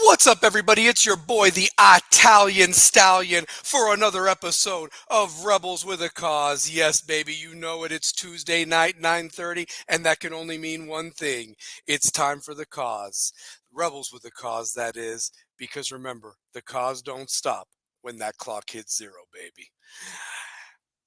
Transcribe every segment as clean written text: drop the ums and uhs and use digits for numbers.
What's up, everybody? It's your boy, the Italian Stallion, for another episode of Rebels with a Cause. Yes, baby, you know it. It's Tuesday night, 9:30, and that can only mean one thing. It's time for the cause. Rebels with a Cause, that is, because remember, the cause don't stop when that clock hits zero, baby.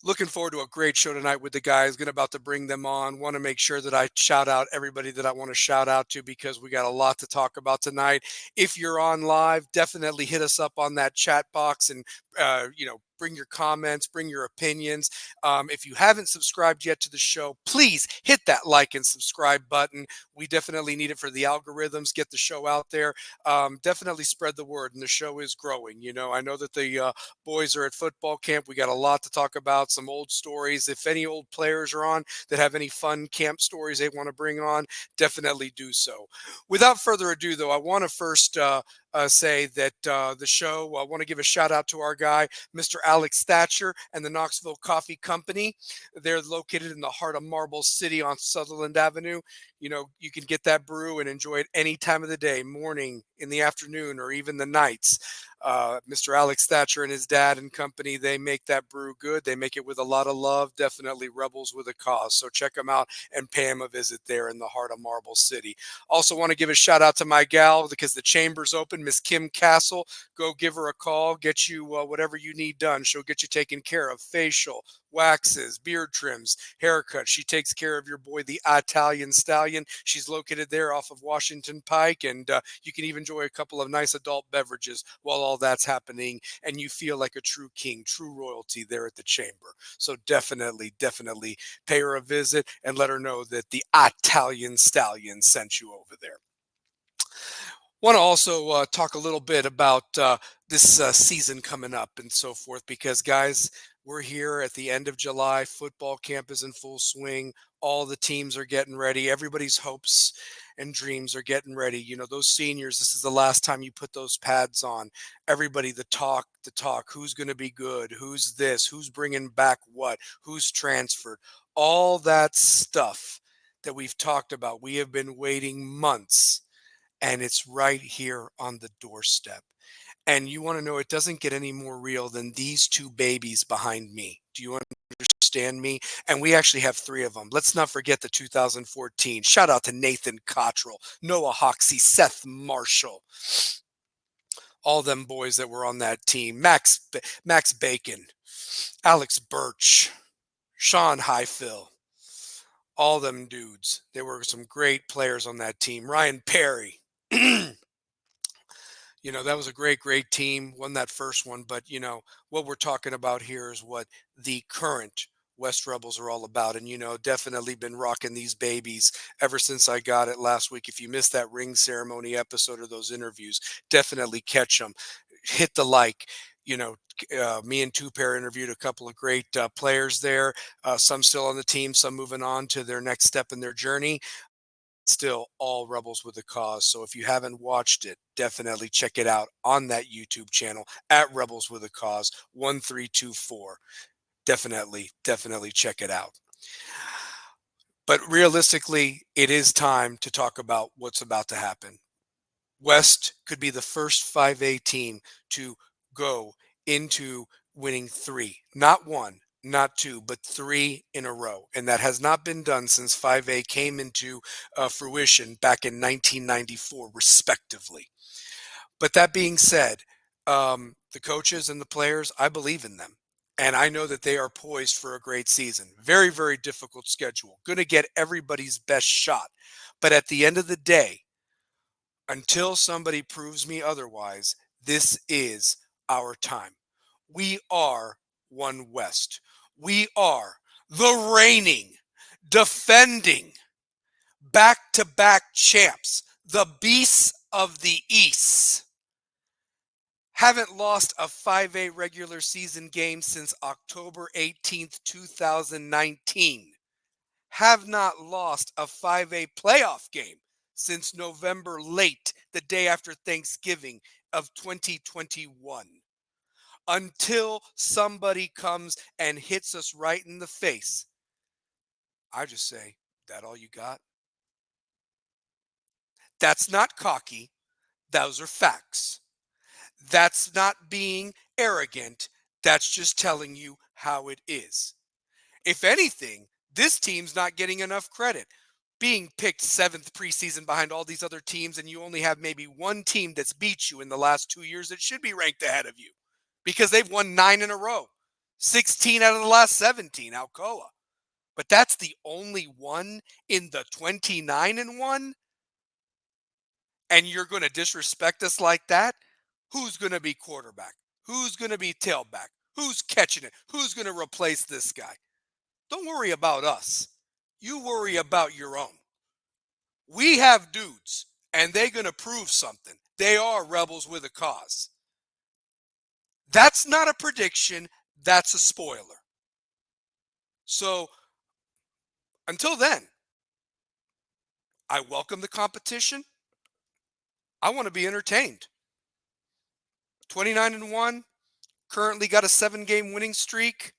Looking forward to a great show tonight with the guys. Going about to bring them on. Want to make sure that I shout out everybody that I want to shout out to because we got a lot to talk about tonight. If you're on live, definitely hit us up on that chat box and bring your comments, bring your opinions. If you haven't subscribed yet to the show, please hit that like and subscribe button. We definitely need it for the algorithms. Get the show out there. Definitely spread the word, and the show is growing. I know that the boys are at football camp. We got a lot to talk about, some old stories. If any old players are on that have any fun camp stories they want to bring on, definitely do so. Without further ado, though, I want to first say that the show, I want to give a shout out to our guy, Mr. Alex Thatcher and the Knoxville Coffee Company. They're located in the heart of Marble City on Sutherland Avenue. You can get that brew and enjoy it any time of the day, morning, in the afternoon, or even the nights. Mr. Alex Thatcher and his dad and company, they make that brew good. They make it with a lot of love, definitely Rebels with a Cause. So check them out and pay them a visit there in the heart of Marble City. Also want to give a shout out to my gal because the chamber's open, Miss Kim Castle. Go give her a call, get you whatever you need done. She'll get you taken care of: facial, waxes, beard trims, haircuts. She takes care of your boy, the Italian Stallion. She's located there off of Washington Pike, and you can even enjoy a couple of nice adult beverages while all that's happening, and you feel like a true king, true royalty there at the chamber. So definitely pay her a visit and let her know that the Italian Stallion sent you over there. Want to also talk a little bit about this season coming up and so forth, because guys, we're here at the end of July. Football camp is in full swing. All the teams are getting ready. Everybody's hopes and dreams are getting ready. Those seniors, this is the last time you put those pads on. Everybody, the talk, who's going to be good, who's this, who's bringing back what, who's transferred, all that stuff that we've talked about. We have been waiting months, and it's right here on the doorstep. And you want to know, it doesn't get any more real than these two babies behind me. Do you understand me? And we actually have three of them. Let's not forget the 2014. Shout out to Nathan Cottrell, Noah Hoxie, Seth Marshall, all them boys that were on that team. Max Bacon, Alex Birch, Sean Highfill, all them dudes. There were some great players on that team. Ryan Perry. That was a great team, won that first one. But, what we're talking about here is what the current West Rebels are all about. And, definitely been rocking these babies ever since I got it last week. If you missed that ring ceremony episode or those interviews, definitely catch them. Hit the like. Me and Two Pair interviewed a couple of great players there. Some still on the team, some moving on to their next step in their journey. Still all Rebels with a Cause. So if you haven't watched it, definitely check it out on that YouTube channel at Rebels with a Cause 1324. Definitely check it out. But realistically, it is time to talk about what's about to happen. West could be the first 5A team to go into winning three, not one, not two, but three in a row. And that has not been done since 5A came into fruition back in 1994, respectively. But that being said, the coaches and the players, I believe in them. And I know that they are poised for a great season. Very difficult schedule. Going to get everybody's best shot. But at the end of the day, until somebody proves me otherwise, this is our time. We are One West. We are the reigning, defending, back-to-back champs, the Beasts of the East. Haven't lost a 5A regular season game since October 18th, 2019. Have not lost a 5A playoff game since November late, the day after Thanksgiving of 2021. Until somebody comes and hits us right in the face, I just say, that all you got? That's not cocky. Those are facts. That's not being arrogant. That's just telling you how it is. If anything, this team's not getting enough credit. Being picked seventh preseason behind all these other teams, and you only have maybe one team that's beat you in the last 2 years that should be ranked ahead of you because they've won 9 in a row, 16 out of the last 17, Alcoa. But that's the only one in the 29-1, and you're going to disrespect us like that? Who's going to be quarterback? Who's going to be tailback? Who's catching it? Who's going to replace this guy? Don't worry about us. You worry about your own. We have dudes, and they're going to prove something. They are rebels with a cause. That's not a prediction. That's a spoiler. So, until then, I welcome the competition. I want to be entertained. 29-1, currently got a 7-game winning streak.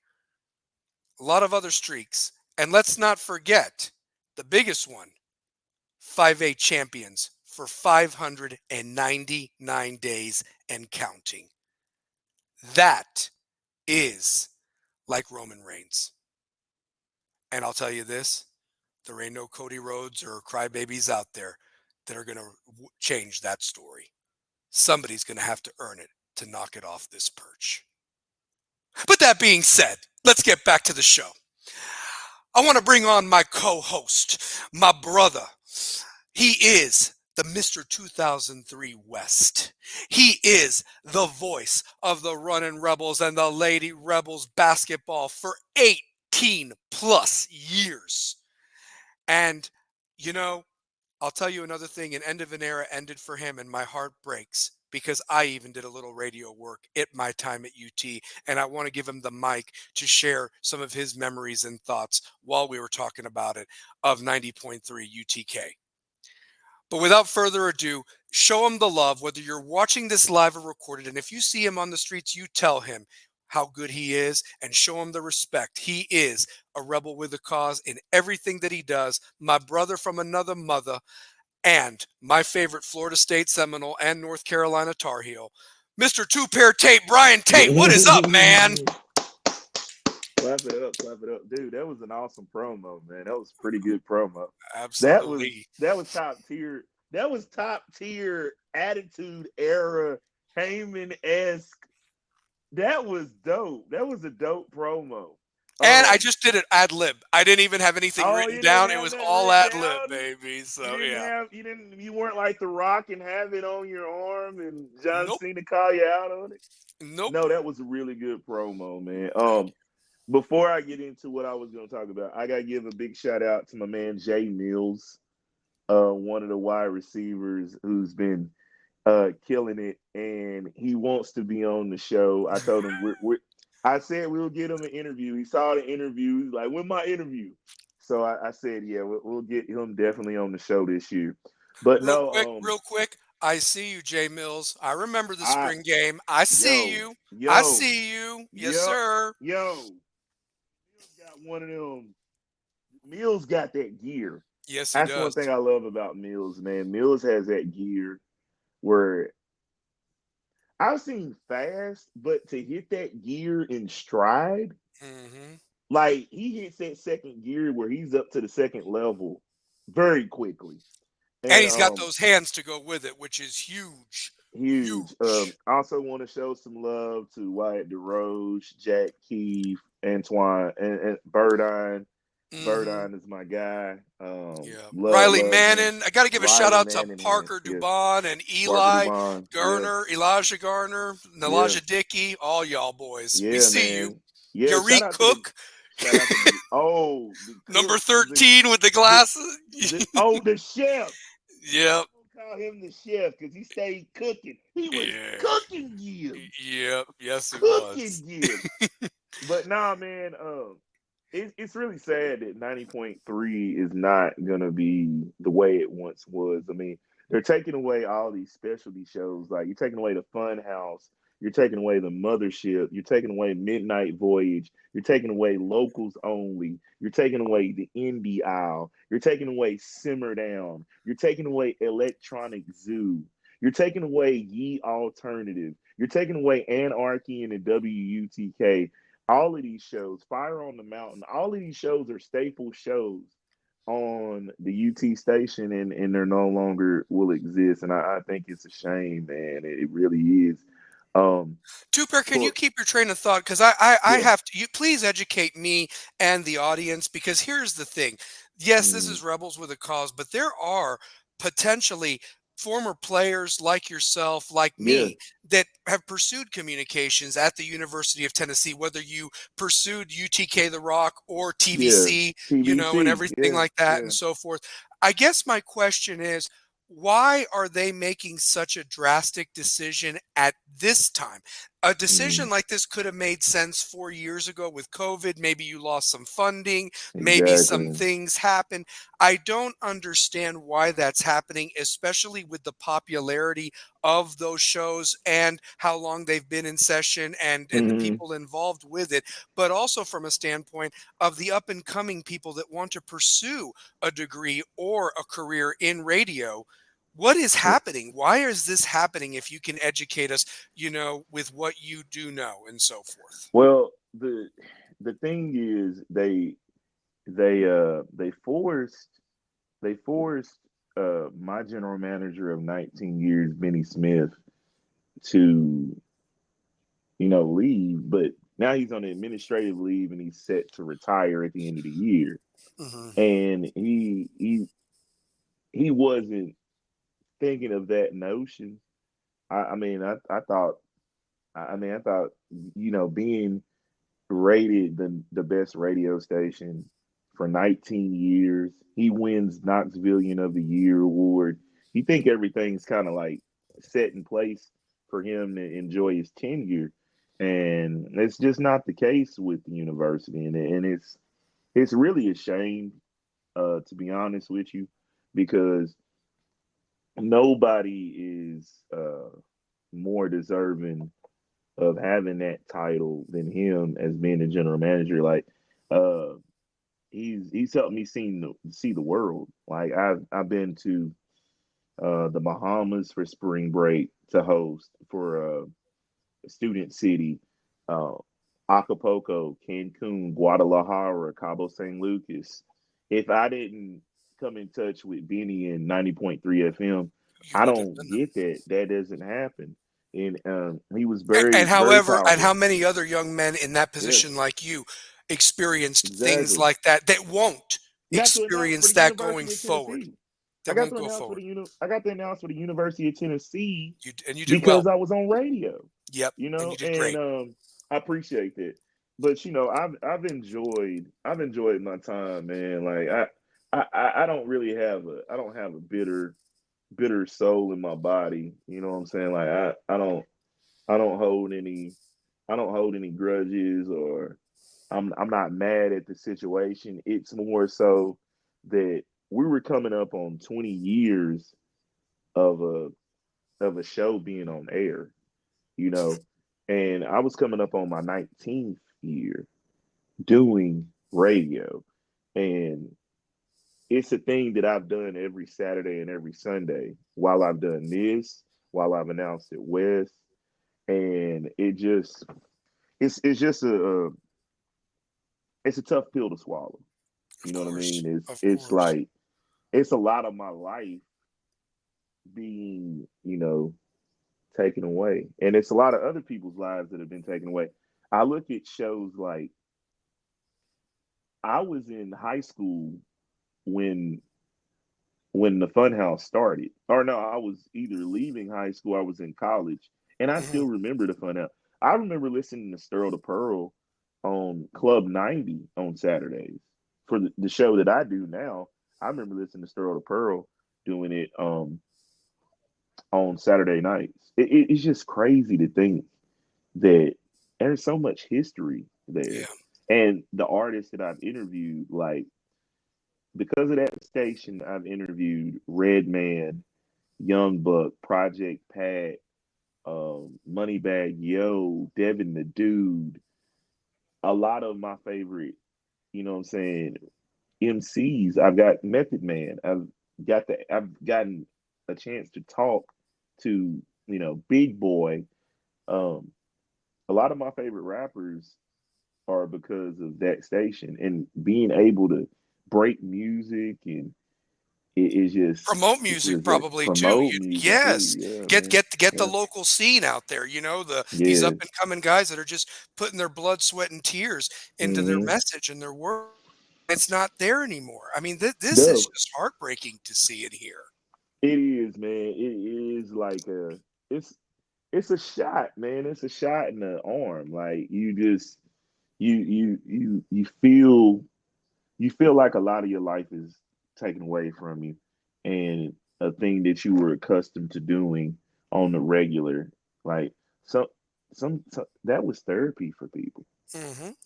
A lot of other streaks. And let's not forget the biggest one, 5A champions for 599 days and counting. That is like Roman Reigns. And I'll tell you this, there ain't no Cody Rhodes or crybabies out there that are going to change that story. Somebody's going to have to earn it to knock it off this perch. But that being said, let's get back to the show. I want to bring on my co-host, my brother. He is the Mr. 2003 West. He is the voice of the Runnin' Rebels and the Lady Rebels basketball for 18 plus years. And, you know, I'll tell you another thing, an end of an era ended for him, and my heart breaks because I even did a little radio work at my time at UT, and I want to give him the mic to share some of his memories and thoughts while we were talking about it of 90.3 UTK. But without further ado, show him the love, whether you're watching this live or recorded, and if you see him on the streets, you tell him how good he is and show him the respect. He is a rebel with a cause in everything that he does. My brother from another mother and my favorite Florida State Seminole and North Carolina Tar Heel, Mr. Two-Pair Tate, Brian Tate. What is up, man? Clap it up. Dude, that was an awesome promo, man. That was a pretty good promo. Absolutely. That was top tier. That was top tier attitude era Heyman-esque. That was dope. That was a dope promo. And I just did it ad lib. I didn't even have anything written down. It was all ad lib, baby. So you weren't like The Rock and have it on your arm and John Nope. Cena call you out on it. Nope. No, that was a really good promo, man. Before I get into what I was going to talk about, I got to give a big shout out to my man Jay Mills, one of the wide receivers who's been killing it, and he wants to be on the show. I told him I said we'll get him an interview. He saw the interview. He's like, "When my interview?" So I said, "Yeah, we'll get him definitely on the show this year." But real quick. I see you, Jay Mills. I remember the spring game. I see you. I see you. Yes, sir. Mills got one of them. Mills got that gear. Yes, he does. That's one thing I love about Mills, man. Mills has that gear where I've seen fast, but to hit that gear in stride, like he hits that second gear where he's up to the second level very quickly. And he's got those hands to go with it, which is huge. Huge. I also want to show some love to Wyatt DeRoche, Jack Keefe, Antoine, and Burdine. Burdine is my guy. Riley Manning. I got to give a shout out to Parker Dubon and Elijah Garner, Elijah Dickey, all y'all boys. We see you. Yariq Cook. Number 13 with the glasses. The chef. Yep. Call him the chef because he stayed cooking. He was cooking gear. Yep. Yes, it was. Gear. But nah, man. It's really sad that 90.3 is not gonna be the way it once was. I mean, they're taking away all these specialty shows. Like you're taking away the Fun House. You're taking away the Mothership. You're taking away Midnight Voyage. You're taking away Locals Only. You're taking away the Indie Aisle. You're taking away Simmer Down. You're taking away Electronic Zoo. You're taking away Ye Alternative. You're taking away Anarchy and the WUTK. All of these shows, Fire on the Mountain, all of these shows are staple shows on the UT station, and they're no longer will exist. And I think it's a shame, man. It really is. Um, Tuper, can you for keep your train of thought? Because I yeah, have to, you please educate me and the audience. Because here's the thing. Yes, this mm, is Rebels with a Cause, but there are potentially former players like yourself, like yeah, me, that have pursued communications at the University of Tennessee, whether you pursued UTK The Rock or yeah. TVC, and TBC, everything yeah, like that yeah. and so forth. I guess my question is, why are they making such a drastic decision at this time? A decision Mm, like this could have made sense 4 years ago with COVID. Maybe you lost some funding, maybe some exactly. things happened. I don't understand why that's happening, especially with the popularity of those shows and how long they've been in session and the Hmm. people involved with it, but also from a standpoint of the up and coming people that want to pursue a degree or a career in radio. What is happening? Why is this happening? If you can educate us, with what you do know and so forth. Well, the thing is, they forced my general manager of 19 years, Benny Smith, to leave, but now he's on administrative leave and he's set to retire at the end of the year. Hmm. And he wasn't thinking of that notion. I mean, I thought, being rated the best radio station for 19 years. He wins Knoxvillian of the Year award. You think everything's kind of like set in place for him to enjoy his tenure, and it's just not the case with the university, and it's really a shame, to be honest with you, because nobody is more deserving of having that title than him as being the general manager. Like, uh, he's helped me see the world. Like, I've been to the Bahamas for spring break to host for Student City, uh, Acapulco, Cancun, Guadalajara, Cabo San Lucas. If I didn't come in touch with Benny and 90.3 FM, You I would have don't done get that. That doesn't happen. And he was that. very, And very however, and powerful. how many other young men in that Yeah, position like you experienced things exactly. like that that won't Got to announce for experience the that going University of forward? Tennessee. That won't go forward. I got to announce for the University of Tennessee You did because well. I was on radio, Yep, and you did and great. I appreciate that. But I've enjoyed my time, man. Like, I don't really have I don't have a bitter soul in my body. You know what I'm saying? Like, I don't hold any I don't hold any grudges, or I'm not mad at the situation. It's more so that we were coming up on 20 years of a show being on air, you know, and I was coming up on my 19th year doing radio, and it's a thing that I've done every Saturday and every Sunday while I've done this, while I've announced it West, and it's just it's a tough pill to swallow. Of You know what I course, mean? of It's course. like it's a lot of my life being, taken away. And it's a lot of other people's lives that have been taken away. I look at shows like I was in high school when the Funhouse started. Or no, I was either leaving high school, I was in college, and I Hmm. still remember the Funhouse. I remember listening to Stir the Pearl on Club 90 on Saturdays for the show that I do now. I remember listening to Stir the Pearl doing it on Saturday nights. It's just crazy to think that there's so much history there. Yeah, And the artists that I've interviewed, like, because of that station, I've interviewed Redman, Young Buck, Project Pat, Moneybag Yo, Devin the Dude, a lot of my favorite, you know what I'm saying, MCs. I've got Method Man. I've gotten a chance to talk to Big Boy. Um, a lot of my favorite rappers are because of that station and being able to break music, and Promote it's music just that probably too. promote music too. Yes. Yeah, Get man. get get the Yeah. local scene out there, these up Yes. and coming guys that are just putting their blood, sweat, and tears into their Mm-hmm. message and their work. It's not there anymore. I mean, this is Dove. just heartbreaking to see and hear. It is, man. It is like it's it's a shot, man. It's a shot in the arm. Like you just you feel like a lot of your life is taken away from you, and a thing that you were accustomed to doing on the regular. Like some some that was therapy for people.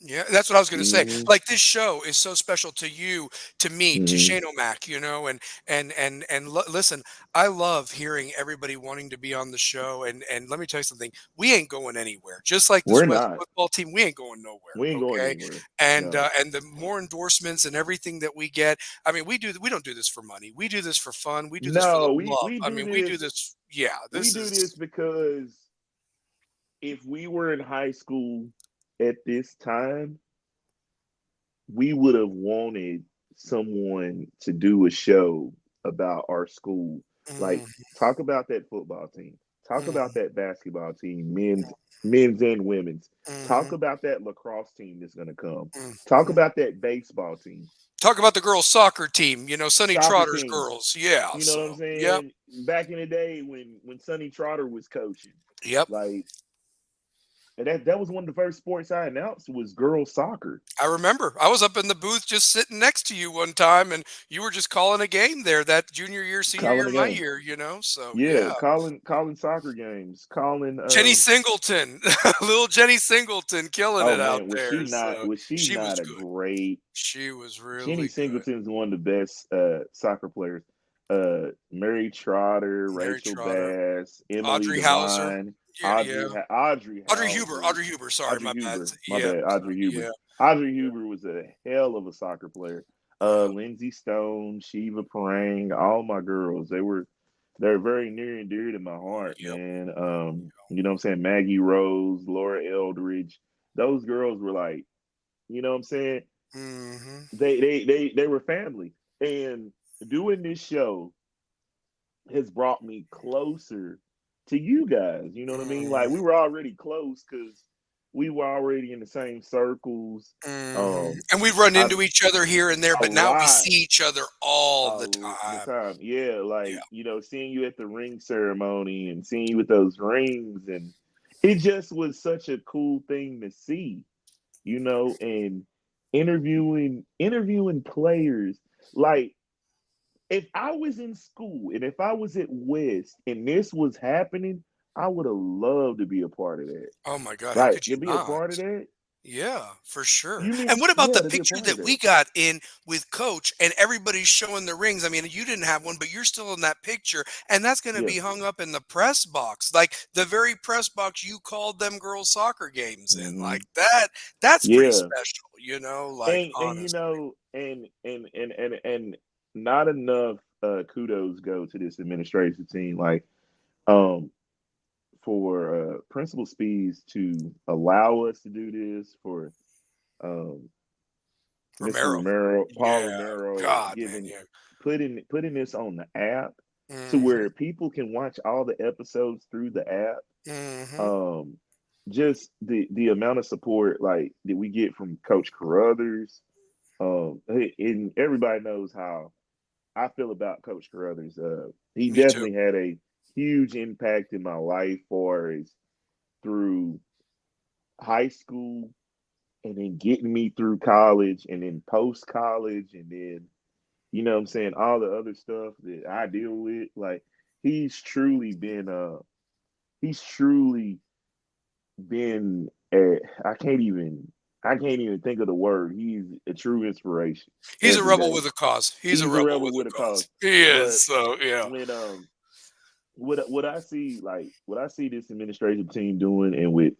Yeah, that's what I was gonna You know say. what I mean? Like, this show is so special to you, to me, to Hmm. Shane O'Mac, and listen, I love hearing everybody wanting to be on the show, and let me tell you something, we ain't going anywhere. Just like this We're Weather not. football team, we ain't going nowhere, We ain't going okay? anywhere. And, No. uh, and the more endorsements and everything that we get, I mean, we don't do this for money. We do this for fun. We do this for the No, love. we I do mean, we do this. this, yeah, We this do is this because if we were in high school at this time, we would have wanted someone to do a show about our school. Like, mm, talk about that football team. Talk about mm, that basketball team, men's and women's. Talk mhm, about that lacrosse team that's gonna come. mm, Talk mm. about that baseball team, Talk about the girls' soccer team, Sonny soccer Trotter's team. girls. Yeah, You know so, what I'm yep, saying? Back in the day when Sonny Trotter was coaching, yep. like and that was one of the first sports I announced was girls soccer. I remember. I was up in the booth just sitting next to you one time, and you were just calling a game there that junior year, senior Calling year, the my game. year, so Yeah, yeah. calling soccer games, calling Jenny Singleton, little Jenny Singleton killing oh it out man, there. So was she she was not a good. great She was Jenny really good. Singleton's one of the best soccer players. Mary Trotter, Mary Rachel Trotter, Bass, Emily Audrey Hauser. Devine, Yeah, yeah. Audrey Audrey Huber. Hauser, Audrey Huber. Sorry, my bad. My Yeah, bad, so, Audrey Huber. yeah, Audrey Huber was a hell of a soccer player. yeah, Lindsay Stone, Shiva Parang, all my girls, they're very near and dear to my heart, yep. man. You know what I'm saying? Maggie Rose, Laura Eldridge, those girls were like, you know what I'm saying? Hmm. They were family. And doing this show has brought me closer to you guys. You know what I mean? Like we were already close because we were already in the same circles. Um, And we run I into each other here and there, a but now we lot see each other all the all the time. time. Yeah, Yeah. like seeing you at the ring ceremony and seeing you with those rings, and it just was such a cool thing to see. And interviewing players. Like if I was in school and if I was at West and this was happening, I would have loved to be a part of that. Oh my God, how Like could you to be a not? part of that. Yeah, for sure. You mean And what about yeah, the to be a picture part of that that. we got in with Coach and everybody's showing their rings? I mean, you didn't have one, but you're still in that picture, and that's going to Yeah. be hung up in the press box, like the very press box you called them girls' soccer games in. Like Hmm. that, that's pretty Yeah. special, like And honestly. and not enough kudos go to this administration team. Like um for Principal Speeds to allow us to do this, for um Mr. Romero. Romero, Paul Yeah. Romero, God, man. giving Yeah. putting this on the app to Hmm. where people can watch all the episodes through the app. Hmm. Um, just the amount of support like that we get from Coach Carruthers. And everybody knows how I feel about Coach Carruthers. He Me too. definitely had a huge impact in my life, for as through high school and then getting me through college and then post college and then what I'm saying, all the other stuff that I deal with. Like he's truly been he's truly been a I can't even think of the word. He's a true inspiration He's a every rebel day. with a cause. He's a He's a rebel rebel with with a a cause. cause. He is. But So yeah. when what I see, like what I see this administration team doing, and with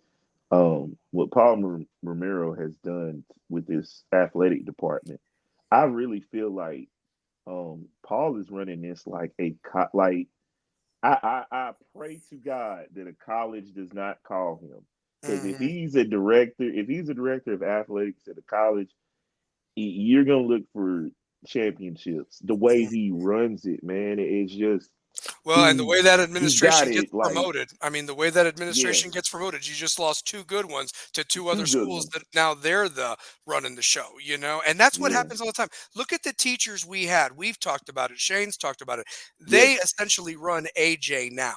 what Paul Romero has done with this athletic department, I really feel like Paul is running this like I pray to God that a college does not call him, because Hmm. if he's a director of athletics at a college, you're gonna look for championships. The way he runs it, man, it's just Well, and the way that he's got administration gets it like promoted, I mean, the way that administration yes, gets promoted, you just lost two good ones to two two other good schools ones. that now they're the running the show, you know? And that's what Yeah, happens all the time. Look at the teachers we had. We've talked about it. Shane's talked about it. They yes, essentially run AJ now.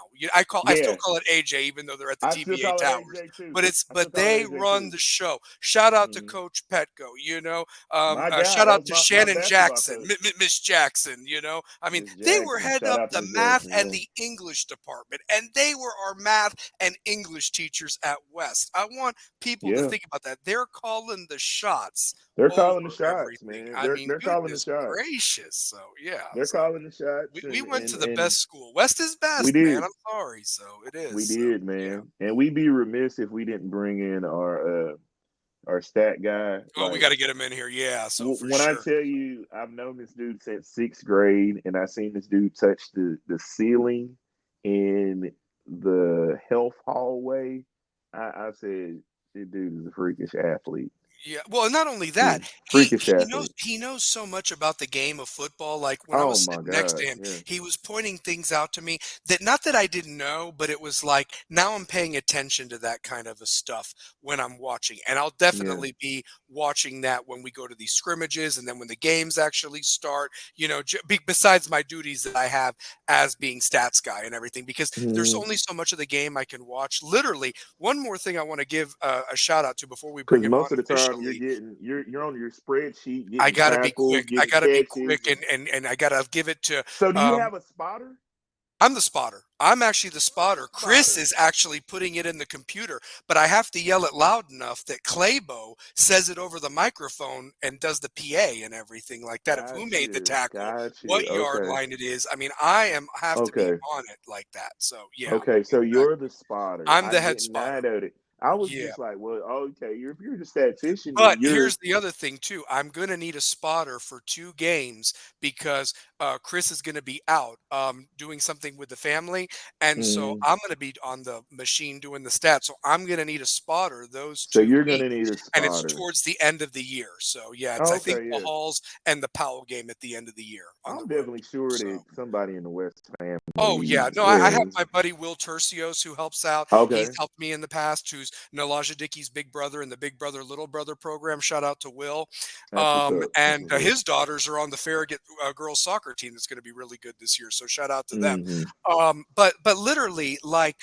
I still yeah. call it AJ even though they're at the I still TVA call it towers. AJ too. But it's I still but call it they AJ run too. the show. Shout out to Mm. Coach Petco, you know. My guy, Shout that out was to my Shannon basketball Jackson, coach, Miss Jackson, you know. I mean, Miss they were Jackson. heading Shout up out to the Miss math Jackson. and Yeah, the English department, and they were our math and English teachers at West. I want people to yeah. think about that. They're calling the shots They're over calling the shots, everything. man. I mean, They're calling the goodness shots. gracious. So, yeah. They're So, calling the shots, we went to the and best school. West is we best, man. did. I'm sorry. So, it is. We So, did, yeah. man. And we'd be remiss if we didn't bring in our stat guy. Oh, we Like got to get him in here. Yeah. So, for when I sure. tell you, I've known this dude since sixth grade, and I seen this dude touch the ceiling in the health hallway. I said, this dude is a freakish athlete. Yeah, well, and not only He's that, a he freakish he knows athlete. he knows so much about the game of football. Like when I Oh was my sitting next God. to him, Yeah. he was pointing things out to me that not that I didn't know, but it was like now I'm paying attention to that kind of a stuff when I'm watching, and I'll Yeah. definitely be watching that when we go to these scrimmages, and then when the games actually start. You know, besides my duties that I have as being stats guy and everything, because there's Because only so much of the game I can watch. Literally, one more thing I want to give a shout out to before we bring him on most of the time officially. you're on your spreadsheet I getting gotta be quick. tackles, I getting gotta be catches, quick, and and I gotta give it to, so do you um have a spotter? I'm the spotter. I'm actually the Where's the spotter. Chris spotter? is actually putting it in the computer, but I have to yell it loud enough that Claybo says it over the microphone and does the PA and everything like that of who made the tackle, Got you. what yard Okay. line it is. I mean, have to be Okay. on it like that. So, yeah, Okay. So you're exactly. the spotter. I'm I the head didn't spotter. know that. I was Yeah. just like, well, okay, if you're the statistician, then But you're here's the other thing too. I'm gonna need a spotter for 2 games because, Chris is gonna be out, doing something with the family, and so mm, I'm gonna be on the machine doing the stats, so I'm gonna need a spotter those so 2 you're gonna weeks, need a and it's spotter. towards the end of the year. So, yeah, it's Oh, I think okay, the yeah. Halls and the Powell game at the end of the year on the I'm road. definitely sure So that somebody in the West oh, yeah. family No, I have is my buddy Will Tercios who helps out. He's okay. helped me in the past, who's Nalaja Dickey's big brother in the Big Brother Little Brother program. Shout out to Will. That's what's up. That's And what's up. his daughters are on the Farragut girls soccer team that's going to be really good this year. So shout out to them. Hmm. But literally, like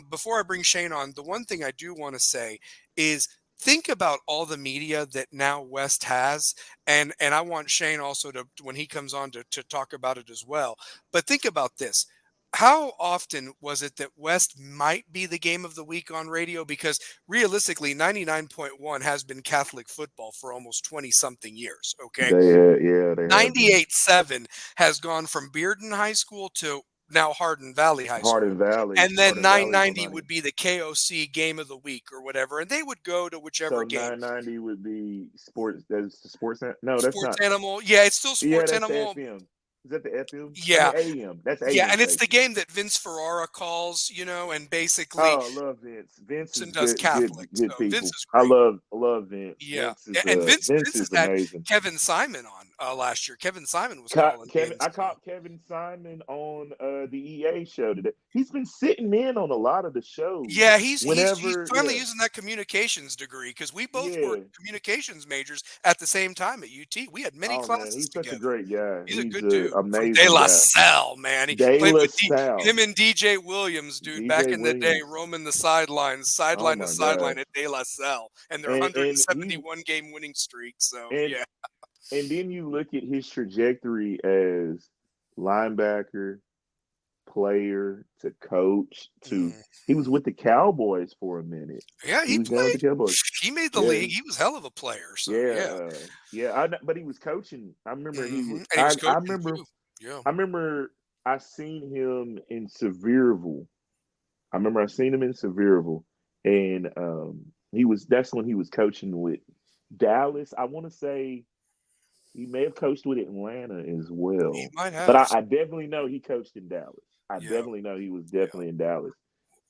before I bring Shane on, the one thing I do want to say is think about all the media that now West has, and I want Shane also to when he comes on to talk about it as well. But think about this. How often was it that West might be the game of the week on radio? Because realistically, 99.1 has been Catholic football for almost 20 something years. Okay. Yeah, they have been. 98.7 has gone from Bearden High School to now Hardin Valley High School. And then Hardin Valley's on 990 90. would be the KOC game of the week or whatever. And they would go to So whichever game. 990 would be sports. That's the sports. No, that's Sports not. Animal. Yeah, it's still Yeah, Sports that's the Animal. FM. Is that the FM? I mean Yeah. AM. That's Yeah. AM And it's the station. game that Vince Ferrara calls, and basically Oh, I love Vince. Vince and is does good, Catholic. good So Vince people. is great. I love Vince. Yeah, and Vince Vince Vince has is had amazing. Kevin Simon on, last year. Kevin Simon was calling Kevin, games, I so caught Kevin Simon on the EA show today. He's been sitting in on a lot of the shows. yeah, he's Whenever, finally yeah, using that communications degree because we both were yeah. communications majors at the same time at UT. We had many Oh man, classes he's such a together. great guy. He's a He's good an dude from De amazing La guy. Salle, man. He De played La with Salle, him and DJ Williams, dude, back DJ in the day, Williams. roaming the sidelines, Oh sideline to my sideline gosh, at De La Salle, and their and he 171 game winning streak. So and yeah. and then you look at his trajectory as linebacker, player to coach to Mm. he was with the Cowboys for a minute. Yeah, He he was down with played. the Cowboys. He made the Yeah, league. He was hell of a player. So yeah, yeah. but he was coaching. I remember he was. And he was I coaching remember. too. Yeah. I remember. I seen him in Sevierville. I remember I seen him in Sevierville, and he was. That's when he was coaching with Dallas. I want to say He may have coached with Atlanta as He well, might but have. I definitely know he coached in Dallas. I Yeah. definitely know he was Yeah. definitely in Dallas.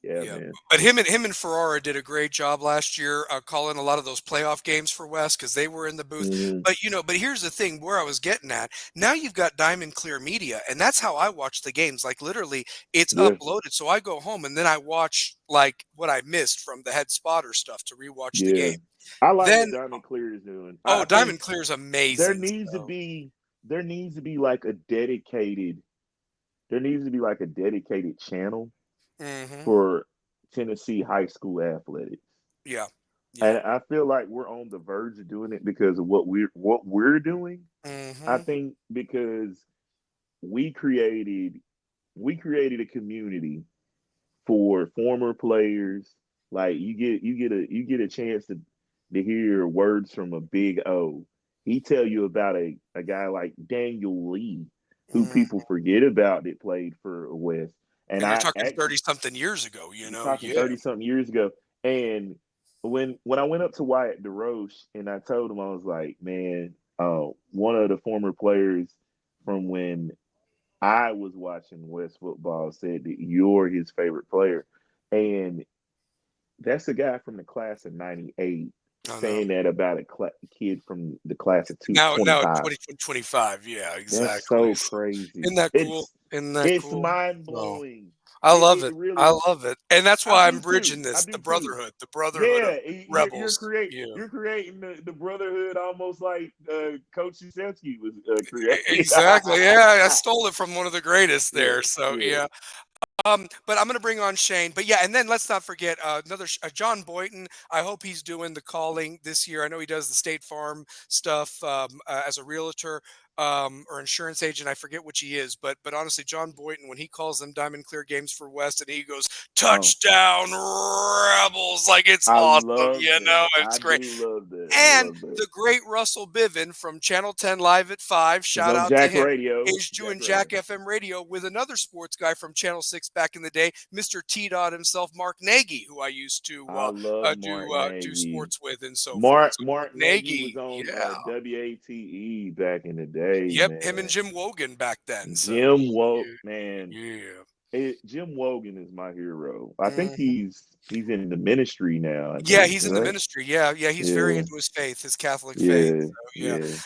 Yeah, Yeah, man. but him and Ferrara did a great job last year calling a lot of those playoff games for West because they were in the booth. Hmm. But here's the thing where I was getting at. Now you've got Diamond Clear Media, and that's how I watch the games. Like literally, it's Yeah, uploaded, so I go home and then I watch like what I missed from the head spotter stuff to rewatch the yeah. game. I like what Then, Diamond Clear is doing. I oh, think Diamond Clear is there amazing. needs to So, be there needs to be like a dedicated there needs to be like a dedicated channel hmm for Tennessee high school athletics. yeah, yeah, And I feel like we're on the verge of doing it because of what we're doing. I hmm think because we created we created a community for former players. Like you get a chance to hear words from a big O. He tell you about a guy like Daniel Lee, who hmm people forget about that played for West. And and you're I talking actually 30 something years ago. you're talking Yeah. 30 something years ago. And when I went up to Wyatt DeRoche and I told him, I was like, man, one of the former players from when I was watching West football said that you're his favorite player. And that's a guy from the class of 98 I know. saying that about a kid from the class of Now 25. 2025, yeah, That's exactly. so So, crazy. isn't that cool? It's Isn't that it's cool? mind So, blowing. I love It it. I really love it. And that's I why I'm do too. bridging I this, do too. the brotherhood of Yeah, rebels. Yeah. you're creating the brotherhood almost like Coach Krzyzewski was creating. Exactly. Yeah, I stole it from one of the greatest Yeah, there. So, yeah. yeah. But I'm going to bring on Shane. But yeah, and then let's not forget John Boynton. I hope he's doing the calling this year. I know he does the State Farm stuff as a realtor or insurance agent. I forget which he is, but honestly, John Boynton when he calls them Diamond Clear games for West and he goes Oh, touchdown Rebels, like it's I awesome. love that. I It's great. do love that. I And love that. the great Russell Bivin from Channel 10 Live at 5. He's Shout on out to Jack him. Radio. He's Jack doing Radio. Jack FM radio with another sports guy from Channel 6 back in the day, Mr. T Dot himself, Mark Nagy, who I used to I love Mark do Nagy. sports with and so forth. Mark So Mark Mark Nagy was Nagy, on yeah. WATE back in the day, Yep, him and man. Jim Wogan back then. So Jim Woke, man. yeah. Jim Wogan is my hero. I think Mhm. he's in the ministry now. I Yeah, think, he's in the right? ministry. Yeah, he's very Yeah, into his faith, his Catholic faith. yeah, So yeah. yeah.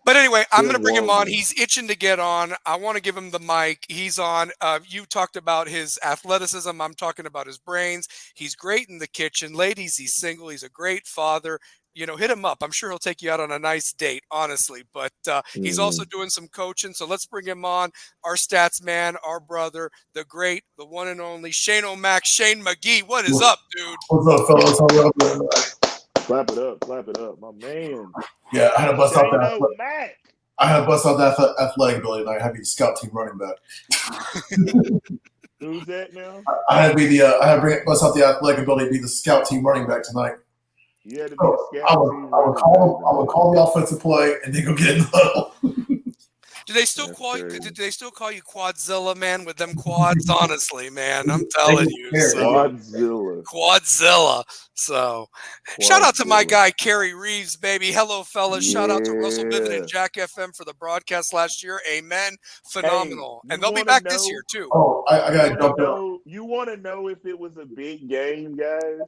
But anyway, I'm going to Jim bring him on. Wogan. He's itching to get on. I want to give him the mic. He's on. You talked about his athleticism. I'm talking about his brains. He's great in the kitchen. Ladies, he's single. He's a great father. Hit him up. I'm sure he'll take you out on a nice date, honestly. But he's also Mm. doing some coaching. So let's bring him on. Our stats man, our brother, the great, the one and only Shane O'Mac, Shane McGee. What is up, dude? What's up, fellas? How y'all doing? Clap it up, my man. Yeah, I had to bust out Shane that. O'Mac. I had to bust out that athletic ability tonight. I had to be the scout team running back. Who's that now? I had to be the. I had to bust out the athletic ability to be the scout team running back tonight. You had to be So the scout team running back. I would call the offensive play and then go get in the huddle. Do they still That's call you? crazy. Did they still call you Quadzilla, man? With them quads, honestly, man, I'm telling you. So Quadzilla. Quadzilla. So shout out to my Quadzilla. guy Kerry Reeves, baby. Hello, fellas. Shout out to Russell Bivin and Yeah. Jack FM for the broadcast last year. Amen. Hey, Phenomenal. And you they'll be want to back this year know? too. Oh, I got to You want jump to in. know? You want to know if it was a big game, guys?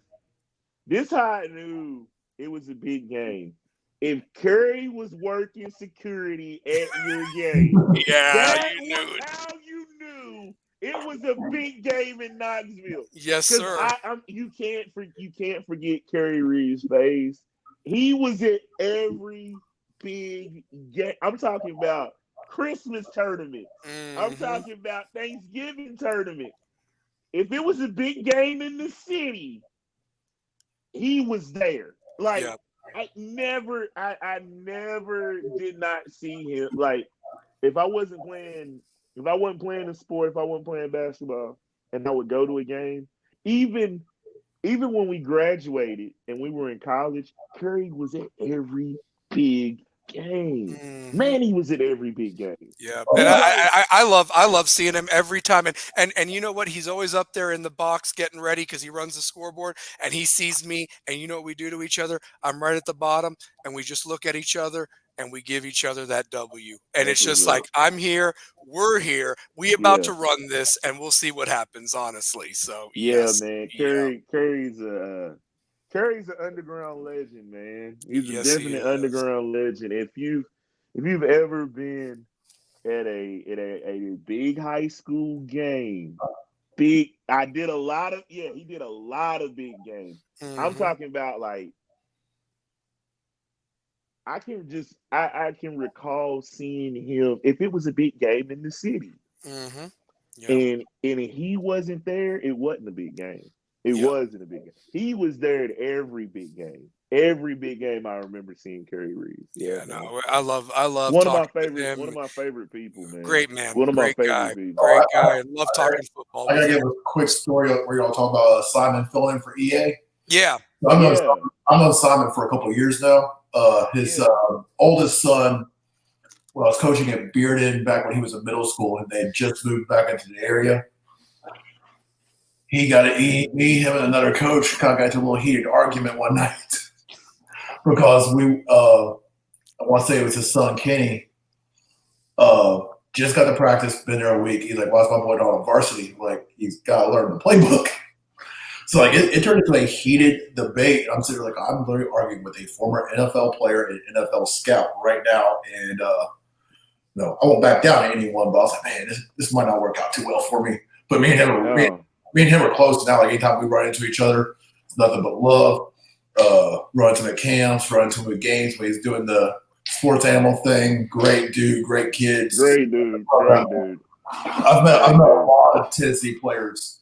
This how I knew it was a big game. If Curry was working security at your game, Yeah, that you was knew it. how you knew it was a big game in Knoxville. Yes, Because sir. you can't forget Curry Reeves' face. He was at every big game. I'm talking about Christmas tournament. I'm hmm talking about Thanksgiving tournament. If it was a big game in the city, he was there. Like Yeah. I never did not see him. Like if I wasn't playing a sport, if I wasn't playing basketball, and I would go to a game, even when we graduated and we were in college, Curry was at every big game. hmm Man, he was at every big game. Yeah, and You know, I love seeing him every time, and you know what? He's always up there in the box getting ready because he runs the scoreboard, and he sees me, and you know what we do to each other? I'm right at the bottom, and we just look at each other, and we give each other that W. And That's it's just what's like, up. I'm here, we're here, we about Yeah. to run this, and we'll see what happens, honestly. So, Yeah, yes. man. Yeah. Curry's an underground legend, man. He's a Yes, he definite is. underground legend. If you've ever been at a big high school game, I did a lot of he did a lot of big games. I'm Mm-hmm. talking about like I can recall seeing him if it was a big game in the city Mm-hmm. Yeah. and he wasn't there, it wasn't a big game. It Yeah. wasn't a big game. He was there at every big game. Every big game I remember seeing Curry Reeves. Yeah, Yeah, man. no, I love talking with One of him. my favorite people, man. Great man, One of my great favorite guy, people. great I, guy. I love talking football I with gotta him. give a quick story where y'all talk about Simon filling in for EA. Yeah. I've known Simon for a couple of years now. His oldest son, well, I was coaching at Bearden back when he was in middle school, and they had just moved back into the area. Me, him, and another coach kind of got into a little heated argument one night because I want to say it was his son Kenny. Just got to practice, been there a week. He's like, "Why's my boy not on varsity? Like, he's got to learn the playbook." So like it turned into a heated debate. I'm sitting there like I'm literally arguing with a former NFL player and NFL scout right now, and no, I won't back down to anyone. But I was like, man, this might not work out too well for me. But me and him are close now. Like anytime we run into each other, it's nothing but love. Run into him at camps, run into him at games when he's doing the sports animal thing. Great dude, great kids. Great dude. I've met a lot of Tennessee players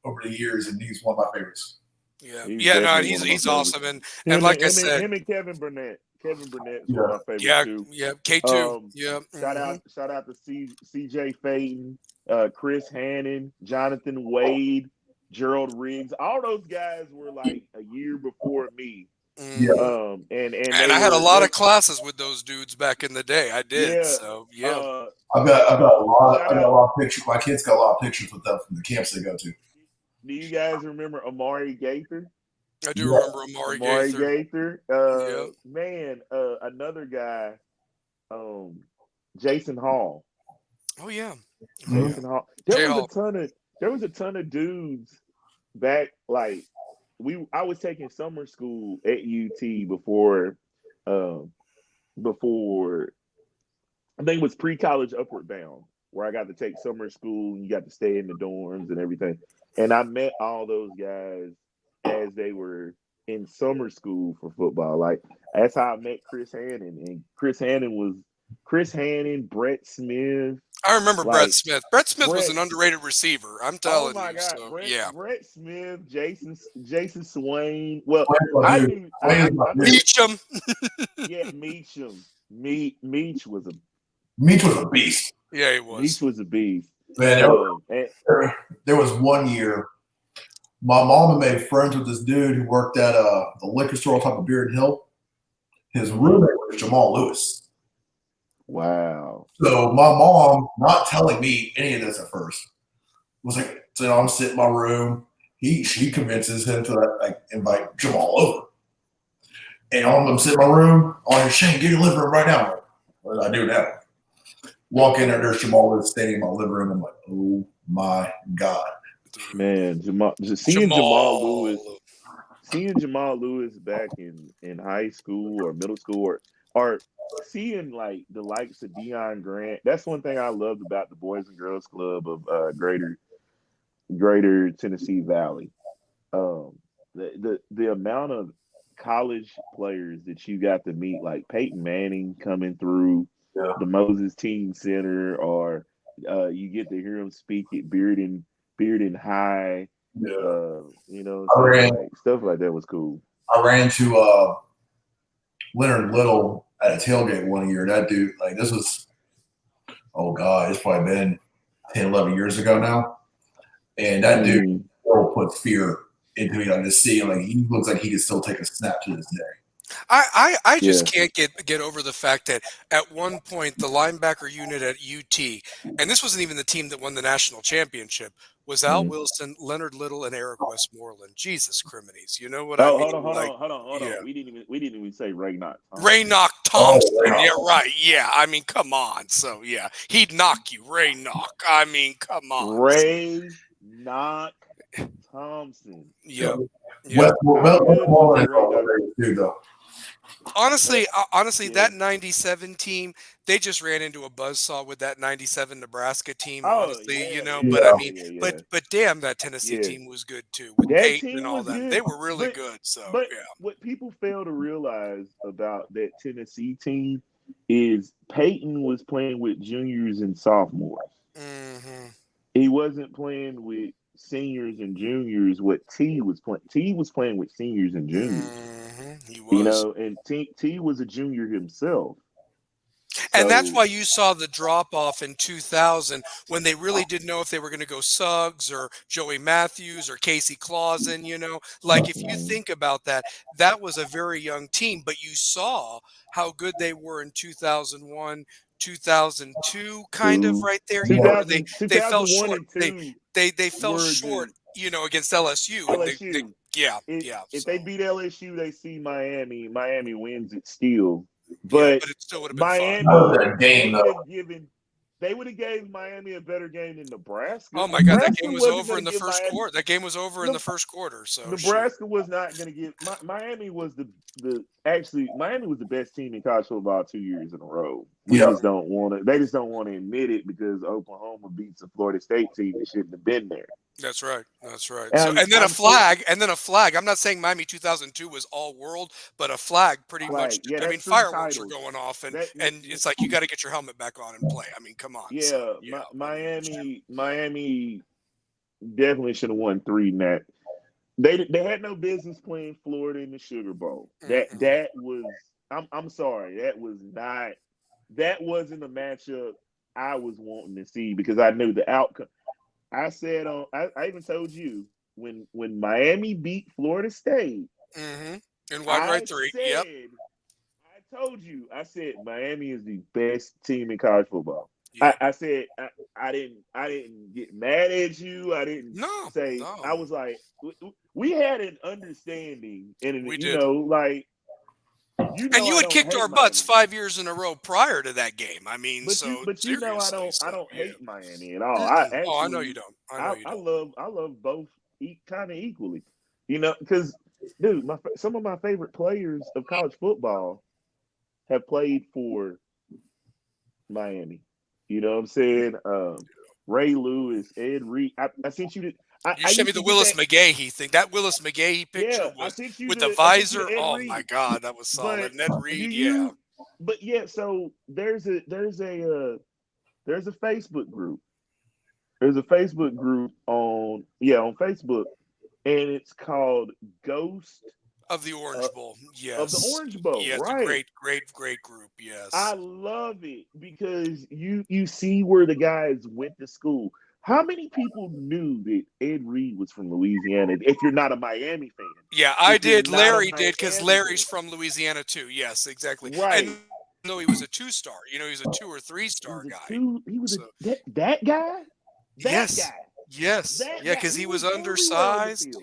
over the years, and he's one of my favorites. Yeah, He's yeah, no, definitely one of my he's favorites. awesome, and like I said, him and Kevin Burnett. Kevin Burnett's one of my favorites too. yeah, K2, yeah. Shout out to CJ Faden, Chris Hannon, Jonathan Wade, Gerald Riggs. All those guys were like a year before me. Mhm. And I had a lot of classes with those dudes back in the day. I did. Yeah. So yeah. I've got a lot of pictures. My kids got a lot of pictures with them from the camps they go to. Do you guys remember Amari Gaither? I do remember Amari Gaither. Yep. Man, another guy, Jason Hall. Oh yeah. Jason Hall. There was a ton of dudes back like I was taking summer school at UT before I think it was pre-college Upward Bound, where I got to take summer school and you got to stay in the dorms and everything. And I met all those guys as they were in summer school for football. Like that's how I met Chris Hannon. And Chris Hannon, Brett Smith. I remember Brett Smith. Brett Smith was an underrated receiver. I'm telling you. God. So, Brett Smith, Jason Swain. Well, I knew Meacham. Yeah, Meacham. Meach was a beast. Yeah, he was. Meach was a beast. Man, there was one year my mom made friends with this dude who worked at the liquor store on top of Beard Hill. His roommate was Jamal Lewis. Wow. So my mom, not telling me any of this at first, was like, so I'm sitting in my room. She convinces him to invite Jamal over. And I'm sitting in my room. Oh, Shane, get your living room right now. What did I do now? Walk in there, there's Jamal Lewis standing in my living room. I'm like, oh my God. Man, seeing Jamal Lewis back in high school or middle school or seeing like the likes of Deion Grant, that's one thing I loved about the Boys and Girls Club of Greater Tennessee Valley. The amount of college players that you got to meet, like Peyton Manning coming through the Moses Teen Center, or you get to hear him speak at Bearden High. Stuff like that was cool. I ran into Leonard Little at a tailgate one year. That dude, this was, oh God, it's probably been 10, 11 years ago now. And that dude still puts fear into me. I just see him, he looks like he can still take a snap to this day. I Yeah. just can't get over the fact that at one point the linebacker unit at UT, and this wasn't even the team that won the national championship, was Al Mhm. Wilson, Leonard Little, and Eric Westmoreland. Jesus criminies, you know what I Oh, mean? hold on, hold Like, on, hold on, hold yeah, on. We didn't even say Ray Knox Ray Thompson. Knock Oh, Thompson. Yeah, right. right. Yeah, I mean, come on. So yeah, he'd knock you, Ray Knock. I mean, come on. Ray Knock Thompson. Yep, West, yep. How good was Westmoreland is Ray all Knox? there too, though. Honestly, What? honestly, Yeah. that '97 team, they just ran into a buzzsaw with that '97 Nebraska team. Oh Honestly, yeah, but I Yeah. mean, yeah. but damn, that Tennessee Yeah. team was good too with That Peyton and team all was them. They good, were really but good. So but yeah, what people fail to realize about that Tennessee team is Peyton was playing with juniors and sophomores. hmm He wasn't playing with seniors and juniors. What T was playing, T was playing with seniors and juniors. he was. And T was a junior himself. And that's So why you saw the drop off in 2000 when they really didn't know if they were going to go Suggs or Joey Matthews or Casey Clausen. Like if you mhm. think about that, that was a very young team, but you saw how good they were in 2001, 2002, kind of two, right there, Yeah. where 2000, they fell 2001 short. and two They fell were short, the against LSU, and they LSU. yeah, It, yeah. if So they beat LSU, they see Miami. Miami wins it still, yeah, but but it still would have been fun. That was Miami a game, would though. have given. They would have gave Miami a better game than Nebraska. Oh my God, that Nebraska game was wasn't over going in to the give first Miami. quarter. That game was over in Ne- the first quarter. So shoot. Nebraska was not going to give. Miami was the actually Miami was the best team in college football 2 years in a row. We Yeah. just don't want to. They just don't want to admit it because Oklahoma beats a Florida State team that shouldn't have been there. That's right. That's right. So And and then a I'm so flag, and then a flag. I'm not saying Miami 2002 was all world, but a flag pretty much. flag. Yeah, I mean, that's 3 fireworks were titles. going off, and That and it's like you got to get your helmet back on and play. I mean, come on. So yeah, yeah, I mean, Miami definitely should have won three in that. They had no business playing Florida in the Sugar Bowl. mm-mm. That was I'm sorry, that wasn't a matchup I was wanting to see because I knew the outcome. I even told you when Miami beat Florida State, Mm-hmm. In wide right I three. Yep. said I said Miami is the best team in college football. Yep. I said I didn't get mad at you. I didn't No. say No. I was like we had an understanding and We did. like And you I had don't kicked hate our butts Miami. 5 years in a row prior to that game. I mean, But so I seriously. So don't yeah. hate Miami at all. I Mm-mm. Oh, I know you actually don't. I know you don't. I love both kind of equally. Because dude, some of my favorite players of college football have played for Miami. You know what I'm saying? Ray Lewis, Ed Reed. I sent you the. You I sent me used the to get Willis that. McGahee thing. That Willis McGahee picture Yeah, was with the I sent you visor. the Ed Oh my Reed. God, that was But solid. Ned do Reed, yeah. you? But yeah, so there's a Facebook group. There's a Facebook group on Facebook, and it's called Ghost Of the uh, Orange Bowl, of the yes, Orange Bowl, yes, a right? great group, I yes. love it because you see where the guys went to school. How many people knew that Ed Reed was from Louisiana? If you're not a Miami fan, Yeah, I if you're did. not a Larry did because Miami Larry's fan, from Louisiana too. Yes, exactly. And right? though he was a two-star, he was a 2 or 3 star guy. He was a So that guy, that yes, guy, yes, that yeah, guy. because He he was was everywhere on the undersized. field.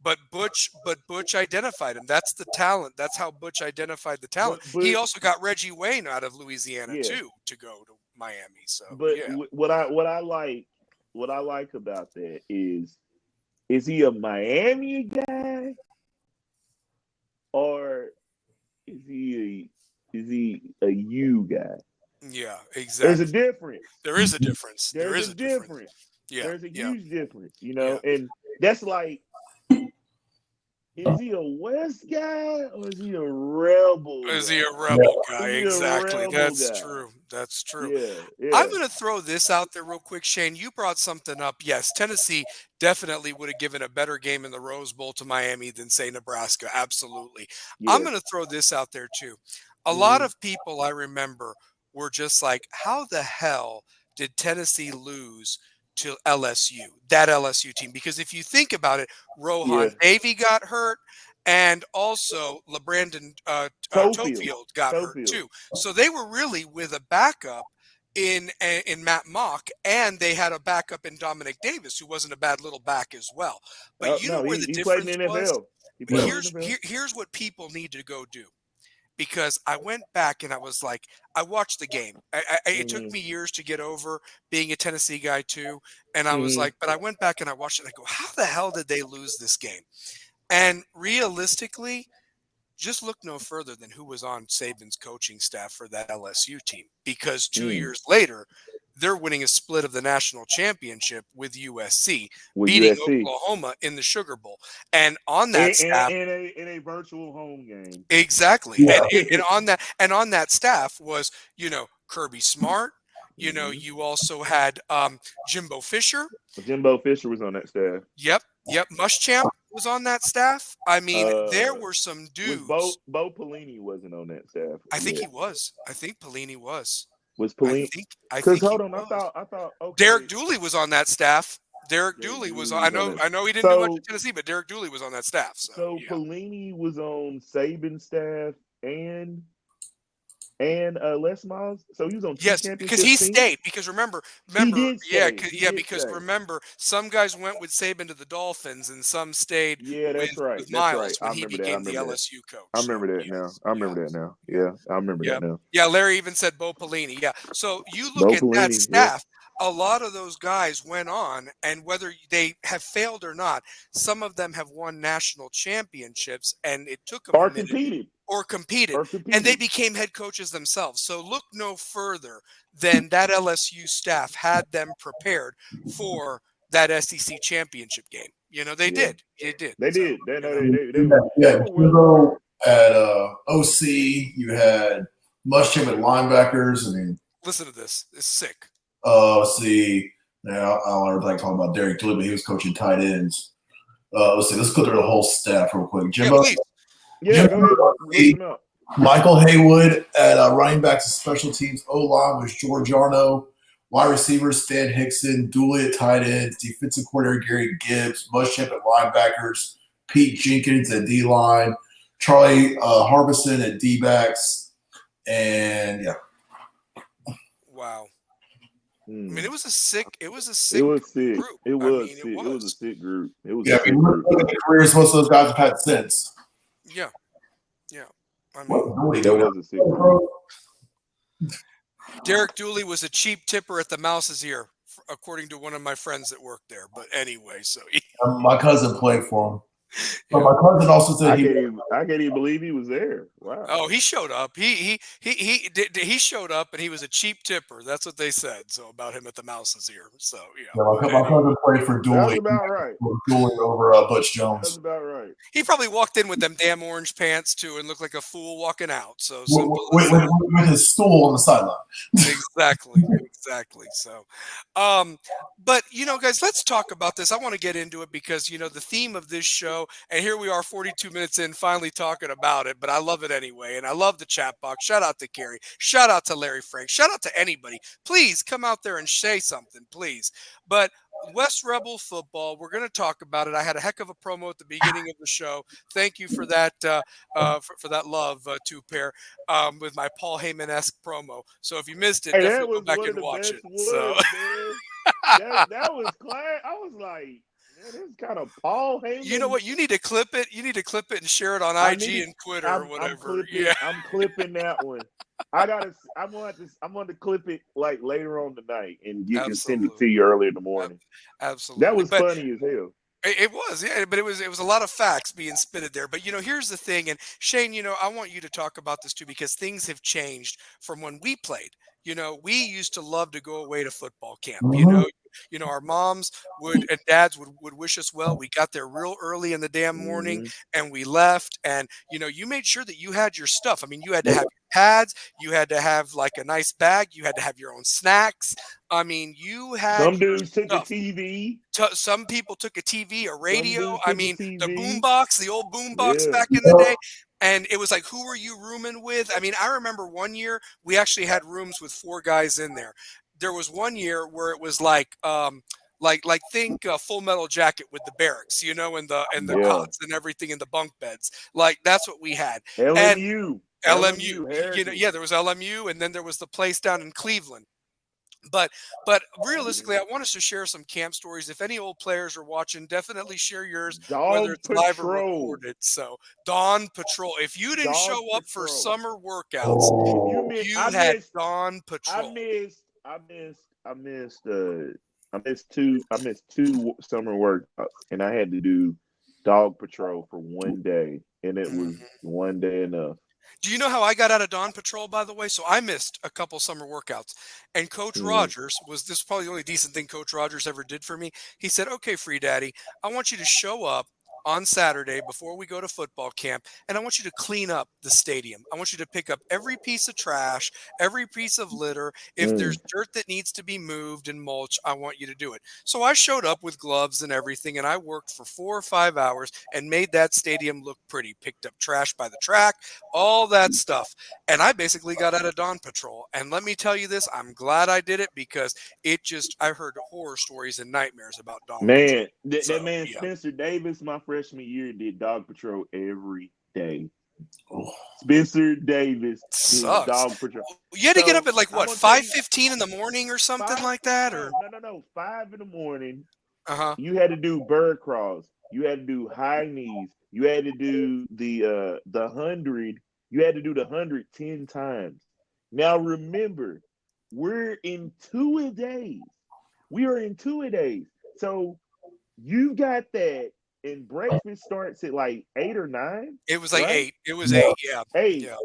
But Butch identified him. That's the talent. That's how Butch identified the talent. He But also got Reggie Wayne out of Louisiana yeah, too to go to Miami. So but yeah. what I like about that is he a Miami guy or is he a U guy? Yeah, There's a exactly. difference. There is a difference. There There's a is a difference. difference. Yeah, There's a yeah, huge difference, yeah. and that's like, is he a West guy or is he a rebel Is he a guy? rebel guy? Is he a Exactly. rebel That's guy? true. That's true. Yeah, I'm yeah, going to throw this out there real quick, Shane. You brought something up. Yes, Tennessee definitely would have given a better game in the Rose Bowl to Miami than, say, Nebraska. Absolutely. I'm yeah. going to throw this out there, too. A lot Mm-hmm. of people I remember were just like, how the hell did Tennessee lose to LSU, that LSU team? Because if you think about it, Yeah, Rohan Davey got hurt. and also LeBrandon Tofield. Tofield got hurt Tofield. too. So they were really with a backup in Matt Mock, and they had a backup in Dominic Davis, who wasn't a bad little back as well. But you know No, where the he played difference in the was? NFL. He played in the NFL. Here's what people need to go do. Because I went back and I was like, I watched the game. It took me years to get over being a Tennessee guy too. And I was like, but I went back and I watched it and I go, how the hell did they lose this game? And realistically, just look no further than who was on Saban's coaching staff for that LSU team. Because 2 years later, they're winning a split of the national championship with USC, beating Oklahoma in the Sugar Bowl. And on that staff, in a virtual home game. Exactly. Yeah. And on that staff was, Kirby Smart. You also had Jimbo Fisher. Jimbo Fisher was on that staff. Yep. Muschamp was on that staff. I mean, there were some dudes. Bo Pelini wasn't on that staff. I think he was. I think Pelini was. Was Pelini? Because hold on, I thought. Okay. Derek Dooley was on that staff. Derek Dooley was on. I know he didn't do much in Tennessee, but Derek Dooley was on that staff. So yeah. Pelini was on Saban's staff and Les Miles. So he was on. Yes, because he stayed. Because remember, remember, some guys went with Saban to the Dolphins, and some stayed. Yeah, that's right. With Miles when he became the LSU coach. I remember that now. I remember that now. Yeah, I remember that now. Yeah, Larry even said Bo Pelini. Yeah, so you look at that staff. A lot of those guys went on, and whether they have failed or not, some of them have won national championships, and it took them competed, and they became head coaches themselves. So look no further than that LSU staff had them prepared for that SEC championship game. They did. They did. They did. You at OC, you had Muschamp at linebackers. I mean, listen to this. It's sick. Let's see. Now I'll talk about Derek Dooley, but he was coaching tight ends. Let's see. Let's go through the whole staff real quick. Jimbo, go ahead. Michael Haywood at running backs and special teams. O-line was George Arno. Wide receivers, Stan Hickson. Dooley at tight ends. Defensive coordinator, Gary Gibbs. Muschamp at linebackers. Pete Jenkins at D-line. Charlie Harbison at D-backs. And, yeah. Wow. I mean, it was a sick group. It was sick. It was a sick group. Look at the careers most of those guys have had since. Yeah. I mean, that was a sick group. Derek Dooley was a cheap tipper at the Mouse's Ear, according to one of my friends that worked there. But anyway, so my cousin played for him. But my cousin also said I can't even believe he was there. Wow. Oh, he showed up. He showed up, and he was a cheap tipper. That's what they said. So about him at the Mouse's Ear. So my cousin played for Dooley. That's about right. Dooley over Butch Jones. That's about right. He probably walked in with them damn orange pants too, and looked like a fool walking out. So with his stool on the sideline. Exactly. So, but guys, let's talk about this. I want to get into it because the theme of this show. And here we are 42 minutes in finally talking about it, but I love it anyway. And I love the chat box. Shout out to Carrie. Shout out to Larry Frank. Shout out to anybody. Please come out there and say something, please. But West Rebel football, we're going to talk about it. I had a heck of a promo at the beginning of the show. Thank you for that, for that love, two-pair, with my Paul Heyman-esque promo. So if you missed it, definitely go back and watch it. That was class. I was like, this is kind of Paul Heyman. You know what? You need to clip it. You need to clip it and share it on IG and Twitter or whatever. I'm clipping that one. I'm going to clip it like later on tonight, and you can send it to you early in the morning. Absolutely. That was funny as hell. It was, yeah, but it was a lot of facts being spitted there. But here's the thing, and Shane, I want you to talk about this too because things have changed from when we played. We used to love to go away to football camp. Our moms and dads would wish us well. We got there real early in the damn morning and we left. And, you made sure that you had your stuff. I mean, you had to have your pads. You had to have like a nice bag. You had to have your own snacks. I mean, you had some dudes took a TV. Some people took a TV, a radio. I mean, the boombox, the old boombox back in the day. And it was like, who were you rooming with? I mean, I remember one year we actually had rooms with 4 guys in there. There was one year where it was like Like think Full Metal Jacket with the barracks, and the Yeah. cots and everything in the bunk beds. Like that's what we had. And LMU. LMU, LMU, Heritage. there was LMU, and then there was the place down in Cleveland. But realistically, I want us to share some camp stories. If any old players are watching, definitely share yours, whether Dog it's live or Patrol. recorded. So Dawn Patrol. If you didn't Dog show up for Patrol. summer workouts, Oh, you had Dawn I Patrol. missed I missed I missed I missed two summer workouts, and I had to do Dog Patrol for one day, and it was Mhm. one day enough. Do you know how I got out of Dawn Patrol, by the way? So I missed a couple summer workouts. And Coach Mm, Rogers was this is probably the only decent thing Coach Rogers ever did for me. He said, "Okay, Free Daddy, I want you to show up on Saturday before we go to football camp, and I want you to clean up the stadium. I want you to pick up every piece of trash, every piece of litter. If there's mm. dirt that needs to be moved and mulch, I want you to do it." So I showed up with gloves and everything, and I worked for 4 or 5 hours and made that stadium look pretty. Picked up trash by the track, all that stuff. And I basically got out of Dawn Patrol. And let me tell you this, I'm glad I did it because I heard horror stories and nightmares about Dawn Patrol. Man, that So, man yeah, Spencer Davis, my freshman year, did Dog Patrol every day. oh. Spencer Davis did sucks. Dog Patrol. You had to get up So at like I'm what, gonna tell you 5:15 in the morning or something five. like that? No, Or no, no, no. 5 in the morning. uh-huh. You had to do bird crawls. You had to do high knees. You had to do the 100. You had to do the 100 10 times. Now remember, we're in 2 a days. We are in 2 a days. So you got that, and breakfast starts at like 8 or 9, It was like right? 8. It was Yeah. 8, yeah. Eight. Yeah.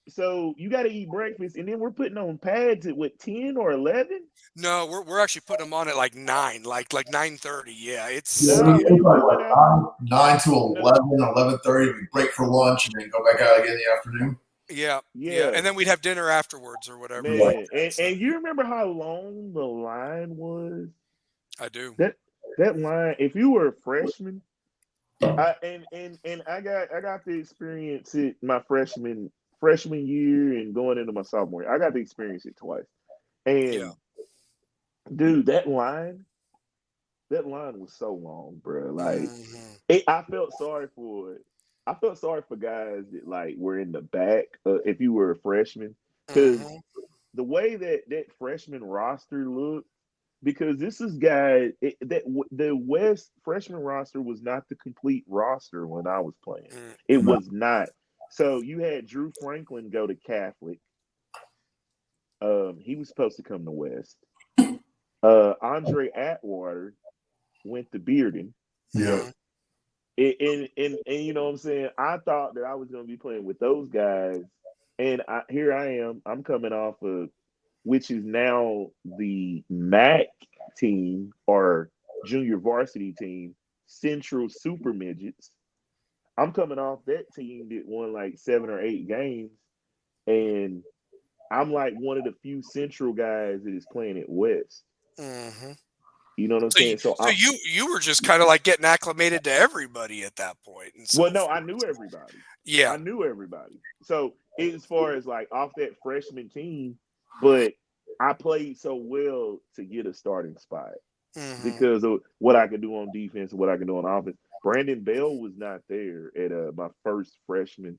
So you got to eat breakfast, and then we're putting on pads at what 10 or 11. No, we're actually putting them on at like 9, like 9:30. Yeah, Yeah, it's we, No, we we like went out. 9 to No, 11:30. We break for lunch and then go back out again in the afternoon. yeah, yeah. yeah, And then we'd have dinner afterwards or whatever Yeah. like man, that. So and you remember how long the line was? I do. That that line. If you were a freshman, and I got the experience it my freshman year and going into my sophomore year. I got to experience it twice. Yeah. And dude, that line was so long, bro. Like Mhm. I felt sorry for it. I felt sorry for guys that like were in the back. If you were a freshman, because Mhm. the way that freshman roster looked, because this is guys the West freshman roster was not the complete roster when I was playing. It Mm-mm. was not. So you had Drew Franklin go to Catholic. He was supposed to come to West. Andre Atwater went to Bearden. Yeah. Mhm. And you know what I'm saying? I thought that I was going to be playing with those guys, and here I am. I'm coming off of which is now the MAC team or junior varsity team, Central Super Midgets. I'm coming off that team that won like 7 or 8 games, and I'm like one of the few Central guys that is playing at West. Mhm. You know what I'm So you saying? So so I you were just kinda like getting acclimated to everybody at that point and well, so no, I forth. knew everybody. Yeah. I knew everybody. So as far as like off that freshman team, but I played so well to get a starting spot Mhm. because of what I could do on defense and what I could do on offense. Brandon Bell was not there at my first freshman.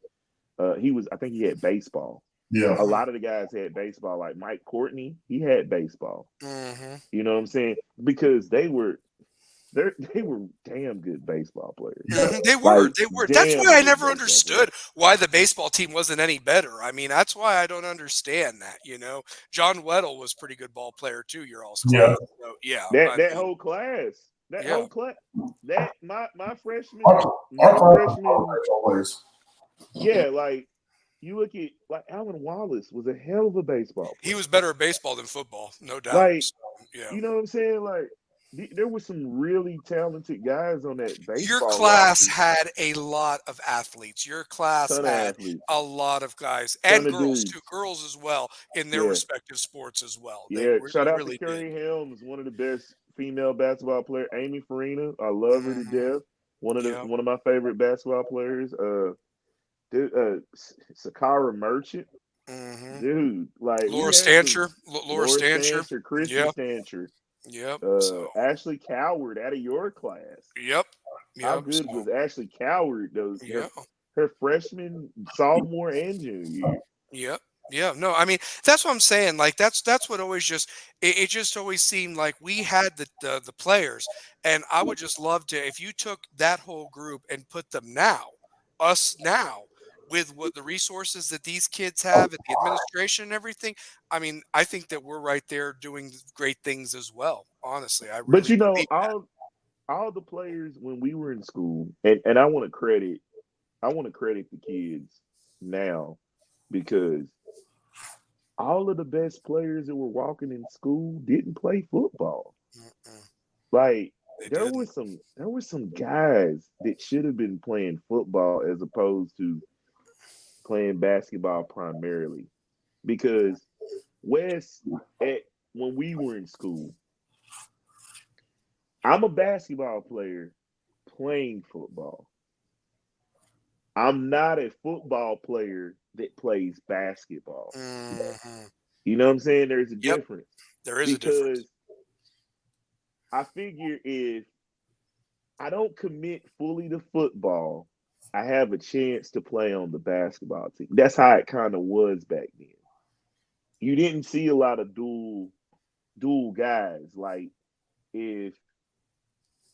I think he had baseball. Yeah. A Mhm. lot of the guys had baseball, like Mike Courtney, he had baseball. Mhm. You know what I'm saying? Because they were damn good baseball players. Yeah. Mhm. They were, Like they were. That's damn why I good never baseball players. understood why the baseball team wasn't any better. I mean, that's why I don't understand that. John Weddle was a pretty good ball player too, your all's Yeah. class. So, yeah, That I that mean, whole class, that yeah. whole class, that my Our, freshman, our my class was freshman, always. yeah, like you look at like Alan Wallace was a hell of a baseball He player. was better at baseball than football, no doubt. Like So, yeah. you know what I'm saying? Like there were some really talented guys on that Your baseball class roster. had a lot of athletes. Your class Ton of had athletes, a lot of guys ton and of girls too, dudes. girls as well in their Yeah, respective sports as well. They yeah. Shout out to really did. Curry Helms, one of the best female basketball players. Amy Farina, I love her to Mhm. death. Yeah. One of my favorite basketball players. Sakara Merchant, Mhm. dude. Like we Laura had some Stancher, Laura Laura Stancher. Stancher, Christy Yeah. Stancher. Yep. So. Ashley Coward out of your class. Yep. How Yep. good So. was Ashley Coward? Those Yeah. her freshman, sophomore, and junior year. Yep. Yeah. No, I mean that's what I'm saying. Like that's what always just it just always seemed like we had the players, and I would just love to if you took that whole group and put them now, us now, with what the resources that these kids have and the administration and everything. I mean, I think that we're right there doing great things as well. Honestly, I But really you know, believe that. all the players when we were in school, and I want to credit the kids now because all of the best players that were walking in school didn't play football. Mm-mm, Like they didn't. there were some guys that should have been playing football as opposed to playing basketball primarily. Because Wes, at when we were in school, I'm a basketball player playing football. I'm not a football player that plays basketball. Hmm. You know what I'm saying? There's a Yep, difference there is a difference. because I figure if I don't commit fully to football, I have a chance to play on the basketball team. That's how it kind of was back then. You didn't see a lot of dual guys. Like if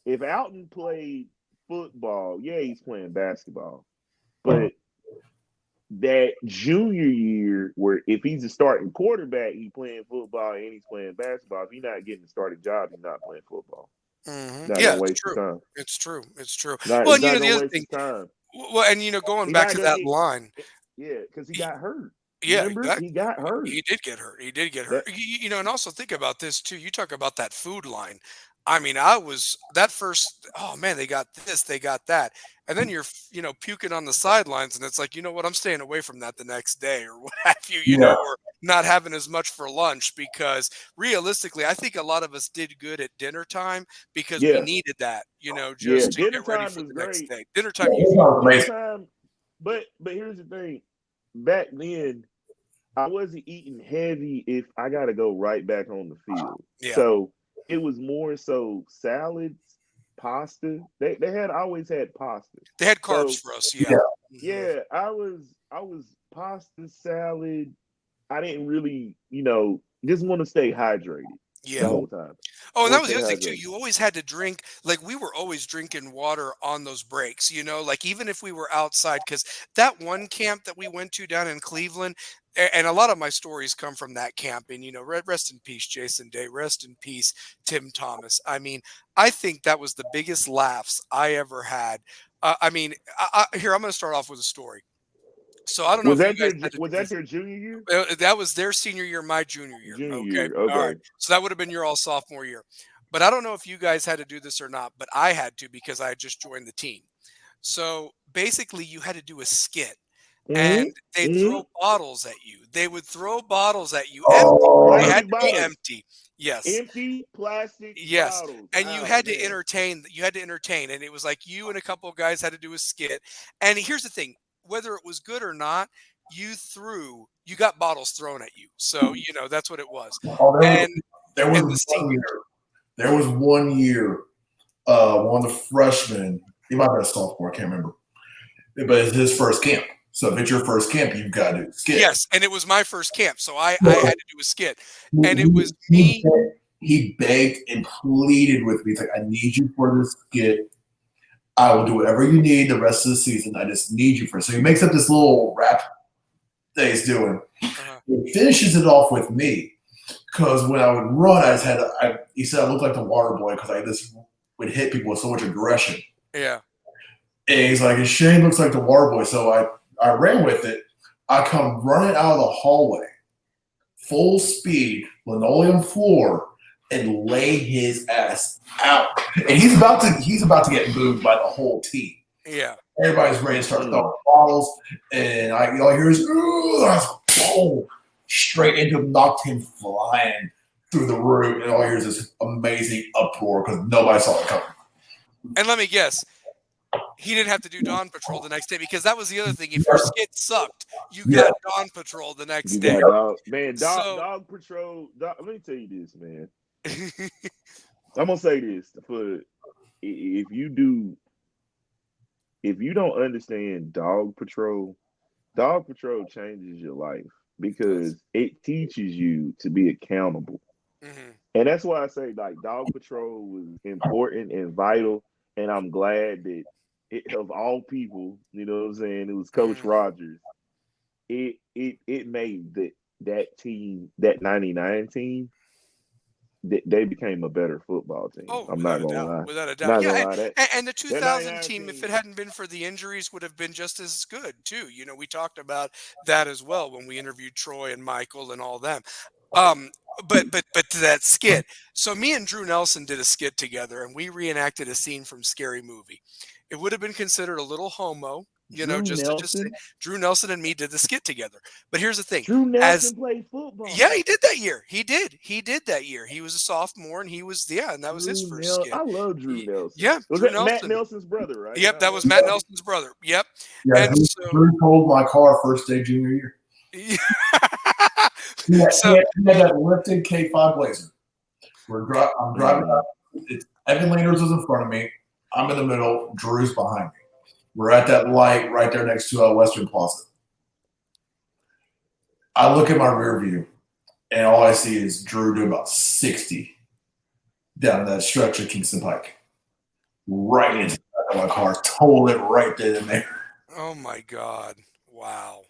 if Alton played football, yeah, he's playing basketball. But that junior year, where if he's a starting quarterback, he's playing football and he's playing basketball. If he's not getting a starting job, he's not playing football. Not Yeah, gonna it's waste true. his time. It's true. It's true. Not Well, He's and not the gonna other waste thing, his time. well, and going He's back not to gonna that get line, yeah, because he y- got hurt. yeah, Remember, exactly. he got hurt. He did get hurt. He did get hurt. That And also think about this too. You talk about that food line. I mean, I was that first. Oh man, they got this, they got that, and then you're puking on the sidelines, and it's like, you know what? I'm staying away from that the next day or what have you, Yeah, or not having as much for lunch because realistically, I think a lot of us did good at dinner time because we yeah, needed that, yeah. just to Dinner get ready time for was the next great. day. Dinner yeah, time that usually. sounds Dinner amazing. time, but here's the thing. Back then, I wasn't eating heavy if I got to go right back on the field. Yeah, So it was more so salads, pasta. They had always had pasta. they had carbs So for us. Yeah, Yeah. Hmm. yeah, I was pasta salad. I didn't really, just want to stay hydrated the Yeah. whole time. Oh, and that Want was to the stay other thing too. hydrated. You always had to drink, like we were always drinking water on those breaks, like even if we were outside, because that one camp that we went to down in Cleveland, and a lot of my stories come from that camp. And, rest in peace, Jason Day, rest in peace, Tim Thomas. I mean, I think that was the biggest laughs I ever had. I mean, here, I'm going to start off with a story. So I don't know if you guys had to Was do that this. your junior year? That was their senior year, my junior year. Junior Okay. year. All right. Okay. So that would have been your all sophomore year. But I don't know if you guys had to do this or not, but I had to because I had just joined the team. So basically, you had to do a skit and they'd Mm-hmm. throw bottles at you. They would throw bottles at you empty. They oh, had Plastic to be bottles. empty. Yes. Empty plastic Yes, bottles. and you Oh had to man. entertain and it was like you and a couple of guys had to do a skit, and here's the thing, whether it was good or not, you got bottles thrown at you, so, that's what it was, oh, and there and the was one seniors. year. There was one year. One of the freshmen. He might have been a sophomore. I can't remember. But it's his first camp. So if it's your first camp, you've got to skit. Yes, and it was my first camp, so I So had to do a skit, he, and it was he, me. he begged and pleaded with me. He's like, I need you for this skit. I will do whatever you need the rest of the season. I just need you for it. So he makes up this little rap that he's doing. Uh, He finishes it off with me. Because when I would run, I just had he said I looked like the water boy because I just would hit people with so much aggression. yeah, And he's like, Shane looks like the water boy. So I ran with it. I come running out of the hallway, full speed, linoleum floor, and lay his ass out. And he's about to get booed by the whole team. yeah. Everybody's ready to start throwing bottles, and all I hear is boom, straight into him, knocked him flying through the room, and all I hear is this amazing uproar because nobody saw it coming. And let me guess, he didn't have to do dawn patrol the next day because that was the other thing. If your skit sucked, you Yeah, got dawn patrol the next You day. got dog, man. So Dog patrol. Let me tell you this, man. I'm gonna say this for if you don't understand Dog Patrol changes your life Does. because it teaches you to be accountable. Hmm. And that's why I say like Dog Patrol was important and vital. And I'm glad that of all people, you know what I'm saying, it was Coach Hmm. Rogers. It made that team, that 99 team, they became a better football team. Oh, I'm not without a gonna doubt, lie. without a doubt. Not gonna Yeah, lie. and the That 2000 99 team, if it team, hadn't been for the injuries, would have been just as good too. We talked about that as well when we interviewed Troy and Michael and all them. Um, but to that skit. So me and Drew Nelson did a skit together, and we reenacted a scene from Scary Movie. It would have been considered a little homo, Drew just to just say Nelson. Drew Nelson and me did the skit together. But here's the thing: Drew as Nelson played yeah, football. he did that year. He did. He did that year. He was a sophomore, and and that was his first skit. I love Drew Nelson. Yeah, Was Drew that Matt Nelson. Nelson's brother, right? Yep, Not that was Matt Matt Yeah, Nelson. Nelson's brother. Yep, yeah. and so Drew totaled my car first day junior year. so He had that lifted K5 Blazer. I'm driving up. Evan Landers is in front of me. I'm in the middle. Drew's behind me. We're at that light right there next to Western Plaza. I look at my rear view, and all I see is Drew doing about 60 down that stretch of Kingston Pike. Right into my car. Totaled it right then and there. oh my God, wow.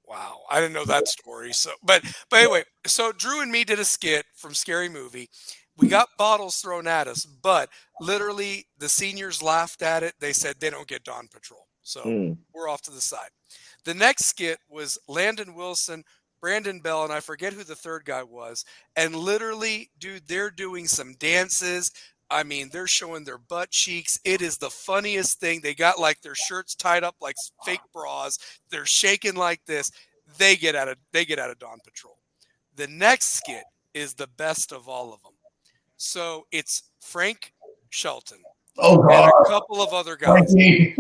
Wow, I didn't know that story. So, but anyway, so Drew and me did a skit from Scary Movie. We got bottles thrown at us, but literally the seniors laughed at it. They said they don't get Dawn Patrol, so Mm. we're off to the side. The next skit was Landon Wilson, Brandon Bell, and I forget who the third guy was. And literally, dude, they're doing some dances. I mean, they're showing their butt cheeks. It is the funniest thing. They got like their shirts tied up like fake bras. They're shaking like this. They get out of Dawn Patrol. The next skit is the best of all of them. So it's Frank Shelton Oh and a God, couple of other guys. Frankie.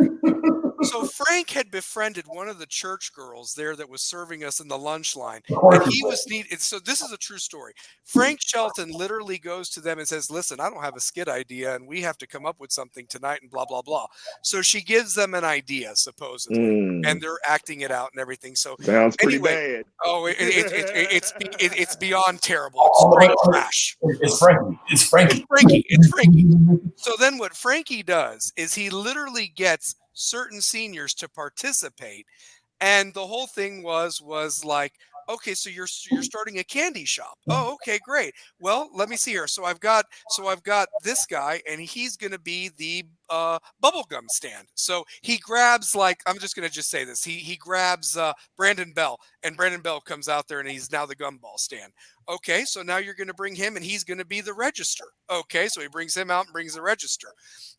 So Frank had befriended one of the church girls there that was serving us in the lunch line, Of and course he he did. was needed. So this is a true story. Frank Shelton literally goes to them and says, "Listen, I don't have a skit idea, and we have to come up with something tonight." And blah blah blah. So she gives them an idea, supposedly, and Mm. they're acting it out and everything. So Sounds pretty anyway, bad. oh, it's beyond terrible. It's straight trash. It's Frankie. It's It's Frankie. Frankie. It's Frankie. So then what Frankie does is he literally gets certain seniors to participate, and the whole thing was like, okay, so you're starting a candy shop. Oh, okay, great. Well, let me see here. So I've got this guy, and he's going to be the bubblegum stand. So he grabs, like, I'm just going to just say this. He grabs Brandon Bell, and Brandon Bell comes out there, and he's now the gumball stand. Okay, so now you're going to bring him, and he's going to be the register. Okay, so he brings him out and brings the register.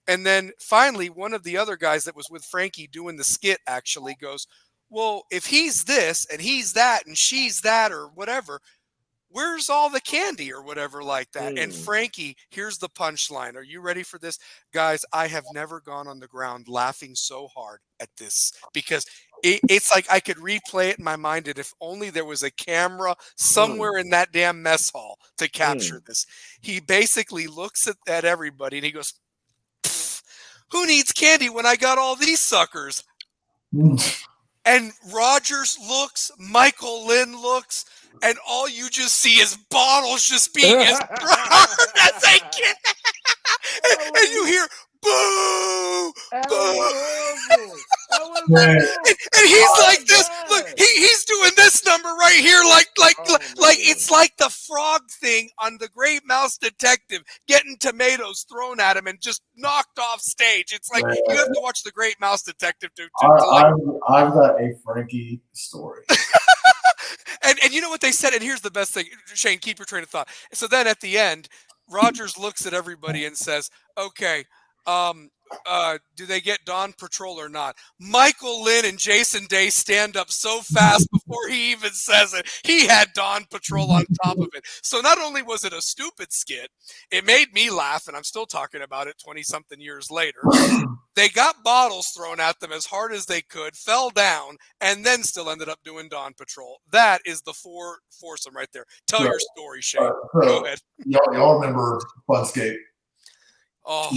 And then finally, one of the other guys that was with Frankie doing the skit actually goes, well, if he's this and he's that and she's that or whatever, where's all the candy or whatever like that? And Mm. Frankie, here's the punchline. Are you ready for this? Guys, I have never gone on the ground laughing so hard at this because it's like I could replay it in my mind. And if only there was a camera Mm. somewhere in that damn mess hall to capture Mm. this. He basically looks at everybody and he goes, who needs candy when I got all these suckers? And Rogers looks, Michael Lynn looks, and all you just see is bottles just being as hard as they can. And you hear boo, That was boo. horrible. That was Man, horrible. And he's Oh like my this. Look, God. he's doing this number right here, Oh like man. it's like the frog thing on the Great Mouse Detective, getting tomatoes thrown at him and just knocked off stage. It's like man. you have to watch the Great Mouse Detective to like. I've got a Frankie story. And you know what they said? And here's the best thing, Shane. Keep your train of thought. So then at the end, Rogers looks at everybody and says, "Okay, do they get Dawn Patrol or not? Michael Lynn and Jason Day stand up so fast before he even says it. He had Dawn Patrol on top of it. So not only was it a stupid skit, it made me laugh, and I'm still talking about it 20-something years later. They got bottles thrown at them as hard as they could, fell down, and then still ended up doing Dawn Patrol. That is the foursome right there. Tell your story, Shane. Go ahead. Y'all remember Funscape? Oh.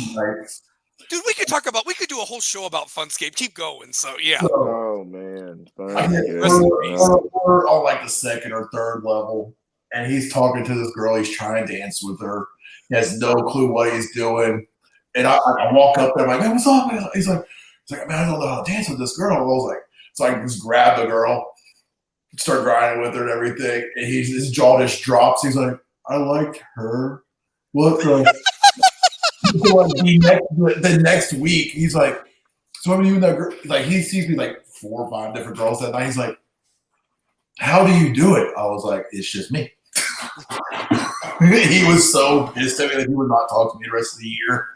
Dude, we could do a whole show about Funscape. Keep going. So, yeah. Oh, man. We're on like the second or third level, and he's talking to this girl. He's trying to dance with her. He has no clue what he's doing. And I walk up there. I'm like, hey, what's up? He's like, man, I don't know how to dance with this girl. And I was like, so I just grab the girl, start grinding with her and everything. And his jaw just drops. He's like, I like her. What the? The next week, he's like, so I'm you that girl. Like, he sees me like 4 or 5 different girls that night. He's like, how do you do it? I was like, it's just me. He was so pissed at me that he would not talk to me the rest of the year.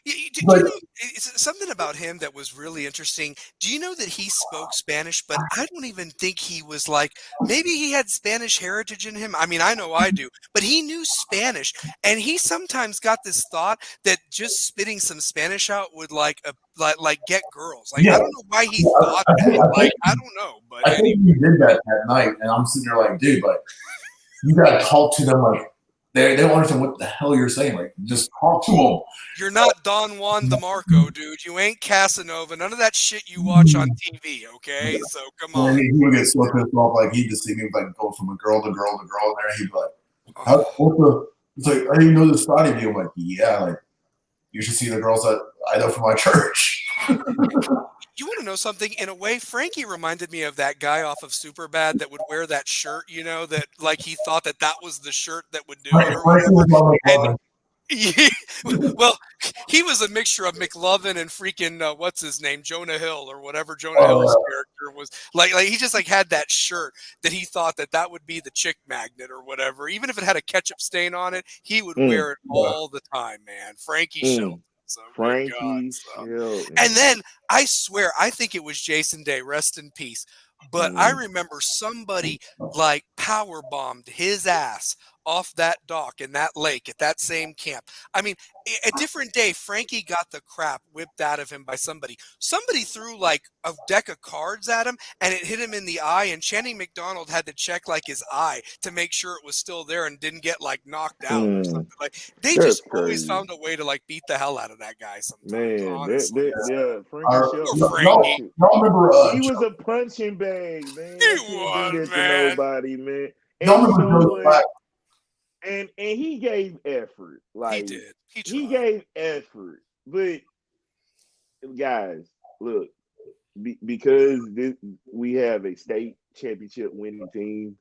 It's something about him that was really interesting. Do you know that he spoke Spanish, but I don't even think he was like, maybe he had Spanish heritage in him. I mean, I know I do, but he knew Spanish, and he sometimes got this thought that just spitting some Spanish out would like get girls. Like, yeah. I don't know why he thought that. I don't know, but I think he did that night, and I'm sitting there like, dude, like, you gotta talk to them like. They don't understand what the hell you're saying. Like, just talk to them. You're not Don Juan DeMarco, dude. You ain't Casanova. None of that shit you watch on TV, okay? Yeah. So, come on. He would get so pissed off. Like, he'd just see me, like, go from a girl to girl to girl. And he'd be like, it's like, I didn't know this side of you. I'm like, yeah, like, you should see the girls that I know from my church. You want to know something? In a way, Frankie reminded me of that guy off of Superbad that would wear that shirt, you know, that like he thought that was the shirt that would do it. Well, he was a mixture of McLovin and freaking what's his name, Jonah Hill or whatever Jonah Hill's character was. Like he just like had that shirt that he thought that would be the chick magnet or whatever. Even if it had a ketchup stain on it, he would wear it all the time, man. Frankie Shelton. So, Frankie and then I swear, I think it was Jason Day, rest in peace. But I remember somebody like power bombed his ass off that dock in that lake at that same camp. I mean, a different day, Frankie got the crap whipped out of him by somebody. Somebody threw like a deck of cards at him and it hit him in the eye. And Channing McDonald had to check like his eye to make sure it was still there and didn't get like knocked out or something. Like they just always found a way to like beat the hell out of that guy sometimes. Man, Frankie. Y'all remember he was a punching bag, man. He was, man. Nobody, man. Y'all remember and he gave effort. Like he did. He gave effort. But guys, look, because we have a state championship winning team,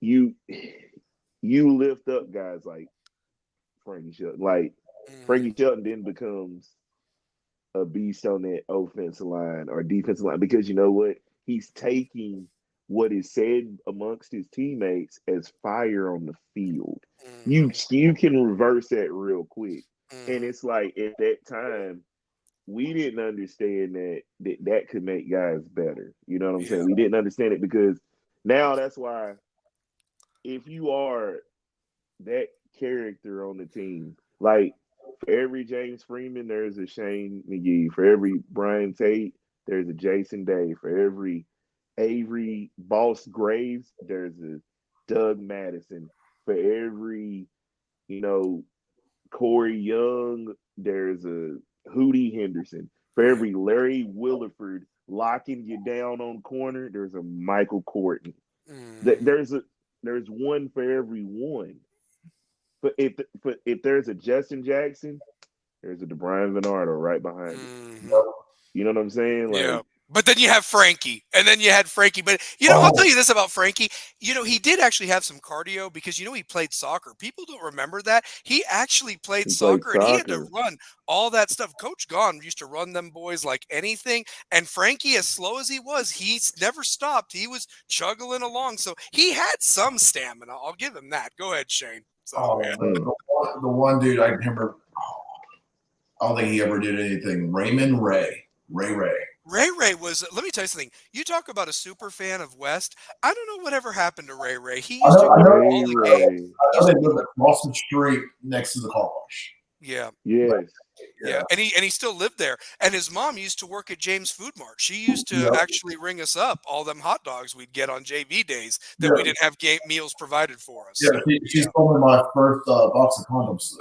you lift up guys like Frankie Shelton. Like Frankie Shelton then becomes a beast on that offensive line or defensive line because you know what? He's taking what is said amongst his teammates as fire on the field. You can reverse that real quick. And it's like at that time, we didn't understand that could make guys better. You know what I'm saying? We didn't understand it because now that's why if you are that character on the team, like for every James Freeman, there's a Shane McGee. For every Brian Tate, there's a Jason Day. For every Avery Boss Graves, there's a Doug Madison. For every, Corey Young, there's a Hootie Henderson. For every Larry Williford locking you down on corner, there's a Michael Courtney. There's one for every one. But if there's a Justin Jackson, there's a DeBrian Bernardo right behind it. You know what I'm saying? Like, But then you have Frankie, and then you had Frankie. But, I'll tell you this about Frankie. He did actually have some cardio because, he played soccer. People don't remember that. He actually played soccer, and he had to run all that stuff. Coach Gahn used to run them boys like anything. And Frankie, as slow as he was, he never stopped. He was chugging along. So he had some stamina. I'll give him that. Go ahead, Shane. So, the one dude I remember. I don't think he ever did anything. Raymond Ray. Ray was, let me tell you something. You talk about a super fan of West. I don't know whatever happened to Ray. He used to go to all the games. I know they lived across the street next to the car wash. Yeah. Yes. Yeah. And he still lived there. And his mom used to work at James Food Mart. She used to actually ring us up all them hot dogs we'd get on JV days that we didn't have meals provided for us. Yeah, she stole me my first box of condoms.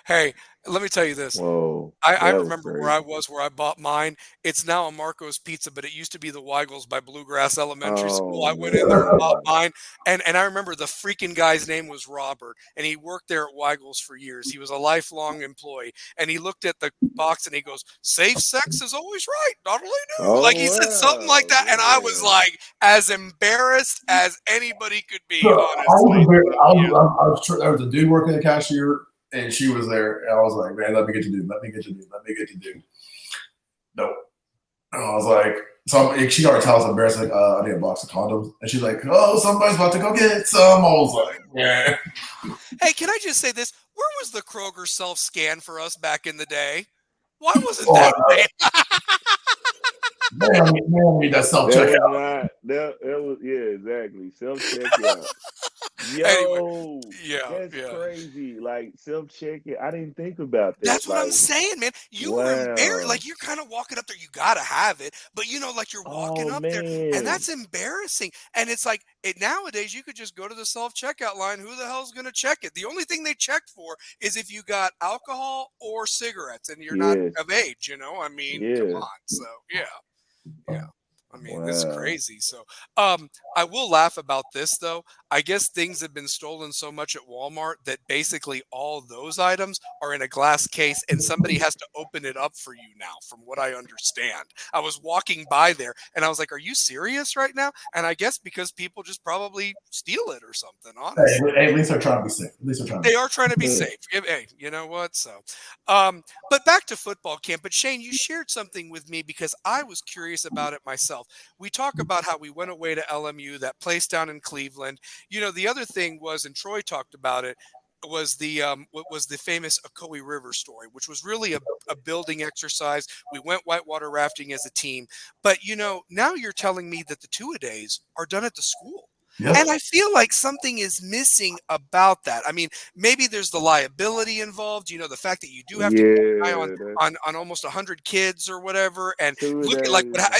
Hey, let me tell you this. Whoa. I remember where I was, where I bought mine. It's now a Marco's Pizza, but it used to be the Weigels by Bluegrass Elementary School. I went in there and bought mine. And I remember the freaking guy's name was Robert, and he worked there at Weigels for years. He was a lifelong employee. And he looked at the box and he goes, "Safe sex is always right. Not only new." Like he said something like that. And I was like as embarrassed as anybody could be, honestly. There was a dude working the cashier. And she was there, and I was like, "Man, let me get to do. Nope." And I was like, she already tells embarrassed, like, "I need a box of condoms," and she's like, "Oh, somebody's about to go get some." I was like, "Yeah." Hey, can I just say this? Where was the Kroger self-scan for us back in the day? Why wasn't that? Man, that self-checkout. That was exactly. Self-checkout. Yo, Anyway, that's crazy. Like self-checking. I didn't think about that. That's what I'm saying, man. You were embarrassed. Like you're kind of walking up there. You gotta have it, but like you're walking up there, and that's embarrassing. And it's like nowadays you could just go to the self-checkout line. Who the hell's gonna check it? The only thing they check for is if you got alcohol or cigarettes, and you're not of age. I mean, come on. So yeah. I mean, this is crazy. So, I will laugh about this though. I guess things have been stolen so much at Walmart that basically all those items are in a glass case and somebody has to open it up for you now, from what I understand. I was walking by there and I was like, "Are you serious right now?" And I guess because people just probably steal it or something, honestly. Hey, at least they're trying to be safe. They are trying to be safe. Hey, you know what? So, but back to football camp. But Shane, you shared something with me because I was curious about it myself. We talk about how we went away to LMU, that place down in Cleveland. The other thing was, and Troy talked about it, was the famous Ocoee River story, which was really a building exercise. We went whitewater rafting as a team. But, now you're telling me that the two-a-days are done at the school. Yep. And I feel like something is missing about that. I mean, maybe there's the liability involved, the fact that you do have to keep an eye on almost 100 kids or whatever. And look at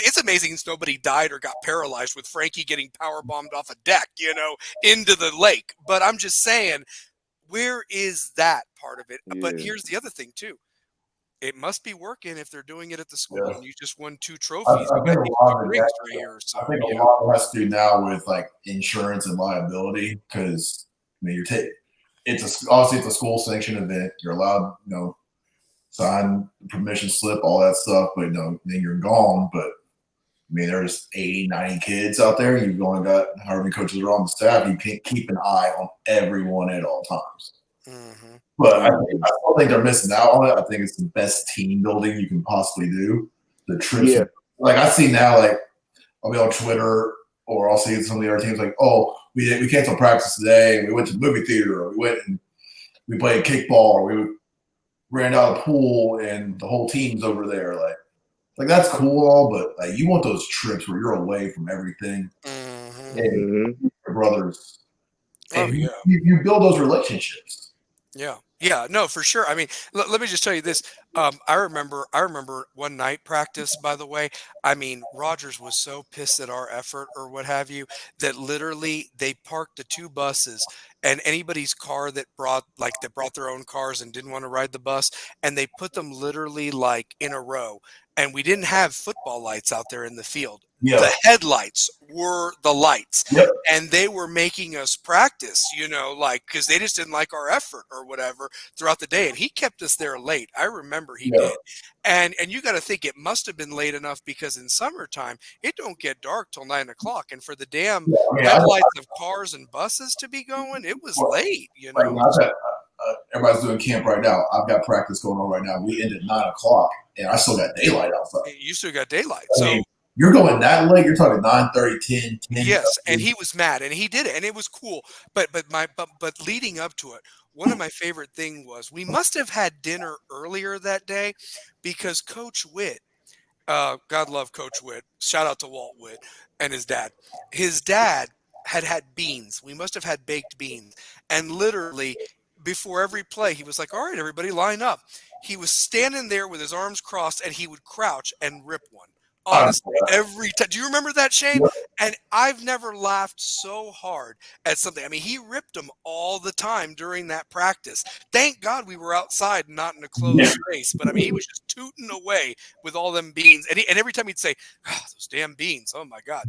it's amazing nobody died or got paralyzed with Frankie getting power bombed off a deck, into the lake. But I'm just saying, where is that part of it? Yeah. But here's the other thing too. It must be working if they're doing it at the school and you just won 2 trophies. I think a lot of it has to do now with like insurance and liability because it's obviously a school sanctioned event. You're allowed, sign permission slip, all that stuff, but then you're gone. But I mean, there's 80, 90 kids out there. You've only got however many coaches are on the staff. You can't keep an eye on everyone at all times. Mm-hmm. But I don't think they're missing out on it. I think it's the best team building you can possibly do. The trips, like I see now, like I'll be on Twitter or I'll see some of the other teams like, "Oh, we canceled practice today, and we went to the movie theater, or we went and we played kickball, or we ran out of the pool, and the whole team's over there." Like that's cool, all, but like you want those trips where you're away from everything, and your brothers, and you build those relationships. Yeah, no, for sure. I mean, let me just tell you this. I remember one night practice, by the way. I mean, Rogers was so pissed at our effort or what have you that literally they parked the 2 buses and anybody's car that brought their own cars and didn't want to ride the bus, and they put them literally like in a row. And we didn't have football lights out there in the field. Yeah. The headlights were the lights. Yep. And they were making us practice, because they just didn't like our effort or whatever throughout the day. And he kept us there late. I remember he did. And you got to think it must have been late enough because in summertime, it don't get dark till 9 o'clock. And for the damn headlights of cars and buses to be going, it was late, everybody's doing camp right now. I've got practice going on right now. We end at 9 o'clock, and I still got daylight outside. You still got daylight. I mean, you're going that late. You're talking 9:30, 10. Yes, and he was mad, and he did it, and it was cool. But leading up to it, one of my favorite things was we must have had dinner earlier that day because Coach Witt, God love Coach Witt. Shout out to Walt Witt and his dad. His dad had beans. We must have had baked beans. And literally, before every play, he was like, "All right, everybody, line up." He was standing there with his arms crossed, and he would crouch and rip one. Honestly, every time. Do you remember that, Shane? And I've never laughed so hard at something. I mean, he ripped them all the time during that practice. Thank God we were outside, not in a closed space. But I mean, he was just tooting away with all them beans. And every time he'd say, "Oh, those damn beans. Oh my God."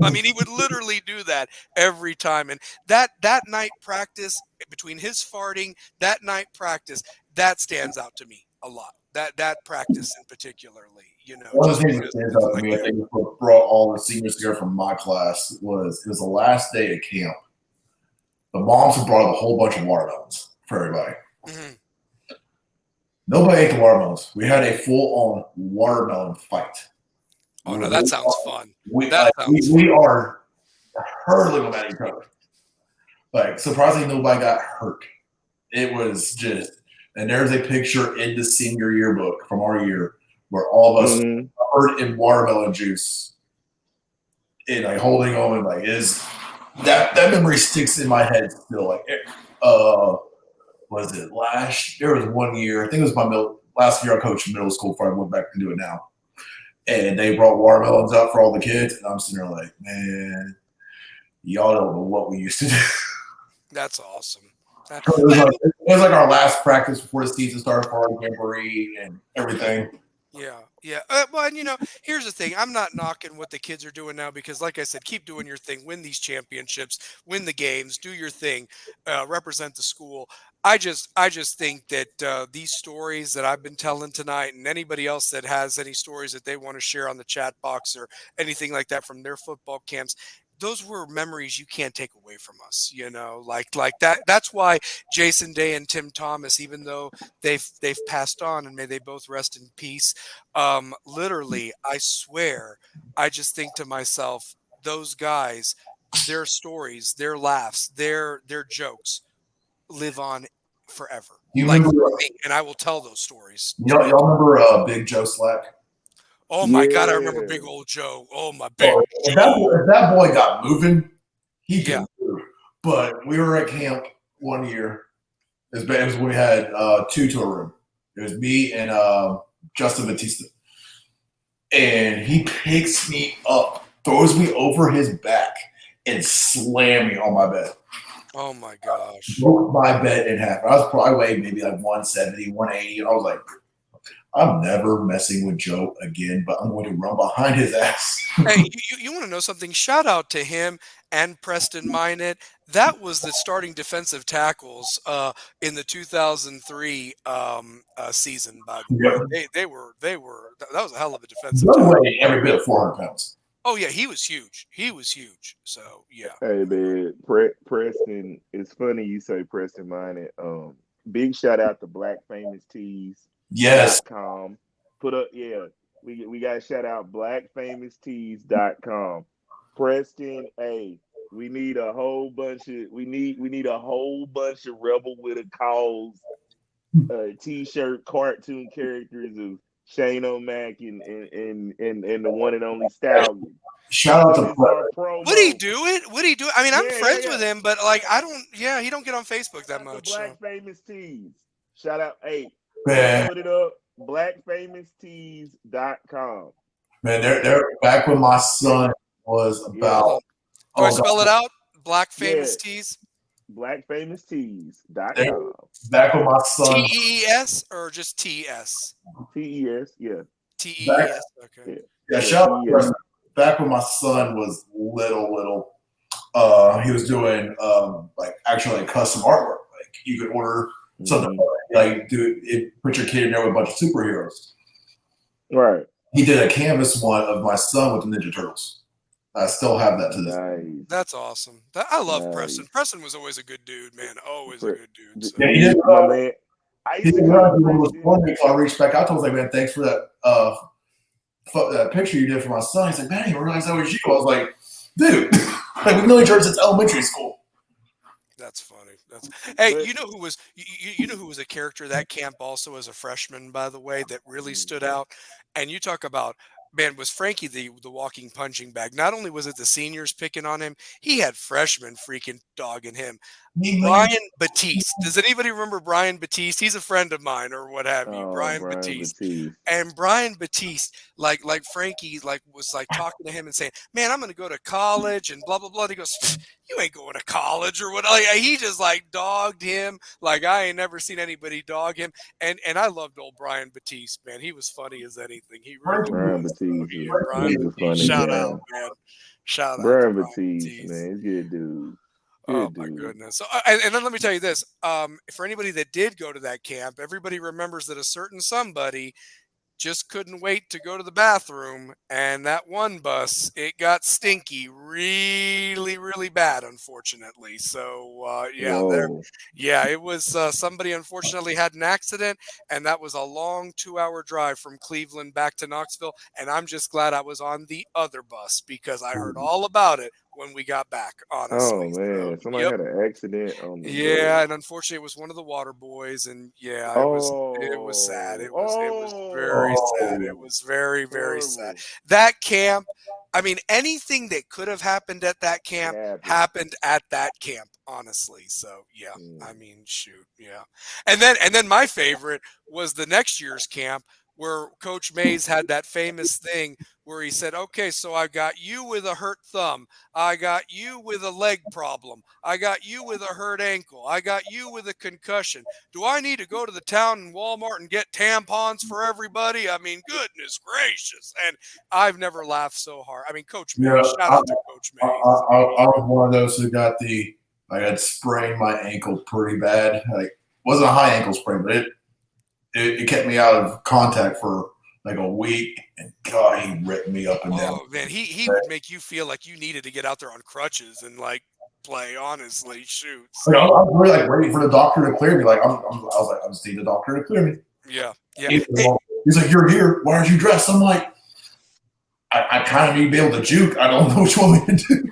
I mean, he would literally do that every time. And that night practice, between his farting, that night practice, that stands out to me a lot. That practice in particularly, One of just the things that because stands of out the to way me, I they. think what brought all the seniors together from my class was it was the last day of camp. The moms had brought up a whole bunch of watermelons for everybody. Mhm. Nobody ate the watermelons. We had a full-on watermelon fight. Oh no, that sounds fun. We That sounds fun. are hurling them at each other. Like, surprisingly, nobody got hurt. It was just, and there's a picture in the senior yearbook from our year where all of us covered in watermelon juice and like holding on and like is that memory sticks in my head still. Like, was it there was one year, I think it was my last year I coached in middle school before I went back to do it now. And they brought watermelons out for all the kids, and I'm sitting there like, man, y'all don't know what we used to do. That's awesome. It was like our last practice before the season started for our jamboree and everything. Yeah. Well, and here's the thing. I'm not knocking what the kids are doing now because, like I said, keep doing your thing, win these championships, win the games, do your thing, represent the school. I just think that these stories that I've been telling tonight, and anybody else that has any stories that they want to share on the chat box or anything like that from their football camps, those were memories you can't take away from us. Like that. That's why Jason Day and Tim Thomas, even though they've passed on, and may they both rest in peace. Literally, I swear, I just think to myself, those guys, their stories, their laughs, their jokes live on forever. You Like remember? for me, and I will tell those stories. Y'all remember Big Joe Slack? Oh my God, I remember Big Old Joe. Oh my big If Joe. that boy got moving, he Yeah. could move. But we were at camp one year. It was when we had two to a room. It was me and Justin Batista. And he picks me up, throws me over his back, and slammed me on my bed. Oh my gosh. Broke my bed in half. I was probably weighing maybe like 170, 180. And I was like, I'm never messing with Joe again, but I'm going to run behind his ass. Hey, you want to know something? Shout out to him and Preston Minot. That was the starting defensive tackles in the 2003 season. By the way, they were. That was a hell of a defensive Joe tackle. weighed every bit of 400 pounds. Oh yeah, he was huge. So yeah. Hey man, Preston. It's funny you say Preston Minot. Big shout out to Black Famous Tees. Yes. .com. Put up, we got to shout out blackfamoustees.com. Preston, hey, we need a whole bunch of Rebel with a Cause t-shirt cartoon characters of Shane O'Mac and the one and only Stallion. Shout out to Would he do it? I mean, I'm friends with him, but like he don't get on Facebook that much. Black Famous Tees. Shout out, hey. Man. Put it up, blackfamoustees.com. Man, they're back when my son was about. Do I spell it out? Black Famous Tees? Blackfamoustees.com. Back when my son. TEES or just TS? TES, yeah. TES, okay. Yeah, shout out to back when my son was little. He was doing actually custom artwork. Like you could order something like put your kid in there with a bunch of superheroes. Right. He did a canvas one of my son with the Ninja Turtles. I still have that to this day. That's awesome. I love Preston. Preston was always a good dude, man. Always a good dude. So. Yeah, he did. I reached back out to him. I was like, man, thanks for that that picture you did for my son. He's like, man, I didn't realize that was you. I was like, dude, we've known each other since elementary school. That's funny. Hey, But you know who was a character of that camp also as a freshman, by the way, that really stood out. And you talk about, man, was Frankie the walking punching bag? Not only was it the seniors picking on him, he had freshmen freaking dogging him. Brian Batiste. Does anybody remember Brian Batiste? He's a friend of mine, or what have you. oh, Brian Brian Batiste. Batiste. And Brian Batiste, like Frankie, was talking to him and saying, "Man, I'm going to go to college," and blah blah blah. And he goes, "You ain't going to college or what?" Like, he just like dogged him like I ain't never seen anybody dog him. And I loved old Brian Batiste, man. He was funny as anything. He really Brian was. So, Batiste, yeah, Brian he's a Batiste, funny shout guy. out, man. Shout out to Brian Brian Batiste, Batiste. man, he's a good dude. Oh Good my dude. goodness. So, and then let me tell you this. For anybody that did go to that camp, everybody remembers that a certain somebody just couldn't wait to go to the bathroom, and that one bus, it got stinky really bad, unfortunately. So Whoa. it was somebody unfortunately had an accident, and that was a long 2-hour drive from Cleveland back to Knoxville, and I'm just glad I was on the other bus because I heard all about it when we got back, honestly. Oh So man, somebody yep. had an accident on the Yeah, bus. and unfortunately, it was one of the water boys, and yeah, it was sad. Oh, It was very sad. It oh, was very sad. horrible. That camp, I mean, anything that could have happened at that It camp happened. happened at that camp, honestly. So yeah, I Mm. mean, shoot, yeah. And then my favorite was the next year's camp where Coach Mays had that famous thing where he said, "Okay, so I got you with a hurt thumb. I got you with a leg problem. I got you with a hurt ankle. I got you with a concussion. Do I need to go to the town and Walmart and get tampons for everybody? I mean, goodness gracious." And I've never laughed so hard. I mean, Coach Yeah, Mays, shout out to Coach Mays. I was one of those who got I had sprained my ankle pretty bad. Like, wasn't a high ankle sprain, but it kept me out of contact for like a week. And God, he ripped me up and down. Oh man, he would make you feel like you needed to get out there on crutches and like play. Honestly, shoot. Like, I So was really like waiting for the doctor to clear me. Like I was like, I just need the doctor to clear me. yeah. He's like, "You're here. Why aren't you dressed?" I'm like, I kind of need to be able to juke. I don't know what you want me to do.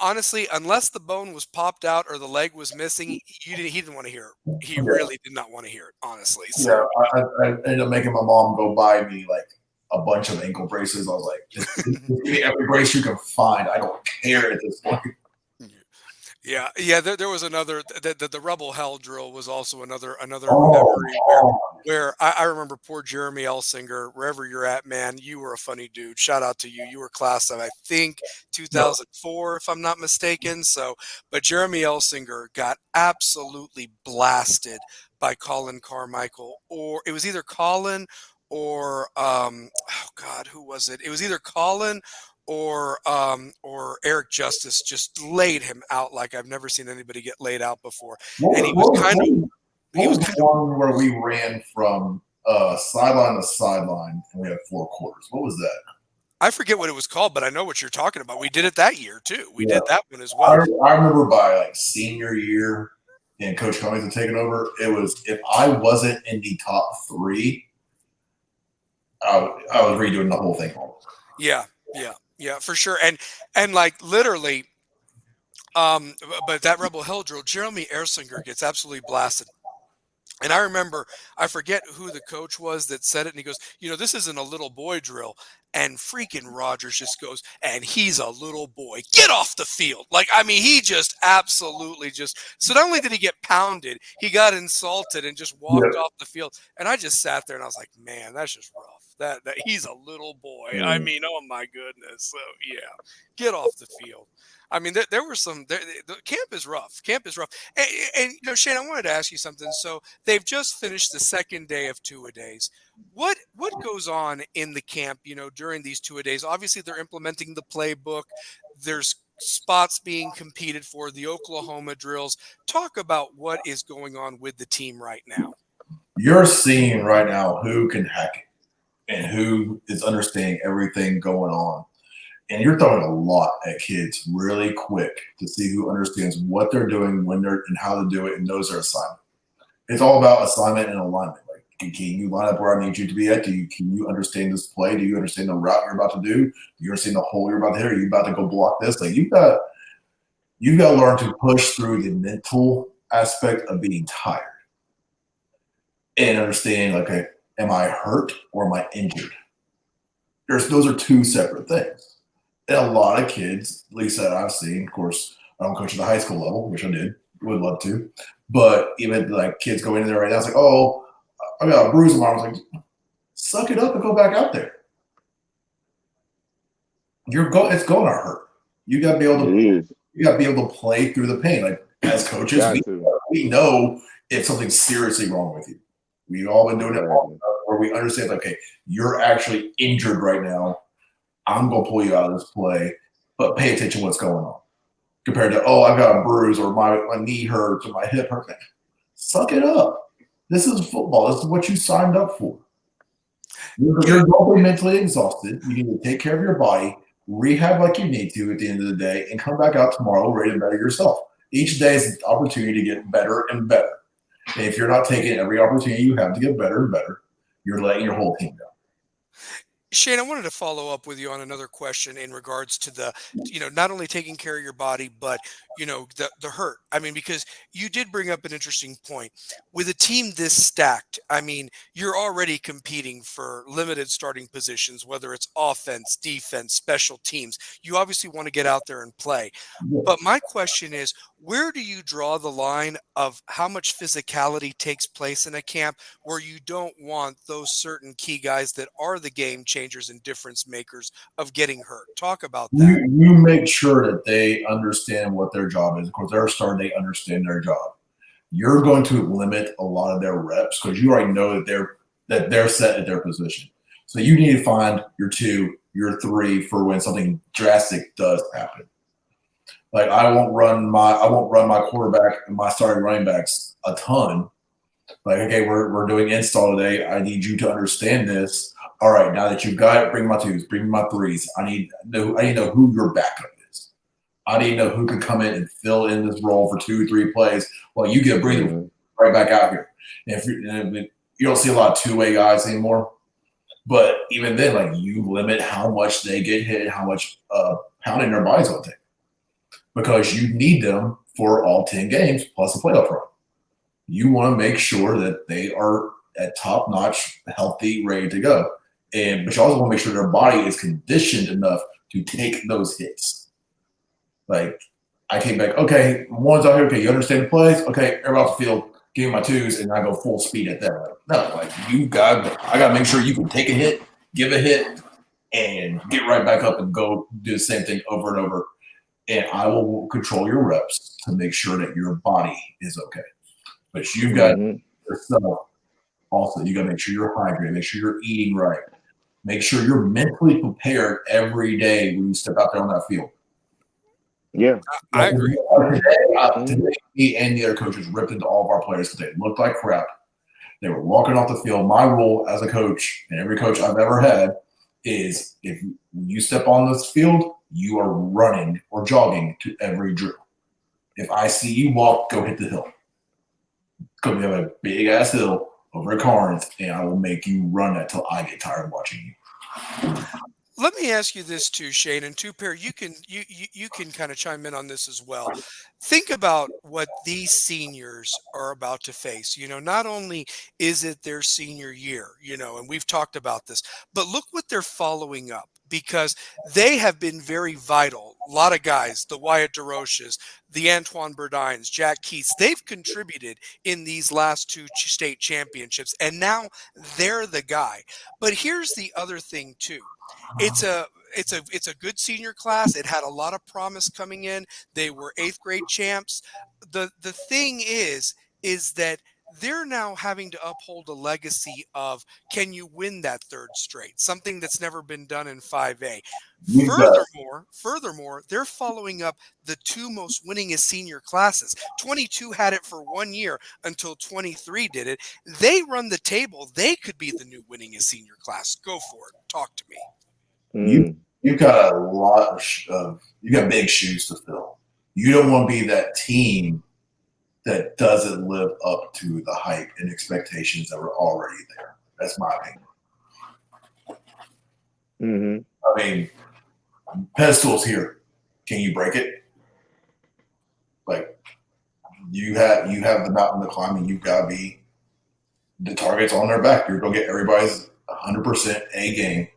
Honestly, unless the bone was popped out or the leg was missing, he didn't want to hear it. He Yeah. really did not want to hear it, honestly. So Yeah, I ended up making my mom go buy me like a bunch of ankle braces. I was like, just give me every brace you can find. I don't care at this point. yeah. There was another the Rebel Hell drill was also another Oh, memory oh, where I remember poor Jeremy Elsinger, wherever you're at, man, you were a funny dude. Shout out to you. You were class of, I think, 2004, if I'm not mistaken. So, but Jeremy Elsinger got absolutely blasted by Colin Carmichael, or it was either Colin or oh God, who was it? It was either Colin or Eric Justice just laid him out like I've never seen anybody get laid out before. And he was kind of what was the one where we ran from sideline to sideline and we had 4 quarters? What was that? I forget what it was called, but I know what you're talking about. We did it that year too. We did that one as well. I remember by like senior year and Coach Cummings had taken over, it was if I wasn't in the top 3, I was redoing the whole thing. Yeah, for sure. And like literally, but that Rebel Hill drill, Jeremy Ersinger gets absolutely blasted. And I remember, I forget who the coach was that said it, and he goes, "This isn't a little boy drill." And freaking Rogers just goes, "And he's a little boy. Get off the field." Like, I mean, he just absolutely so not only did he get pounded, he got insulted and just walked off the field. And I just sat there and I was like, man, that's just rough. That he's a little boy. I mean, oh my goodness. So yeah, get off the field. I mean, there were some. The camp is rough. Camp is rough. And Shane, I wanted to ask you something. So they've just finished the second day of two-a-days. What goes on in the camp? During these two-a-days. Obviously, they're implementing the playbook. There's spots being competed for, the Oklahoma drills. Talk about what is going on with the team right now. You're seeing right now who can hack it and who is understanding everything going on. And you're throwing a lot at kids really quick to see who understands what they're doing, when they're and how to do it, and knows their assignment. It's all about assignment and alignment. Like, can you line up where I need you to be at? Can you understand this play? Do you understand the route you're about to do? Do you understand the hole you're about to hit? Are you about to go block this? Like, you've got to learn to push through the mental aspect of being tired and understanding, okay, am I hurt or am I injured? Those are two separate things. And a lot of kids, at least that I've seen, of course, I don't coach at the high school level, which I would love to, but even like kids go in there right now, it's like, oh, I got a bruise on my arm. I was like, suck it up and go back out there. It's going to hurt. You got to be able to play through the pain. Like as coaches, we know if something's seriously wrong with you. We've all been doing it long enough where we understand, okay, you're actually injured right now. I'm going to pull you out of this play, but pay attention to what's going on. Compared to, oh, I've got a bruise or my knee hurts or my hip hurts. Suck it up. This is football. This is what you signed up for. You're going to be mentally exhausted. You need to take care of your body, rehab like you need to at the end of the day, and come back out tomorrow ready to better yourself. Each day is an opportunity to get better and better. And if you're not taking every opportunity you have to get better and better, you're letting your whole team down. Shane, I wanted to follow up with you on another question in regards to the, not only taking care of your body, but, the hurt. I mean, because you did bring up an interesting point. With a team this stacked, I mean, you're already competing for limited starting positions, whether it's offense, defense, special teams. You obviously want to get out there and play. But my question is, where do you draw the line of how much physicality takes place in a camp where you don't want those certain key guys that are the game changers and difference makers of getting hurt? Talk about that. You make sure that they understand what their job is. Of course, they're a star, they understand their job. You're going to limit a lot of their reps because you already know that they're set at their position. So you need to find your 2, your 3 for when something drastic does happen. Like I won't run my quarterback and my starting running backs a ton. Like, okay, we're doing install today. I need you to understand this. All right, now that you've got it, bring my 2s, bring my 3s. I need to know who your backup is. I need to know who can come in and fill in this role for 2-3 plays while you get a breather right back out here. And if you don't see a lot of two-way guys anymore, but even then, like you limit how much they get hit, how much pounding their bodies will take. Because you need them for all 10 games plus a playoff run. You want to make sure that they are at top-notch, healthy, ready to go. But you also want to make sure their body is conditioned enough to take those hits. Like, I came back, okay, one's out here, okay, you understand the plays? Okay, everybody off the field, give me my 2s, and I go full speed at that. No, like, I got to make sure you can take a hit, give a hit, and get right back up and go do the same thing over and over. And I will control your reps to make sure that your body is okay. But you've got yourself also. You got to make sure you're hydrated, make sure you're eating right, make sure you're mentally prepared every day when you step out there on that field. Yeah, I agree. Today, me and the other coaches ripped into all of our players because they looked like crap. They were walking off the field. My rule as a coach, and every coach I've ever had, is if you step on this field, you are running or jogging to every drill. If I see you walk, go hit the hill. Because we have a big ass hill over at Carnes, and I will make you run that till I get tired of watching you. Let me ask you this too, Shane, and Two-Pair, you can kind of chime in on this as well. Think about what these seniors are about to face. Not only is it their senior year, and we've talked about this, but look what they're following up, because they have been very vital. A lot of guys, the Wyatt DeRoches, the Antoine Burdines, Jack Keats, they've contributed in these last 2 state championships, and now they're the guy. But here's the other thing too. It's a good senior class. It had a lot of promise coming in. They were 8th grade champs. The thing is that they're now having to uphold a legacy of, can you win that 3rd straight? Something that's never been done in 5A. Furthermore, they're following up the 2 most winningest senior classes. 22 had it for 1 year until 23 did it. They run the table. They could be the new winningest senior class. Go for it. Talk to me. You've got a lot of you got big shoes to fill. You don't want to be that team that doesn't live up to the hype and expectations that were already there. That's my opinion. I mean, pedestal's here. Can you break it? Like, you have the mountain to climb, and you've got to be the targets on their back. You're going to get everybody's 100% A game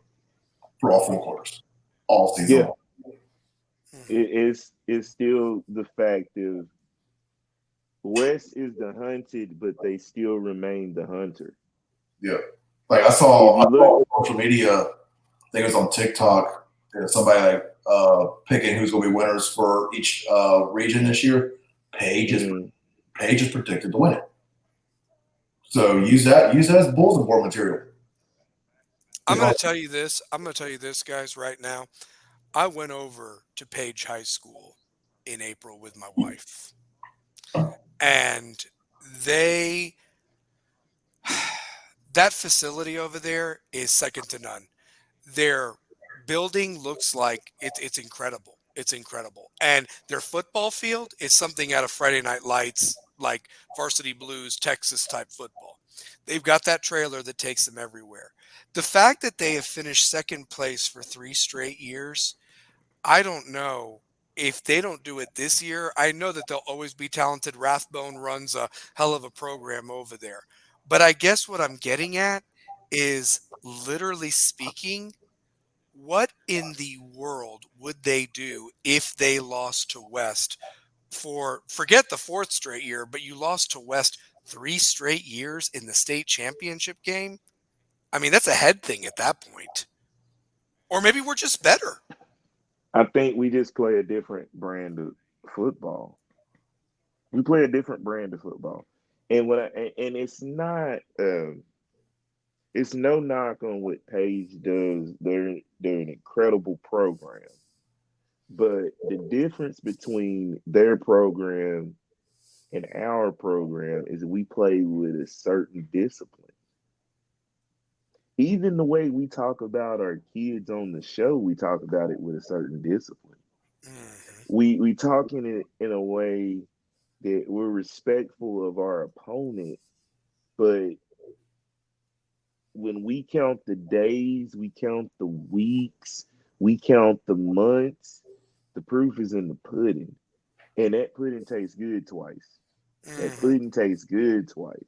for all 4 quarters, all season Yeah, long. it's still the fact of West is the hunted, but they still remain the hunter. Yeah. Like I If saw you look, on social media, I think it was on TikTok, somebody like picking who's going to be winners for each region this year. Paige is mm, Paige is predicted to win it. So use that as bulletin board material. I'm going to tell you this. I'm going to tell you this, guys, right now. I went over to Page High School in April with my wife, and they that facility over there is second to none. Their building looks like it's incredible. It's incredible. And their football field is something out of Friday Night Lights, like Varsity Blues, Texas type football. They've got that trailer that takes them everywhere. The fact that they have finished second place for 3 straight years, I don't know if they don't do it this year. I know that they'll always be talented. Rathbone runs a hell of a program over there. But I guess what I'm getting at is, literally speaking, what in the world would they do if they lost to West for, forget the fourth straight year, but you lost to West 3 straight years in the state championship game? I mean, that's a head thing at that point. Or maybe we're just better. I think we just play a different brand of football. We play a different brand of football, and and it's no knock on what Page does. They're an incredible program, but the difference between their program and our program is we play with a certain discipline. Even the way we talk about our kids on the show, we talk about it with a certain discipline. Mhm. We talk in it in a way that we're respectful of our opponent, but when we count the days, we count the weeks, we count the months, the proof is in the pudding. And that pudding tastes good twice. That Mhm. pudding tastes good twice.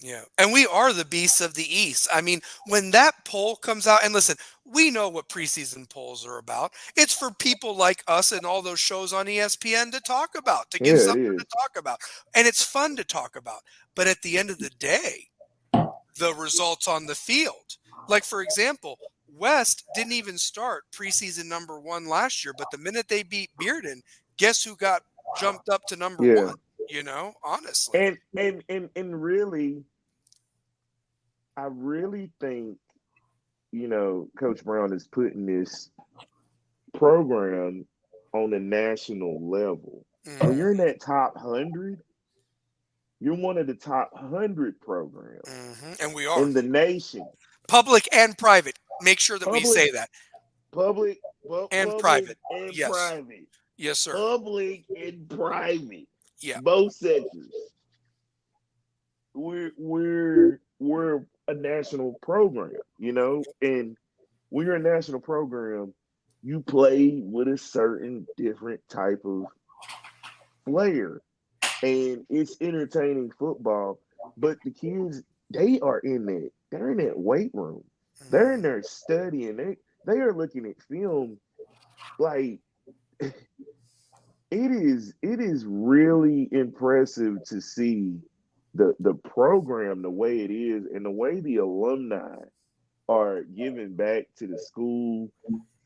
Yeah. And we are the beasts of the East. I mean, when that poll comes out, and listen, we know what preseason polls are about. It's for people like us and all those shows on ESPN to talk about, to give Yeah, it something to is. talk about. And it's fun to talk about. But at the end of the day, the results on the field, like, for example, West didn't even start preseason number 1 last year, but the minute they beat Bearden, guess who got jumped up to number Yeah. one? Honestly. And really, I really think, Coach Brown is putting this program on a national level. When Mhm. you're in that top 100, you're one of the top 100 programs And we are. in the nation. Public and private. Make sure that we Public, say that. And public private. and Yes. private. Yes, sir. Public and private. Yeah. Both sectors. We're a national program, and when you're a national program, you play with a certain different type of player, and it's entertaining football. But the kids, they're in that weight room, they're in Mhm. there studying, they are looking at film. Like, it is really impressive to see the program the way it is, and the way the alumni are giving back to the school,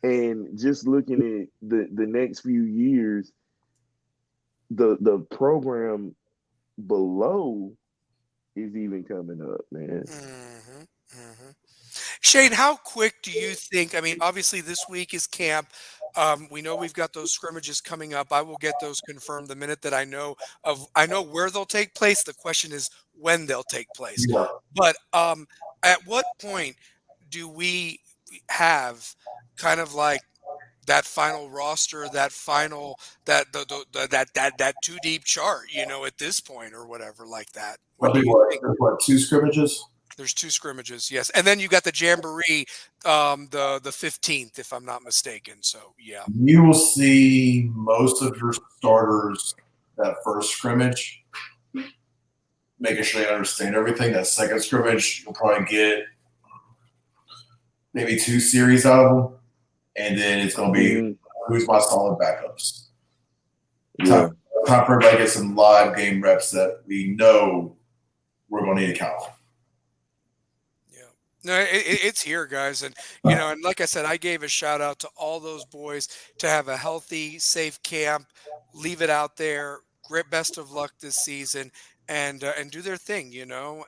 and just looking at the next few years, the program below is even coming up, man. Mhm. Mhm. Shane, how quick do you think? I mean, obviously this week is camp. We know we've got those scrimmages coming up. I will get those confirmed the minute that I know where they'll take place. The question is when they'll take place. Yeah. But at what point do we have kind of like that final roster, that final that too deep chart, at this point or whatever like that? When There'll do be you what, think? there's what, 2 scrimmages? There's 2 scrimmages, yes, and then you got the jamboree, the 15th, if I'm not mistaken. So yeah. You will see most of your starters that first scrimmage. making sure they understand everything. That second scrimmage, you'll probably get maybe 2 series out of them, and then it's going to be who's my solid backups. Yeah. Time for everybody to get some live game reps that we know we're going to need to count on. No, it's here, guys, and and like I said, I gave a shout out to all those boys to have a healthy, safe camp, leave it out there. Great, best of luck this season, and do their thing,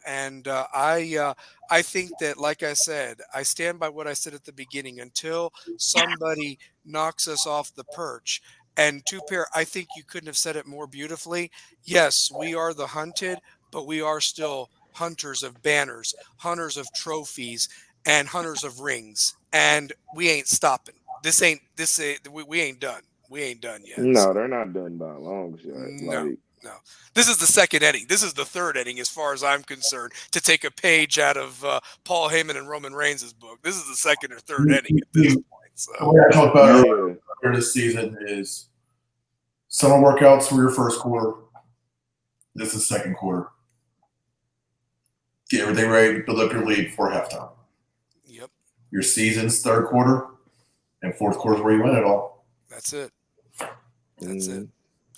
And I think that, like I said, I stand by what I said at the beginning. Until somebody knocks us off the perch, and Two-Pair, I think you couldn't have said it more beautifully. Yes, we are the hunted, but we are still hunters of banners, hunters of trophies, and hunters of rings, and we ain't stopping. We ain't done. We ain't done yet. No, they're not done by a long shot. No. This is the second inning. This is the third inning, as far as I'm concerned. To take a page out of Paul Heyman and Roman Reigns' book, this is the second or third inning at this point. So, the way I talked about earlier this season is summer workouts were your first quarter. This is second quarter. Get everything ready to build up your lead before halftime. Yep. Your season's third quarter, and fourth quarter is where you win it all. That's it. That's it.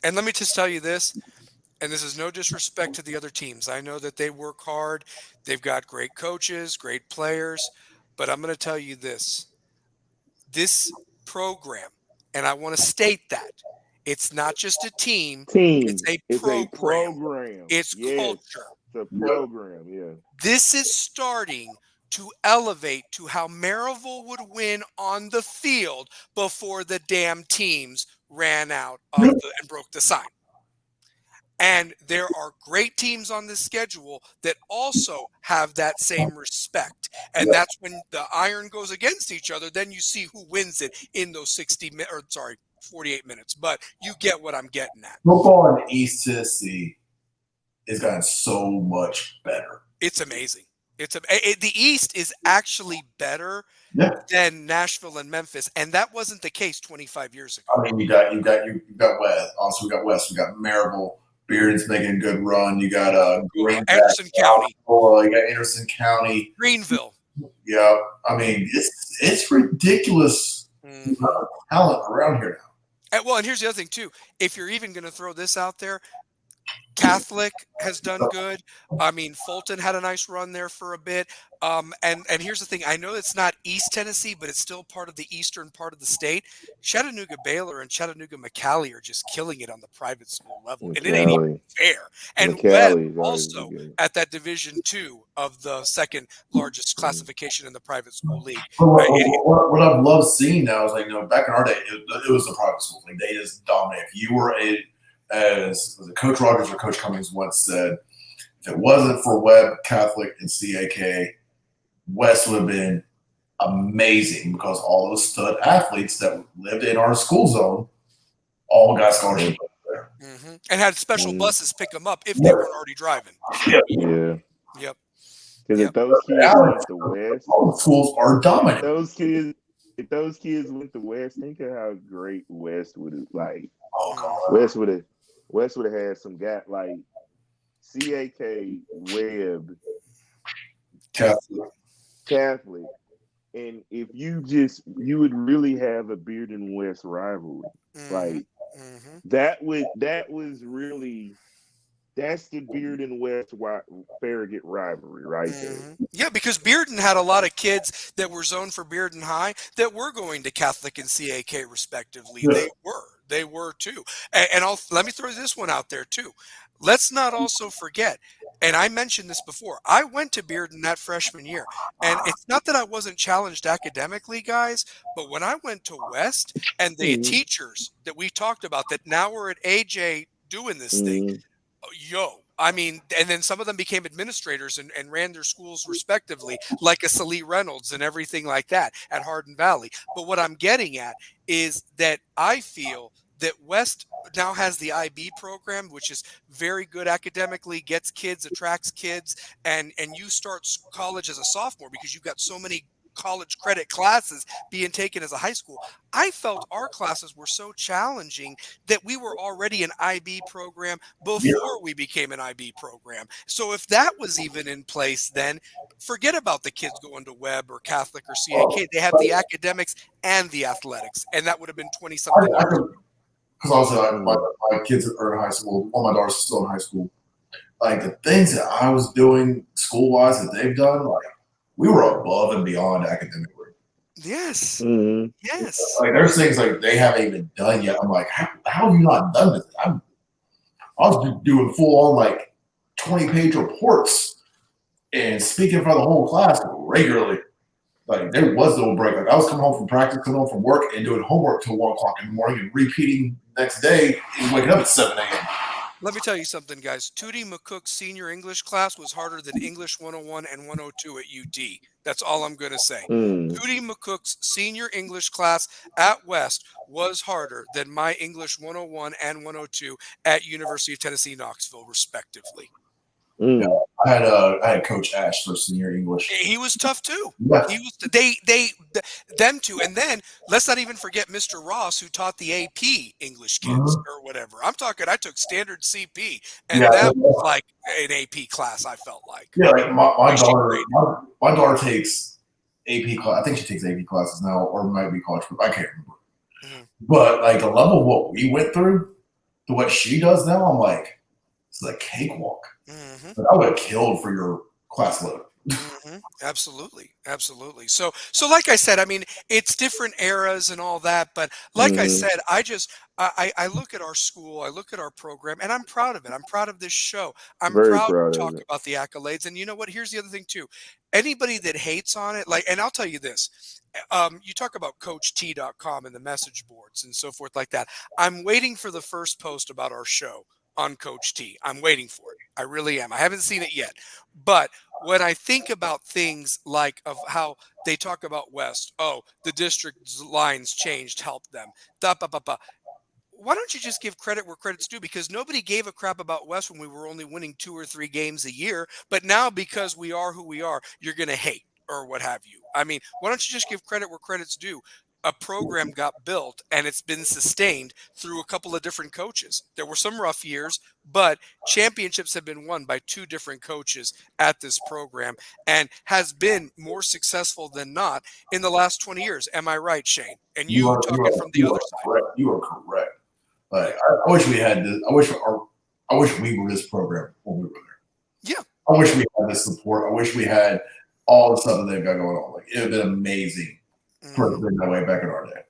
And let me just tell you this, and this is no disrespect to the other teams. I know that they work hard. They've got great coaches, great players, but I'm going to tell you this. This program, and I want to state that, it's not just a team. It's a program. It's culture. It's a program, yeah. This is starting to elevate to how Maryville would win on the field before the damn teams ran out and broke the sign. And there are great teams on this schedule that also have that same respect. And that's when the iron goes against each other. Then you see who wins it in those 48 minutes. But you get what I'm getting at. Football in East Tennessee has gotten so much better. It's amazing. The East is actually better than Nashville and Memphis, and that wasn't the case 25 years ago. I mean, you got West. Also, we got West. We got Maryville. Bearden's making a good run. You got Anderson County. You got Anderson County. Greenville. Yeah, I mean, it's ridiculous talent around here now. And here's the other thing too. If you're even going to throw this out there, Catholic has done good. I mean, Fulton had a nice run there for a bit. And here's the thing. I know it's not East Tennessee, but it's still part of the eastern part of the state. Chattanooga Baylor and Chattanooga McCallie are just killing it on the private school level. And it ain't even fair. And Webb also at that Division II of the second largest classification in the private school league. What I've loved seeing now is, back in our day, it was the private school league. They just dominate. If you were as Coach Rogers or Coach Cummings once said, if it wasn't for Webb, Catholic, and CAK, West would have been amazing, because all those stud athletes that lived in our school zone all got scholarships there. Mm-hmm. And had special buses pick them up if they weren't already driving. Yeah. Yep. Because if those kids went to West, all the schools are dominant. If those kids went to West, think of how great West would have, like. Oh, God. West would have had some guy like CAK, Webb, Catholic, and if you would really have a Bearden West rivalry, like that's the Bearden West Farragut rivalry right there. Yeah, because Bearden had a lot of kids that were zoned for Bearden High that were going to Catholic and CAK respectively. Yeah. They were too. And let me throw this one out there too. Let's not also forget, and I mentioned this before, I went to Bearden that freshman year, and it's not that I wasn't challenged academically, guys, but when I went to West and the teachers that we talked about that now we're at AJ doing this thing, I mean, and then some of them became administrators and ran their schools respectively, like a Salee Reynolds and everything like that at Hardin Valley. But what I'm getting at is that I feel that West now has the IB program, which is very good academically, gets kids, attracts kids, and you start college as a sophomore because you've got so many college credit classes being taken as a high school. I felt our classes were so challenging that we were already an IB program Yeah. before we became an IB program. So if that was even in place then, forget about the kids going to Webb or Catholic or CAK. They have the academics and the athletics, and that would have been 20-something years ago. Because also my kids are in high school. All my daughters are still in high school. Like the things that I was doing school wise that they've done, like we were above and beyond academically. Yes. Mm-hmm. Yes. Like there's things like they haven't even done yet. I'm like, how have you not done this? I was doing full on like 20-page reports and speaking for the whole class regularly. Like there was no break. Like I was coming home from practice, coming home from work, and doing homework till 1 o'clock in the morning, and repeating next day, and waking up at 7 a.m. Let me tell you something, guys. Tootie McCook's senior English class was harder than English 101 and 102 at UT. That's all I'm going to say. Tootie McCook's senior English class at West was harder than my English 101 and 102 at University of Tennessee, Knoxville, respectively. Yeah, I had Coach Ash for senior English. He was tough too. Yeah. He was them two, and then let's not even forget Mr. Ross, who taught the AP English kids or whatever. I'm talking. I took standard CP, and that was like an AP class. I felt like. Yeah, like my daughter takes AP class. I think she takes AP classes now, or might be college. I can't remember. But like the level of what we went through to what she does now, I'm like, it's like cakewalk. But I would have killed for your class load. Absolutely. So like I said, I mean, it's different eras and all that, but like I said, I look at our school, I look at our program, and I'm proud of it. I'm proud of this show. I'm Very proud proud to of talk it. about the accolades. And you know what? Here's the other thing too. Anybody that hates on it, like, and I'll tell you this, you talk about CoachT.com and the message boards and so forth like that. I'm waiting for the first post about our show on Coach T. I'm waiting for it. I really am. I haven't seen it yet. But when I think about things like of how they talk about West, oh, the district lines changed, helped them. Why don't you just give credit where credit's due? Because nobody gave a crap about West when we were only winning 2 or 3 games a year. But now because we are who we are, you're going to hate or what have you. I mean, why don't you just give credit where credit's due? A program got built and it's been sustained through a couple of different coaches. There were some rough years, but championships have been won by 2 different coaches at this program and has been more successful than not in the last 20 years. Am I right, Shane? And you talking from the other side. Correct. You are correct. Like I wish we had this. I wish we were this program when we were there. Yeah. I wish we had this support. I wish we had all the stuff that they've got going on. Like it would have been amazing for it that way back in our day.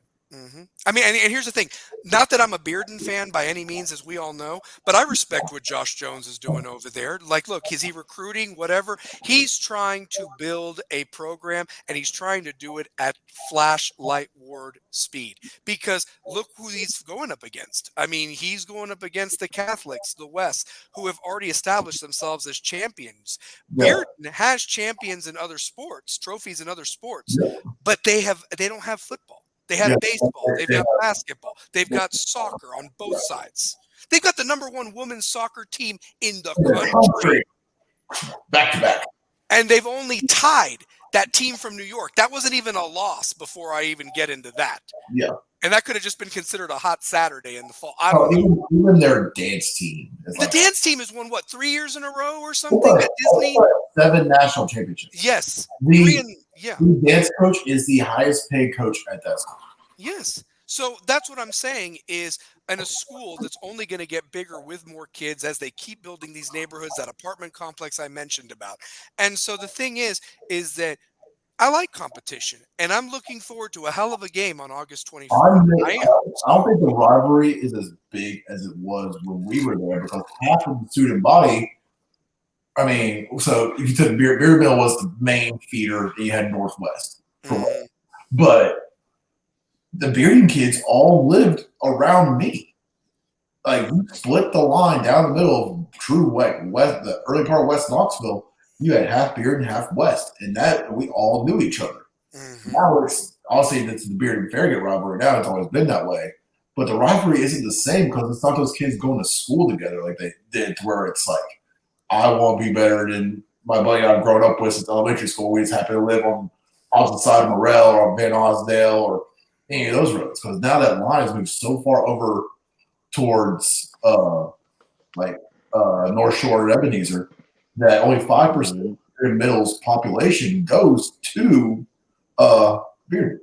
I mean, and here's the thing. Not that I'm a Bearden fan by any means, as we all know, but I respect what Josh Jones is doing over there. Like, look, is he recruiting? Whatever. He's trying to build a program, and he's trying to do it at flashlight ward speed. Because look who he's going up against. I mean, he's going up against the Catholics, the West, who have already established themselves as champions. Yeah. Bearden has champions in other sports, trophies in other sports, but they don't have football. They have baseball. They've got basketball. They've got soccer on both sides. They've got the #1 women's soccer team in the country. Back to back. And they've only tied that team from New York. That wasn't even a loss before I even get into that. Yeah. And that could have just been considered a hot Saturday in the fall. I don't know. Even their dance team. The dance team has won, 3 years in a row or something at Disney? 7 national championships. Yes. The dance coach is the highest paid coach at that school. Yes. So that's what I'm saying is in a school that's only going to get bigger with more kids as they keep building these neighborhoods, that apartment complex I mentioned about. And so the thing is that I like competition, and I'm looking forward to a hell of a game on August 24th. I don't think the rivalry is as big as it was when we were there because half of the student body, I mean, so if you took Beardville was the main feeder, and you had Northwest. But the Bearden kids all lived around me. Like, you split the line down the middle of true West, the early part of West Knoxville. You had half Bearden, half West, and that we all knew each other. Now I'll say that's the Bearden Farragut rivalry. Now it's always been that way, but the rivalry isn't the same because it's not those kids going to school together like they did, to where it's like I want to be better than my buddy I've grown up with since elementary school. We just happen to live on opposite side of Morrell or Van Osdale or any of those roads, because now that line has moved so far over towards North Shore and Ebenezer that only 5% of the Middle's population goes to Bearden.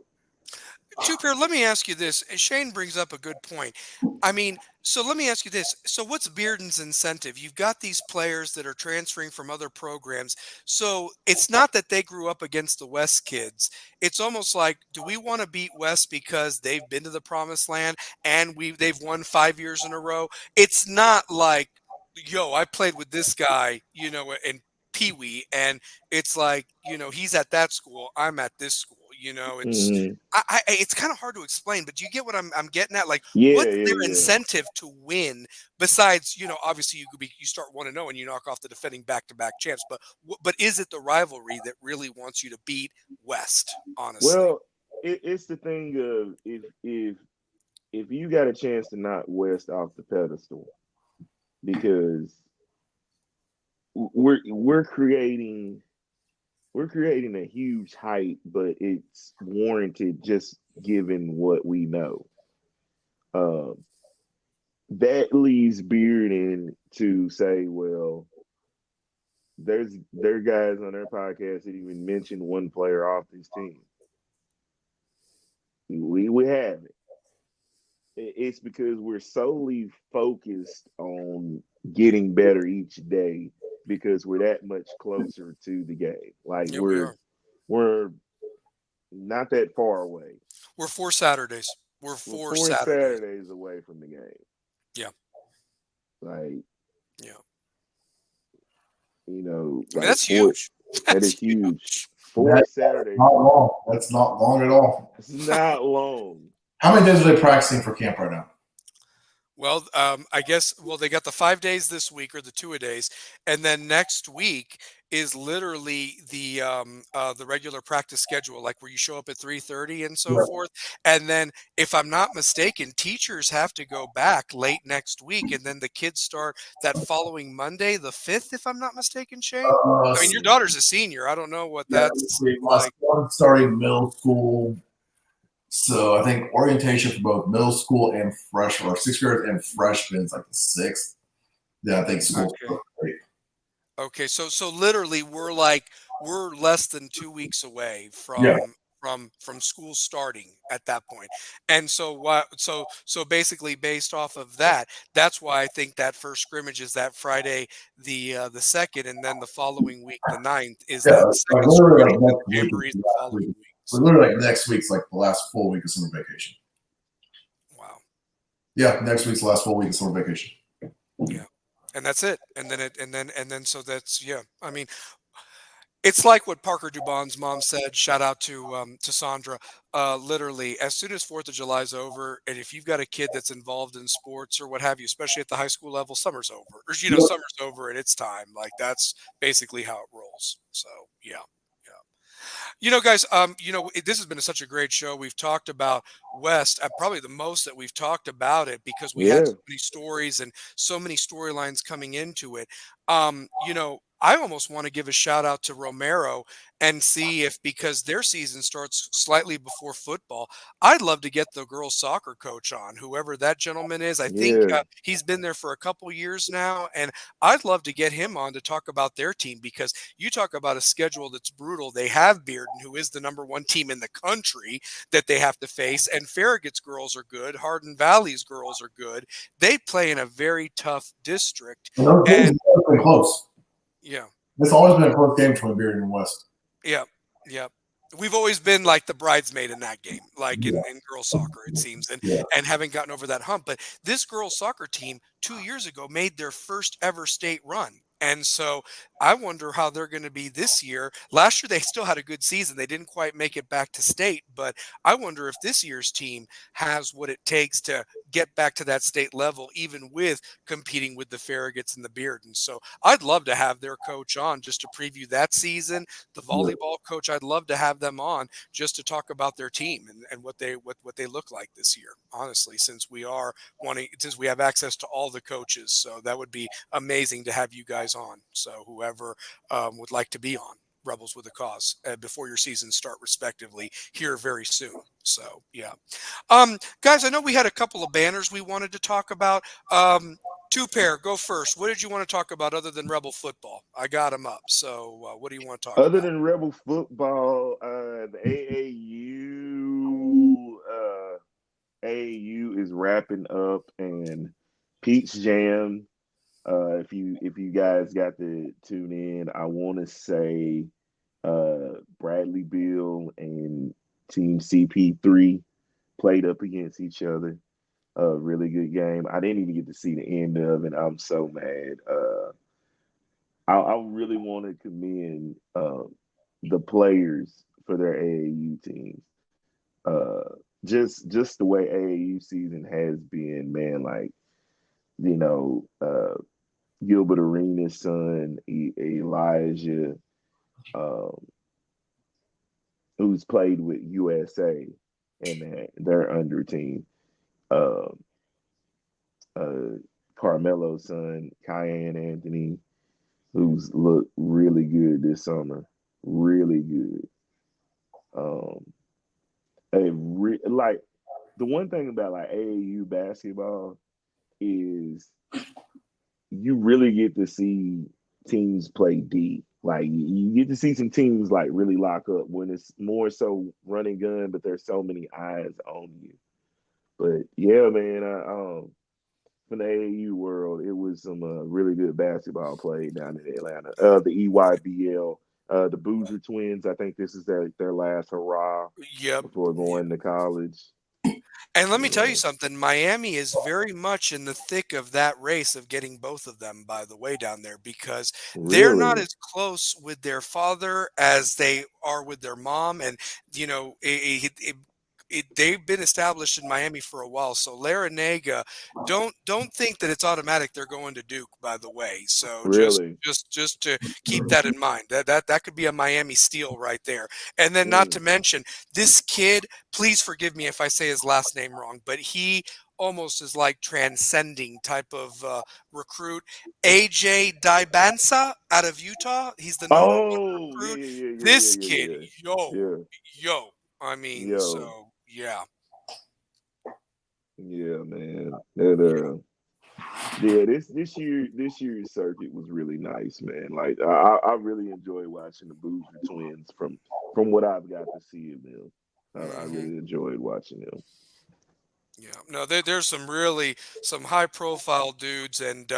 Two-Pair, let me ask you this. Shane brings up a good point. I mean, so let me ask you this. So what's Bearden's incentive? You've got these players that are transferring from other programs. So it's not that they grew up against the West kids. It's almost like, do we want to beat West because they've been to the promised land and they've won 5 years in a row? It's not like, yo, I played with this guy, in Pee Wee, and it's like, he's at that school, I'm at this school. It's kind of hard to explain, but do you get what I'm getting at? Like, what's their incentive to win besides, obviously you start 1-0 and you knock off the defending back-to-back champs, but is it the rivalry that really wants you to beat West, honestly? Well, it's the thing of if you got a chance to knock West off the pedestal, because we're creating a huge hype, but it's warranted just given what we know. That leaves Bearden to say, well, there are guys on their podcast that even mentioned one player off this team. We haven't. It's because we're solely focused on getting better each day because we're that much closer to the game. Like we're not that far away. We're 4 Saturdays. We're 4 Saturdays away from the game. Yeah. Like, yeah. Like that's huge. That is huge. 4 Saturdays. Not long. That's not long at all. It's not long. How many days are they practicing for camp right now? Well, I guess, they got the 5 days this week, or the 2-a-days, and then next week is literally the regular practice schedule, like where you show up at 3:30 and so forth. And then, if I'm not mistaken, teachers have to go back late next week, and then the kids start that following Monday, the 5th, if I'm not mistaken, Shane. I mean, your daughter's a senior. I don't know what that's like. I'm starting middle school. So I think orientation for both middle school and freshmen, or 6th graders and freshmen, is like the 6th. Yeah, I think school's great. Okay, so literally we're less than 2 weeks away from school starting at that point. And so basically, based off of that, that's why I think that first scrimmage is that Friday, the 2nd, and then the following week, the 9th, is that second scrimmage. Jamboree is the following week. So literally, next week's like the last full week of summer vacation. Wow. Yeah, next week's the last full week of summer vacation. Yeah, and that's it. And then so that's, yeah. I mean, it's like what Parker Dubon's mom said. Shout out to Sandra. Literally, as soon as 4th of July is over, and if you've got a kid that's involved in sports or what have you, especially at the high school level, summer's over. Or summer's over and it's time. Like, that's basically how it rolls. So yeah. Guys, this has been such a great show. We've talked about West, probably the most that we've talked about it, because we had so many stories and so many storylines coming into it. I almost want to give a shout out to Romero and see if, because their season starts slightly before football, I'd love to get the girls soccer coach on, whoever that gentleman is. I think he's been there for a couple years now, and I'd love to get him on to talk about their team, because you talk about a schedule that's brutal. They have Bearden, who is the #1 team in the country that they have to face, and Farragut's girls are good. Hardin Valley's girls are good. They play in a very tough district. And those games have been close. Yeah. It's always been a close game between Bearden and West. Yeah. We've always been like the bridesmaid in that game, like in girls soccer, it seems, and haven't gotten over that hump. But this girls soccer team 2 years ago made their first ever state run. And so I wonder how they're going to be this year. Last year, they still had a good season. They didn't quite make it back to state, but I wonder if this year's team has what it takes to get back to that state level, even with competing with the Farraguts and the Beardens. So I'd love to have their coach on just to preview that season. The volleyball coach, I'd love to have them on just to talk about their team and what they look like this year, honestly, since we have access to all the coaches. So that would be amazing to have you guys on. So whoever would like to be on. Rebels with a Cause before your seasons start, respectively, here very soon. So, yeah. Guys, I know we had a couple of banners we wanted to talk about. Two pair, go first. What did you want to talk about other than Rebel football? I got them up. So, what do you want to talk Other about? than Rebel football, the AAU is wrapping up, and Peach Jam. If you guys got to tune in, I want to say Bradley Bill and Team CP3 played up against each other. A really good game. I didn't even get to see the end of it. I'm so mad. I really want to commend the players for their AAU teams. Just the way AAU season has been, man. Like Gilbert Arenas' son, Elijah, um, who's played with USA and their under team. Uh, Carmelo's son, Kyan Anthony, who's looked really good this summer. Really good. Um, like the one thing about like AAU basketball is you really get to see teams play deep. Like you get to see some teams like really lock up when it's more so running gun, but there's so many eyes on you. But yeah, man, from the AAU world, it was some really good basketball played down in Atlanta. The EYBL, the Boozer twins. I think this is their last hurrah Yep. before going to college. And let me tell you Yeah, something, Miami is very much in the thick of that race of getting both of them, by the way, down there, because they're not really, as close with their father as they are with their mom. And, they've been established in Miami for a while. So Larinaga, don't think that it's automatic they're going to Duke, by the way. So really. just to keep that in mind. That could be a Miami steal right there. And then not to Mm. mention this kid, please forgive me if I say his last name wrong, but he almost is like transcending type of recruit. AJ Dibansa out of Utah. He's the number one Oh, yeah, recruit. yeah, yeah, yeah, This yeah, kid, yeah, yo, yeah, yo. I mean, yo, so yeah, yeah, man. That yeah. yeah, this year's circuit was really nice, man. Like I really enjoy watching the Boozer twins from what I've got to see of them. I Hmm. really enjoyed watching them. Yeah, no, there's some high profile dudes, and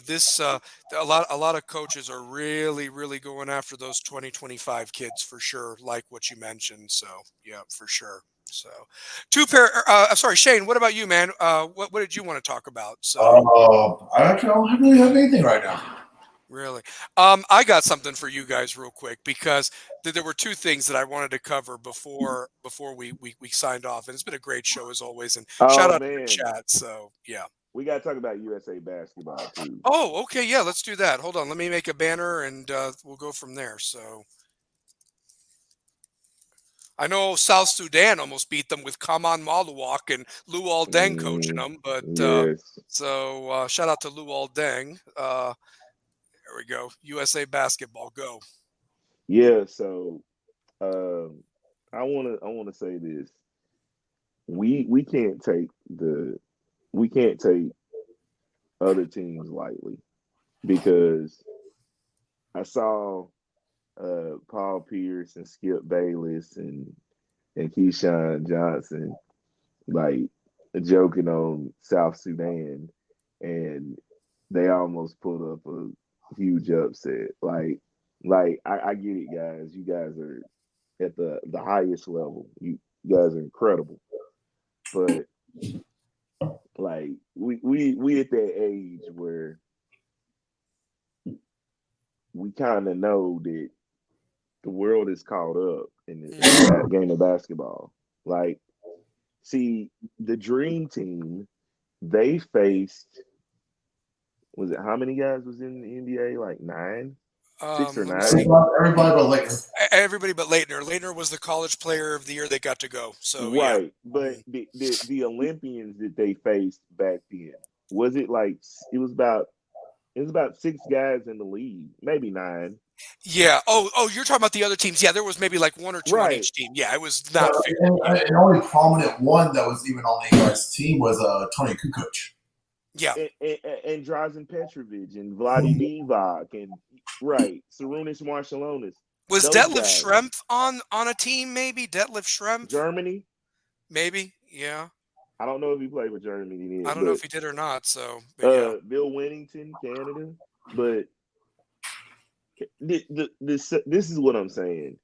this a lot of coaches are really going after those 2025 kids for sure, like what you mentioned. So yeah, for sure. So two pair. Sorry, Shane. What about you, man? What did you want to talk about? So I actually don't really have anything right now. really, I got something for you guys real quick because there were two things that I wanted to cover before we signed off, and it's been a great show as always. And shout Oh out to the man, chat. So yeah. we got to talk about USA basketball too. Oh, okay, yeah, let's do that. Hold on, let me make a banner and we'll go from there. So I know South Sudan almost beat them with Kaman Maluwak and Luol Deng coaching Mm, them, but yes, shout out to Luol Deng. There we go. USA basketball, go. yeah. So um, I wanna say this. We can't take other teams lightly because I saw Paul Pierce and Skip Bayless and Keyshawn Johnson like joking on South Sudan, and they almost put up a huge upset. I get it, guys. You guys are at the highest level. You guys are incredible, but like we at that age where we kind of know that the world is caught up in the game of basketball. Like, see, the Dream Team, they faced, was it how many guys was in the NBA? Like nine, six or Let me see. nine? Everybody but Laker. Everybody but Leitner. Leitner was the college player of the year that got to go. So yeah. Right. But Mhm. the Olympians that they faced back then, was it like it was about six guys in the league, maybe nine. Yeah. Oh, you're talking about the other teams. Yeah, there was maybe like one or two on Right. each team. Yeah, it was not fair. Yeah. And the only prominent one that was even on the U.S. team was Tony Kukoc. Yeah. And Drazen Petrovic and Vladi Divac and Sarunas Marshallonis. Was Those Detlef guys. Schrempf on a team? Maybe Detlef Schrempf. Germany. Maybe. Yeah. I don't know if he played for Germany I yet, don't know but if he did or not. So, but yeah. Bill Winnington, Canada. But this is what I'm saying.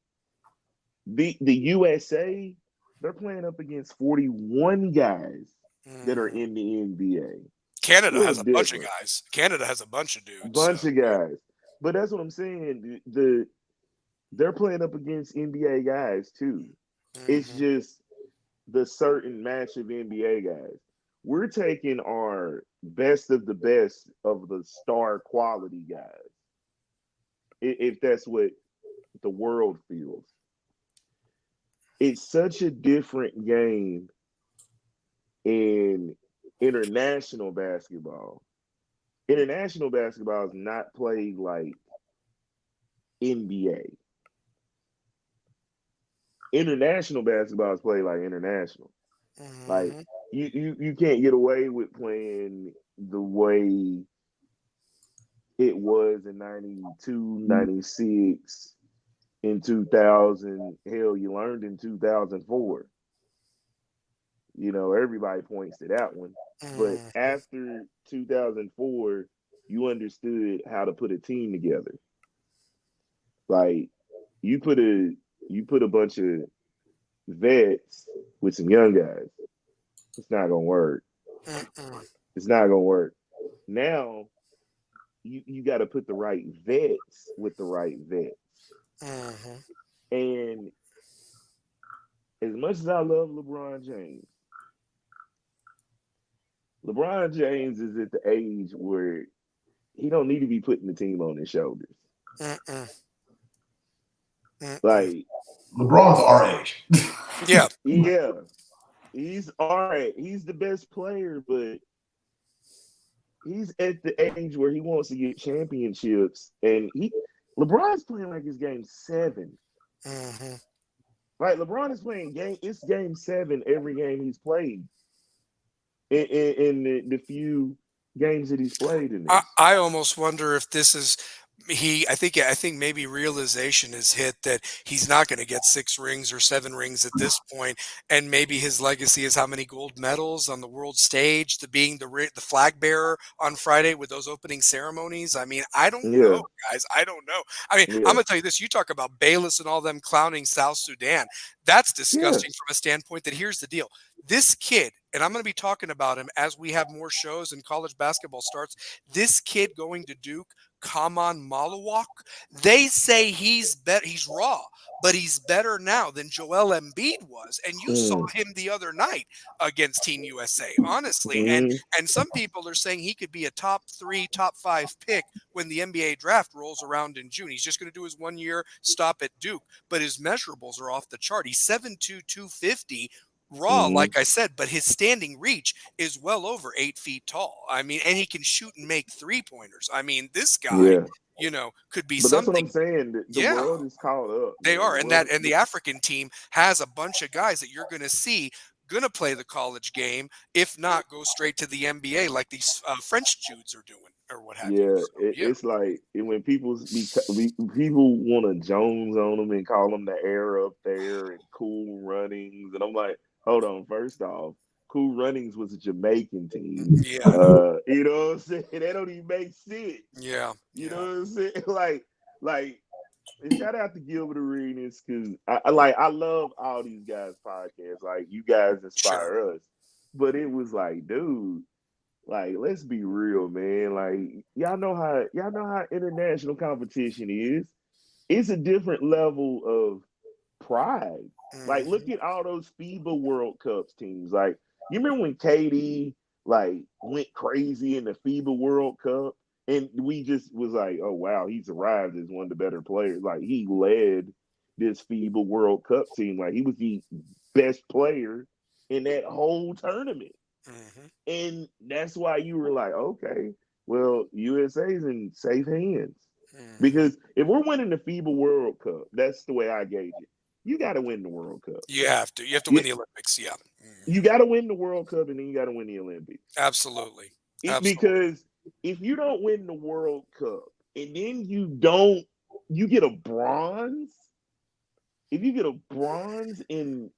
The USA, they're playing up against 41 guys that are in the NBA. Canada Little has a bunch of different. guys. Canada has a bunch of dudes. So Bunch of guys. But that's what I'm saying. They're playing up against NBA guys too. It's just the certain match of NBA guys. We're taking our best of the best of the star quality guys. If that's what the world feels. It's such a different game in international basketball. International basketball is not played like NBA. International basketball is played like international. Like you can't get away with playing the way it was in 92, 96, in 2000. Hell, you learned in 2004. Everybody points to that one. But after 2004, you understood how to put a team together. Like you put a bunch of vets with some young guys. It's not gonna work. It's not gonna work. Now you got to put the right vets with the right vets. And as much as I love LeBron James is at the age where he don't need to be putting the team on his shoulders. Like LeBron's our age. yeah. He's all right. He's the best player, but he's at the age where he wants to get championships, and LeBron's playing like it's game 7. Like LeBron is playing it's game 7 every game he's played in the few games that he's played in this. I almost wonder if this is I think maybe realization has hit that he's not going to get 6 rings or 7 rings at this point, and maybe his legacy is how many gold medals on the world stage, the being the flag bearer on Friday with those opening ceremonies. I mean, I don't know, guys. I don't know. I mean, I'm gonna tell you this. You talk about Bayless and all them clowning South Sudan. That's disgusting from a standpoint that here's the deal. This kid, and I'm going to be talking about him as we have more shows and college basketball starts. This kid going to Duke, Kaman Malawak, they say he's raw, but he's better now than Joel Embiid was. And you saw him the other night against Team USA, honestly. And some people are saying he could be a top 3, top 5 pick when the NBA draft rolls around in June. He's just going to do his 1 year stop at Duke, but his measurables are off the chart. He's 7'2", 250. Raw, like I said, but his standing reach is well over 8 feet tall. I mean, and he can shoot and make 3-pointers. I mean, this guy, could be but something. That's what I'm saying. The world is caught up. They are, and the African team has a bunch of guys that you're going to see going to play the college game, if not go straight to the NBA like these French Judes are doing. Or what have you. So, it's like when people want to Jones on them and call them the air up there and Cool Runnings, and I'm like, hold on. First off, Cool Runnings was a Jamaican team. You know what I'm saying? That don't even make sense. Yeah. You know what I'm saying? Like, shout out to Gilbert Arenas because I love all these guys' podcasts. Like, you guys inspire us. But it was like, dude. Like, let's be real, man. Like, y'all know how international competition is. It's a different level of pride. Like, look at all those FIBA World Cups teams. Like, you remember when KD went crazy in the FIBA World Cup, and we just was like, oh wow, he's arrived as one of the better players. Like, he led this FIBA World Cup team. Like, he was the best player in that whole tournament. And that's why you were like, okay, well, USA's in safe hands. Mhm. Because if we're winning the FIBA World Cup, that's the way I gauge it. You got to win the World Cup. You have to. You have to win You, the Olympics. Yeah. you got to win the World Cup, and then you got to win the Olympics. Absolutely. Absolutely. Because if you don't win the World Cup and then you get a bronze. If you get a bronze in,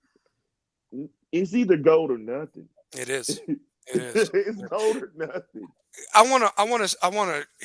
it's either gold or nothing. It is. It is. It's gold or nothing.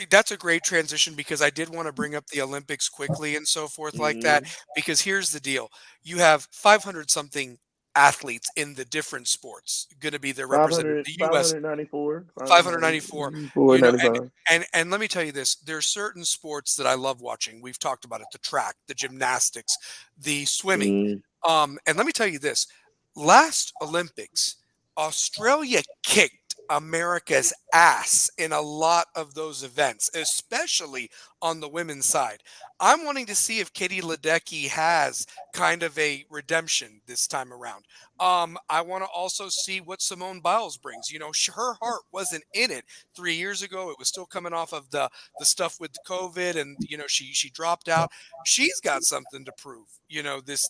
That's a great transition because I did want to bring up the Olympics quickly and so forth like that. Mm-hmm. Because here's the deal. You have 500 something athletes in the different sports going to be there represented. 500, The U.S. 594, 594, 594, you know, 95. and let me tell you this, there's certain sports that I love watching. We've talked about it, the track, the gymnastics, the swimming. Mm, And let me tell you this, last Olympics, Australia kicked America's ass in a lot of those events, especially on the women's side. I'm wanting to see if Katie Ledecky has kind of a redemption this time around. I want to also see what Simone Biles brings. You know, her heart wasn't in it 3 years ago. It was still coming off of the stuff with COVID, and you know she dropped out. She's got something to prove. You know, this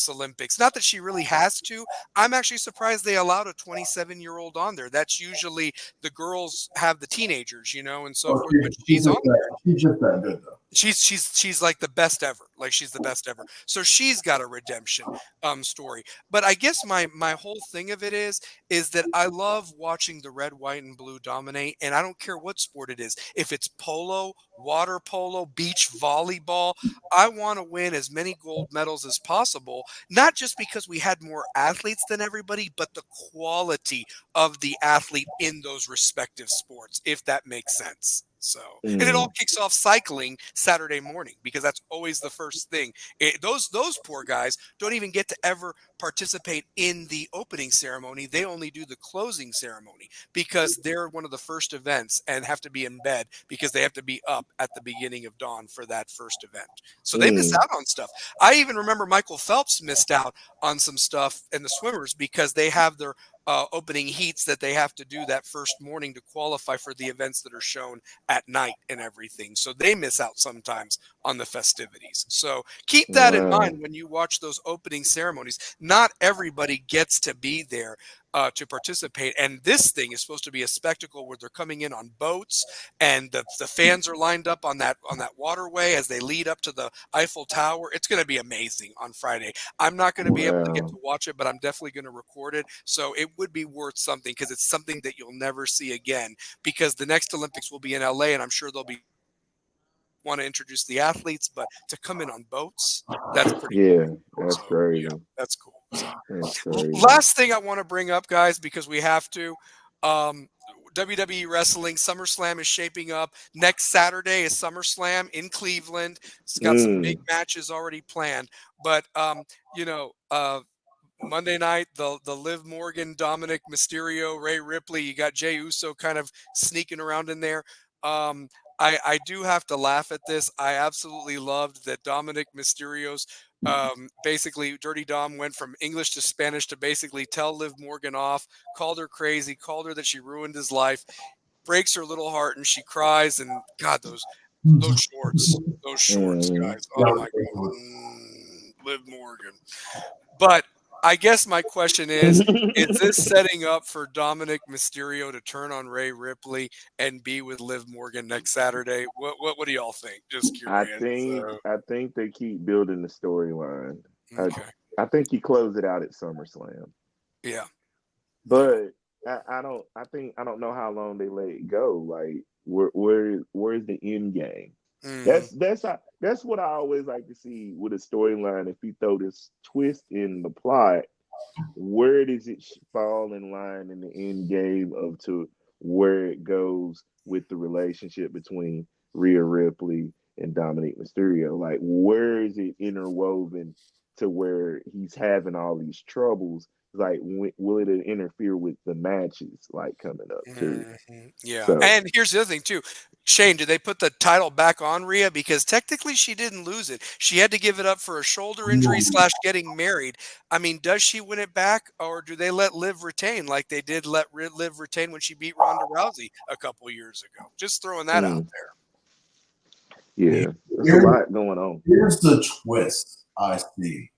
Olympics. Not that she really has to. I'm actually surprised they allowed a 27-year-old on there. That's usually the girls have the teenagers, you know, and so Oh, forth. But she's she's on just there. that. She's just that good, though. She's like the best ever. Like she's the best ever. So she's got a redemption story. But I guess my whole thing of it is that I love watching the red, white, and blue dominate, and I don't care what sport it is. If it's polo, water polo, beach volleyball, I want to win as many gold medals as possible. Not just because we had more athletes than everybody, but the quality of the athlete in those respective sports, if that makes sense. So, and it all mm, kicks off cycling Saturday morning because that's always the first thing. Those poor guys don't even get to ever participate in the opening ceremony. They only do the closing ceremony because they're one of the first events and have to be in bed because they have to be up at the beginning of dawn for that first event. So they miss mm, out on stuff. I even remember Michael Phelps missed out on some stuff in the swimmers because they have their opening heats that they have to do that first morning to qualify for the events that are shown at night and everything. So they miss out sometimes on the festivities. So keep that in wow. mind when you watch those opening ceremonies. Not everybody gets to be there to participate. And this thing is supposed to be a spectacle where they're coming in on boats and the fans are lined up on that waterway as they lead up to the Eiffel Tower. It's going to be amazing on Friday. I'm not going to be able to get Wow. to watch it, but I'm definitely going to record it. So it would be worth something because it's something that you'll never see again because the next Olympics will be in LA and I'm sure they'll be want to introduce the athletes, but to come in on boats, that's pretty Yeah, cool. that's So yeah, crazy. that's cool. So That's crazy. last thing I want to bring up, guys, because we have to. Um, WWE Wrestling SummerSlam is shaping up. Next Saturday is SummerSlam in Cleveland. It's got some big Mm, matches already planned. But you know, Monday night, the Liv Morgan, Dominic Mysterio, Ray Ripley. You got Jey Uso kind of sneaking around in there. Um, I do have to laugh at this. I absolutely loved that Dominic Mysterio's basically Dirty Dom went from English to Spanish to basically tell Liv Morgan off, called her crazy, called her that she ruined his life, breaks her little heart, and she cries. And God, those shorts, mm. guys. Oh my God, Liv Morgan. But I guess my question is this setting up for Dominic Mysterio to turn on Ray Ripley and be with Liv Morgan next Saturday? What do y'all think? Just I curious. think I think they keep building the storyline. I Okay. I think you close it out at SummerSlam. Yeah. Yeah. But I don't know how long they let it go. Like where's the end game? Hmm. That's what I always like to see with a storyline. If you throw this twist in the plot, where does it fall in line in the end game of to where it goes with the relationship between Rhea Ripley and Dominic Mysterio? Like, where is it interwoven to where he's having all these troubles? Like, will it interfere with the matches like coming up too? Yeah. So, And here's the other thing too. Shane, did they put the title back on Rhea? Because technically she didn't lose it. She had to give it up for a shoulder injury slash getting married. I mean, does she win it back or do they let Liv retain like they did let Liv retain when she beat Ronda Rousey a couple years ago? Just throwing that out mm, there. Yeah, there's a Here, lot going on. here's the twist I see.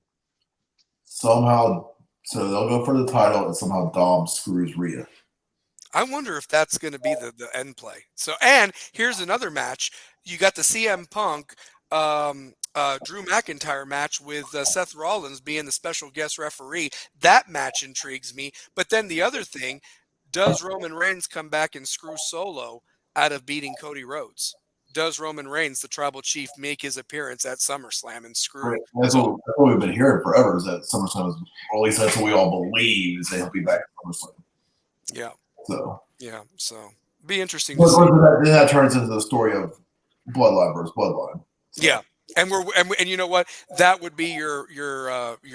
Somehow, so they'll go for the title, and somehow Dom screws Rhea. I wonder if that's going to be the end play. So, and here's another match. You got the CM Punk, Drew McIntyre match with Seth Rollins being the special guest referee. That match intrigues me. But then the other thing, does Roman Reigns come back and screw Solo out of beating Cody Rhodes? Does Roman Reigns, the tribal chief, make his appearance at SummerSlam and screw Right. That's Solo? what we've been hearing forever, is that SummerSlam is, or at least that's what we all believe, is that he'll be back at SummerSlam. Yeah. So, Yeah. So be interesting to but see. then that turns into the story of Bloodline versus Bloodline. So, Yeah. And and you know what? That would be your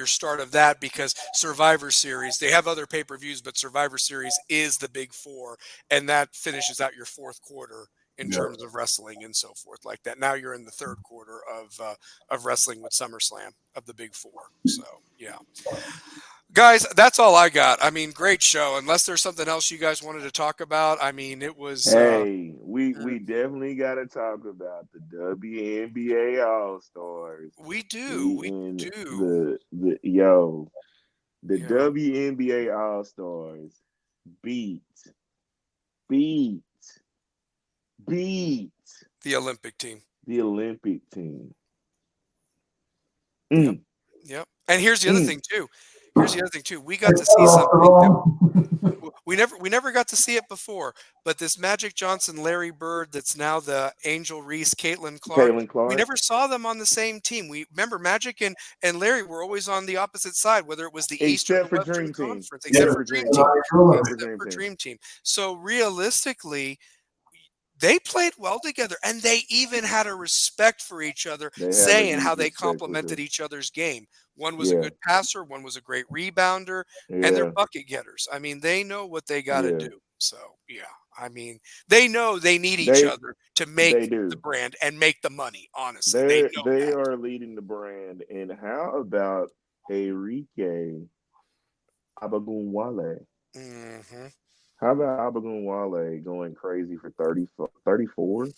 start of that, because Survivor Series, they have other pay-per-views, but Survivor Series is the big four, and that finishes out your fourth quarter in yeah. terms of wrestling and so forth like that. Now you're in the third quarter of wrestling with SummerSlam of the big four. So yeah. Guys, that's all I got. I mean, great show. Unless there's something else you guys wanted to talk about. I mean, it was Hey, we definitely got to talk about the WNBA All Stars. we do. We Beating do. the Yeah. WNBA All Stars beat beat The Olympic team. the Olympic team. Yep. Mm, Yep. And here's the other mm. thing too. We got to see something that we never got to see it before. But this Magic Johnson, Larry Bird, that's now the Angel Reese, Caitlin Clark. Caitlin We Clark. never saw them on the same team. We remember Magic and Larry were always on the opposite side, whether it was the East or Except the for Western Dream Team. Conference, except for Dream Team. Dream For Team. Dream Team. So realistically, they played well together, and they even had a respect for each other, They have a saying huge how they respect for complemented them. each other's game. One was a Yeah, good passer, one was a great rebounder, and they're yeah, bucket getters. I mean, they know what they got to yeah. do. So, yeah, I mean, they know they need each They other to they make the do. brand and make the money, honestly. They know They that. are leading the brand. And how about Enrique Abagunwale? Hmm. How about Abagunwale going crazy for 34?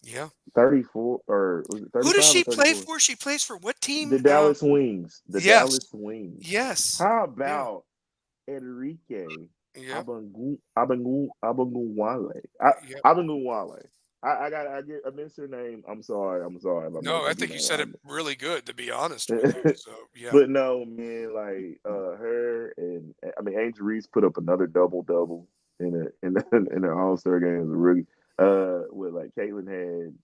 Yeah. 34, or was it Who does 35 or she play 34? for? She plays for what team? The Dallas Wings. The Yes. Dallas Wings. Yes. How Yeah. about Enrique Yeah. Abagunwale? Yeah. Abagunwale. I missed her name. I'm sorry if I No, messed I up your think you said it name. really good, to be honest with you. So, yeah. But no, man, like her and I mean Angel Reese put up another double in the All Star game as a rookie. With like Caitlin had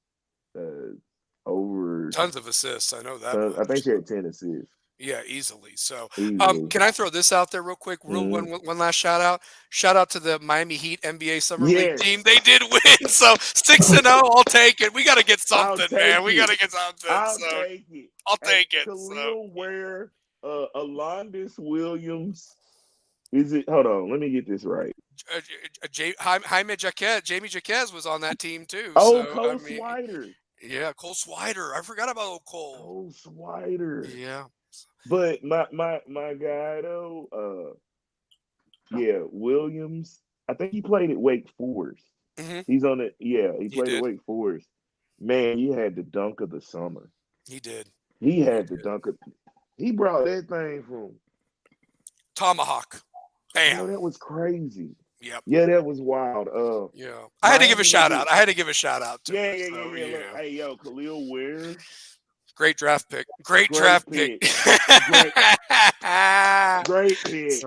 over. Tons of assists. I know that I think much. she had 10 assists Yeah, easily. So, easily. can I throw this out there real quick? Mhm. One last shout out. Shout out to the Miami Heat NBA Summer League Yes, team. They did win. So 6-0. I'll take it. We got to get I'll something, man. take We got it. to get something. I'll So take it. I'll Hey, take it. So Khalil Ware, Alondis Williams. Is it? Hold on, let me get this right. Jamie Jaquez was on that team too. Oh, So I Cole mean, Swider. yeah, Cole Swider. I forgot about old Cole. Cole Swider. Yeah. But my guy though, yeah, Williams. I think he played at Wake Forest. Mm-hmm. He's on it. Yeah, he He played at did. Wake Forest. Man, he had the dunk of the summer. He did. He had the dunk of. He brought that thing from Tomahawk. Bam. Yo, that was crazy. Yep. Yeah, that was wild. Yeah. I had to give a Miami shout Heat. out. I had to give a shout out to Yeah, it. yeah, So, yeah, yeah. Look, hey, yo, Khalil Ware. Great draft pick. Great draft pick. Great pick.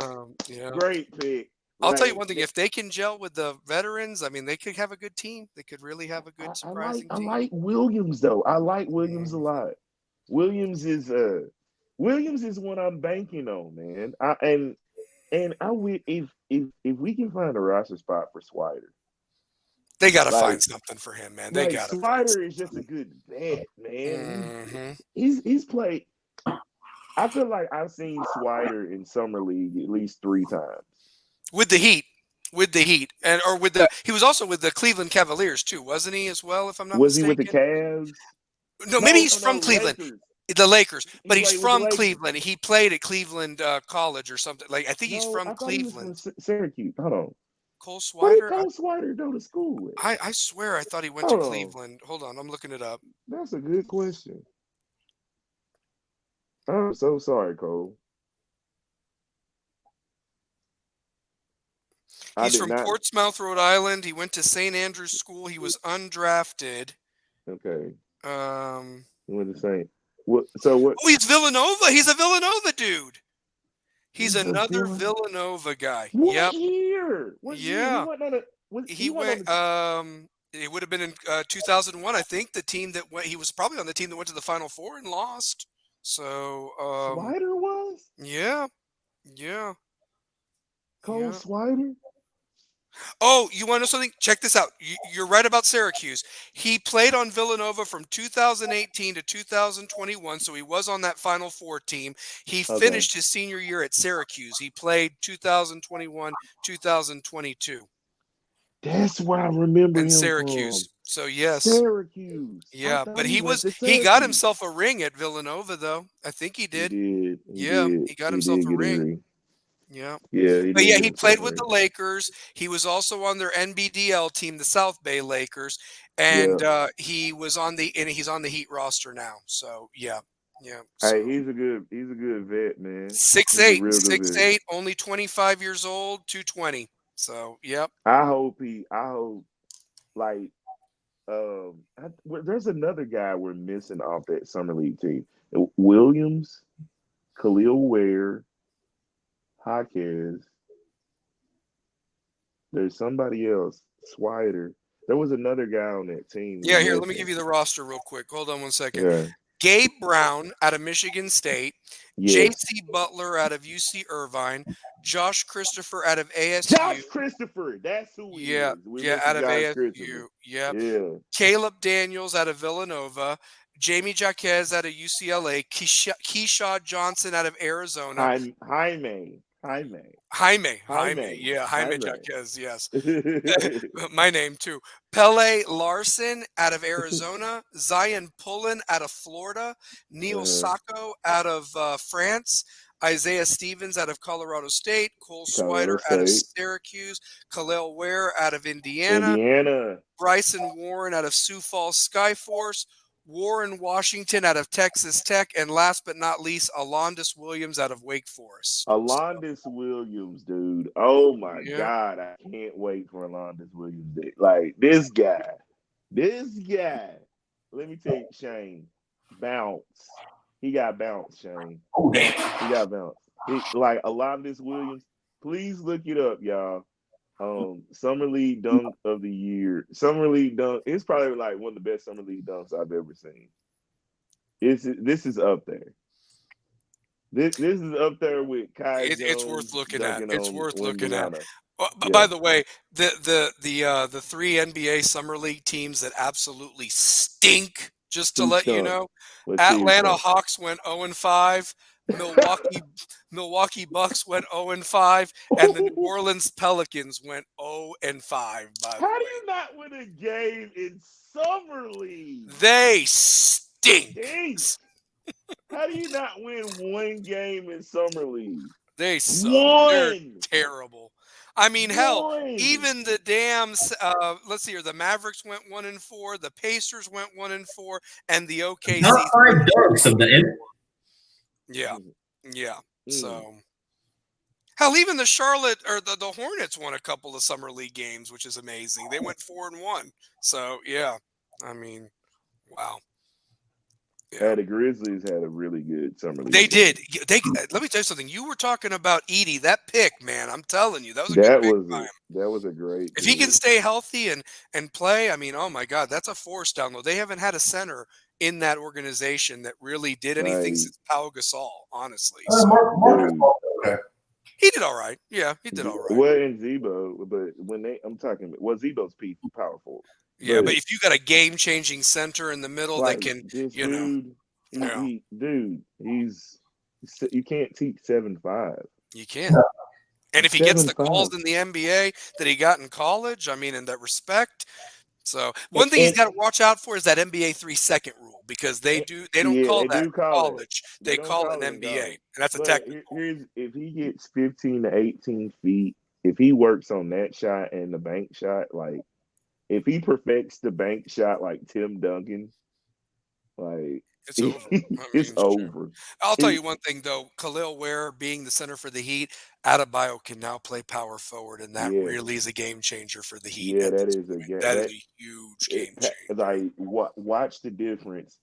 Yeah. Great pick. I'll tell you one thing. If they can gel with the veterans, I mean, they could have a good team. They could really have a good, surprising I team. like Williams though. I like Williams a lot. Williams is what I'm banking on, man. If we can find a roster spot for Swider. They got to find something for him, man. They got to. Swider is just a good vet, man. He's played. I feel like I've seen Swider in summer league at least 3 times with the Heat, and he was also with the Cleveland Cavaliers too, wasn't he as well? If I'm not mistaken. Was he with the Cavs? No, maybe he's from Cleveland. Lakers. The Lakers, but he's played with from the Lakers. Cleveland. He played at Cleveland College or something. Like I think he's from I thought Cleveland. he was from Syracuse. Hold on. Cole Where did Swider? Cole Swider go to school with? I swear I thought he went to Hold on. Cleveland. Hold on, I'm looking it up. That's a good question. I'm so sorry, Cole. I He's did from not. Portsmouth, Rhode Island. He went to St. Andrews School. He was undrafted. Okay. Um, You went to Saint. What? So what? oh, he's Villanova. He's a Villanova dude. He's He's a another villain. Villanova guy. What Yep. year? What year? He Yeah. went on a. He He went on went. the. It would have been in 2001. I think the team that went. He was probably on the team that went to the Final Four and lost. So, Swider was yeah, yeah, Cole yeah. Swider. Oh, you want to know something? Check this out. You're right about Syracuse. He played on Villanova from 2018 to 2021, so he was on that Final Four team. He Okay. finished his senior year at Syracuse. He played 2021, 2022, That's where I remember and him from. Syracuse. So yes, Syracuse. I yeah. thought But he went to he got Syracuse. himself a ring at Villanova, though. I think he He did. did. He Yeah, did. he got He himself did a get a ring. ring. Yeah. Yeah, he But did yeah, get he himself played a with the ring. Lakers. He was also on their NBDL team, the South Bay Lakers, Yeah. and he's on the Heat roster now. So yeah, yeah. So Hey, he's a good vet, man. six He's a eight, real good six vet. eight, only 25 years old, 220. So yep. I hope like there's another guy we're missing off that summer league team. Williams, Khalil Ware, Jaquez. There's somebody else, Swider. There was another guy on that team we Yeah, here, let me give missing. you the roster real quick. Hold on one second. Yeah. Gabe Brown out of Michigan State, Yes. J.C. Butler out of UC Irvine, Josh Christopher out of Josh ASU. Christopher. That's who it Yeah, is. We're yeah, missing out of Josh Christopher. ASU. Yep. Yeah. Caleb Daniels out of Villanova, Jamie Jaquez out of UCLA, Keyshawn Johnson out of Arizona, Jaime, Jaime. yeah, Jaime Jaime. Jaquez, yes. My name too. Pele Larson out of Arizona, Zion Pullen out of Florida, Neil Sacco out of France, Isaiah Stevens out of Colorado State, Cole Swider Colorado out of State. Syracuse, Khalil Ware out of Indiana, Indiana. Bryson Warren out of Sioux Falls Skyforce, Warren Washington out of Texas Tech, and last but not least, Alondis Williams out of Wake Forest. Alondis Williams, dude. Oh my Yeah. God. I can't wait for Alondis Williams. Like this guy. Let me tell you, Shane. Bounce. He got bounce, Shane. Oh, damn. He got bounce. Like Alondis Williams. Please look it up, y'all. Summer League Dunk of the Year. Summer League Dunk. It's probably like one of the best Summer League dunks I've ever seen. This is up there. This is up there with Kai Jones. It's worth looking at. It's worth looking at. Yeah. By the way, the three NBA Summer League teams that absolutely stink, just to let you know, Atlanta Hawks went 0-5, Milwaukee Bucks went 0-5, and the New Orleans Pelicans went 0-5. How do you not win a game in Summer League? They stink. How do you not win one game in Summer League? They suck. They're terrible. I mean, hell, One. even the damn let's see here, the Mavericks went 1-4, the Pacers went 1-4, and the OKC. Not 5 dunks of the end. Yeah, yeah. So, hell, even the Charlotte or the Hornets won a couple of Summer League games, which is amazing. They went 4-1. So, yeah. I mean, wow. Yeah. The Grizzlies had a really good Summer League. They did. Let me tell you something. You were talking about Edey, that pick, man. I'm telling you, that was a good pick by him. That was a great. If he can stay healthy and play, I mean, oh my God, that's a force down low. They haven't had a center in that organization that really did anything since Pau Gasol, honestly. Okay. He did all right. Yeah, he did all right. Well, in Zebo, but I'm talking about Zebo's powerful. Yeah, but if you got a game-changing center in the middle that can, you can't teach 7'5". You can't. And if he gets the calls in the NBA that he got in college, I mean, in that respect. So one thing he's got to watch out for is that NBA 3-second rule, because they don't call that college. They call it an NBA, and that's a technical. If he gets 15 to 18 feet if he works on that shot and the bank shot, like if he perfects the bank shot like Tim Duncan, like It's over. I it's mean, shoot. over. I'll tell It, you one thing though, Khalil Ware being the center for the Heat, Adebayo can now play power forward, and that yes, really is a game changer for the Heat yeah, at that this is a point. That is that a huge it, game changer. like watch the difference.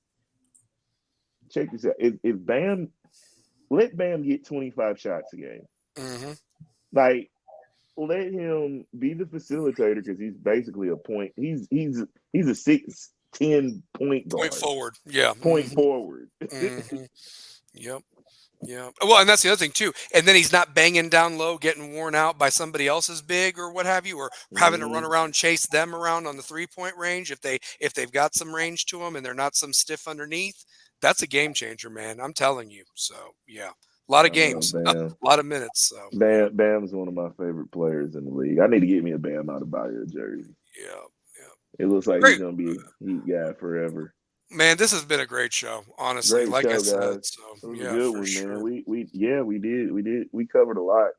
Check this out. If Bam let Bam get 25 shots a game, Hmm. like let him be the facilitator because he's basically a point. He's a 6'10" point Point guard, forward. Yeah. point Hmm. forward. Hmm. Yep. Yeah. Well, and that's the other thing too. And then he's not banging down low, getting worn out by somebody else's big or what have you, or having to run Hmm. around, chase them around on the 3-point range if they've got some range to them and they're not some stiff underneath. That's a game changer, man. I'm telling you. So yeah, a lot of I love games, a Bam. lot of minutes. So yeah, Bam's one of my favorite players in the league. I need to get me a Bam out of Bio jersey. yeah, yeah. It looks like he's Great, gonna be a Heat guy forever. man. This has been a great show, honestly. Great Like I show, said, guys. so It was a yeah, good for one, man. sure. We covered a lot.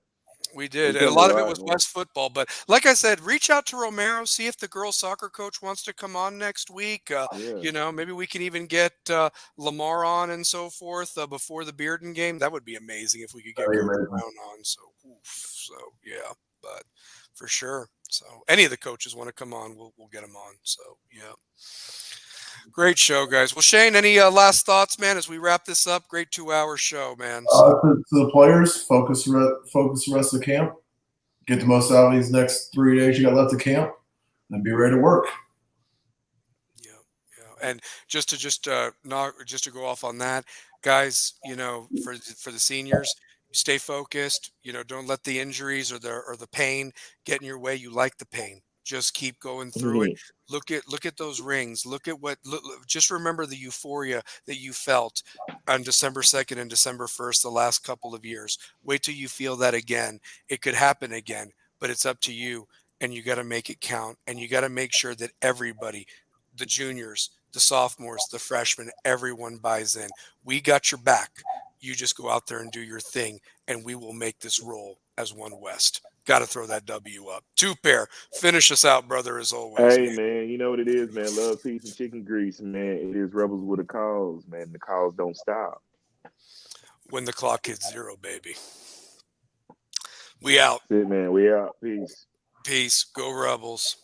We We did. And a covered a lot of it lot, was man. West football. But like I said, reach out to Romero, see if the girls soccer coach wants to come on next week. Yeah. Maybe we can even get Lamar on and so forth before the Bearden game. That would be amazing if we could get That'd be Coach amazing. Brown on. So, yeah, but for sure. So any of the coaches want to come on, we'll get them on. So, yeah. Great show, guys. Well, Shane, any last thoughts, man, as we wrap this up? Great 2-hour show, man. So. To the players, focus the rest of the camp. Get the most out of these next 3 days you got left of camp, and be ready to work. Yeah, yeah. And just to go off on that, guys, for the seniors, stay focused. Don't let the injuries or the pain get in your way. You like the pain. Just keep going through it. Mhm. Look at those rings. Just remember the euphoria that you felt on December 2nd and December 1st the last couple of years. Wait till you feel that again. It could happen again, but it's up to you and you got to make it count and you got to make sure that everybody, the juniors, the sophomores, the freshmen, everyone buys in. We got your back. You just go out there and do your thing, and we will make this roll as one West. Got to throw that W up. Two pair. Finish us out, brother, as always, Hey man. man, you know what it is, man. Love, peace, and chicken grease, man. It is rebels with a cause, man. The cause don't stop. When the clock hits zero, baby. We out. That's it, man. We out. Peace. Peace. Go Rebels.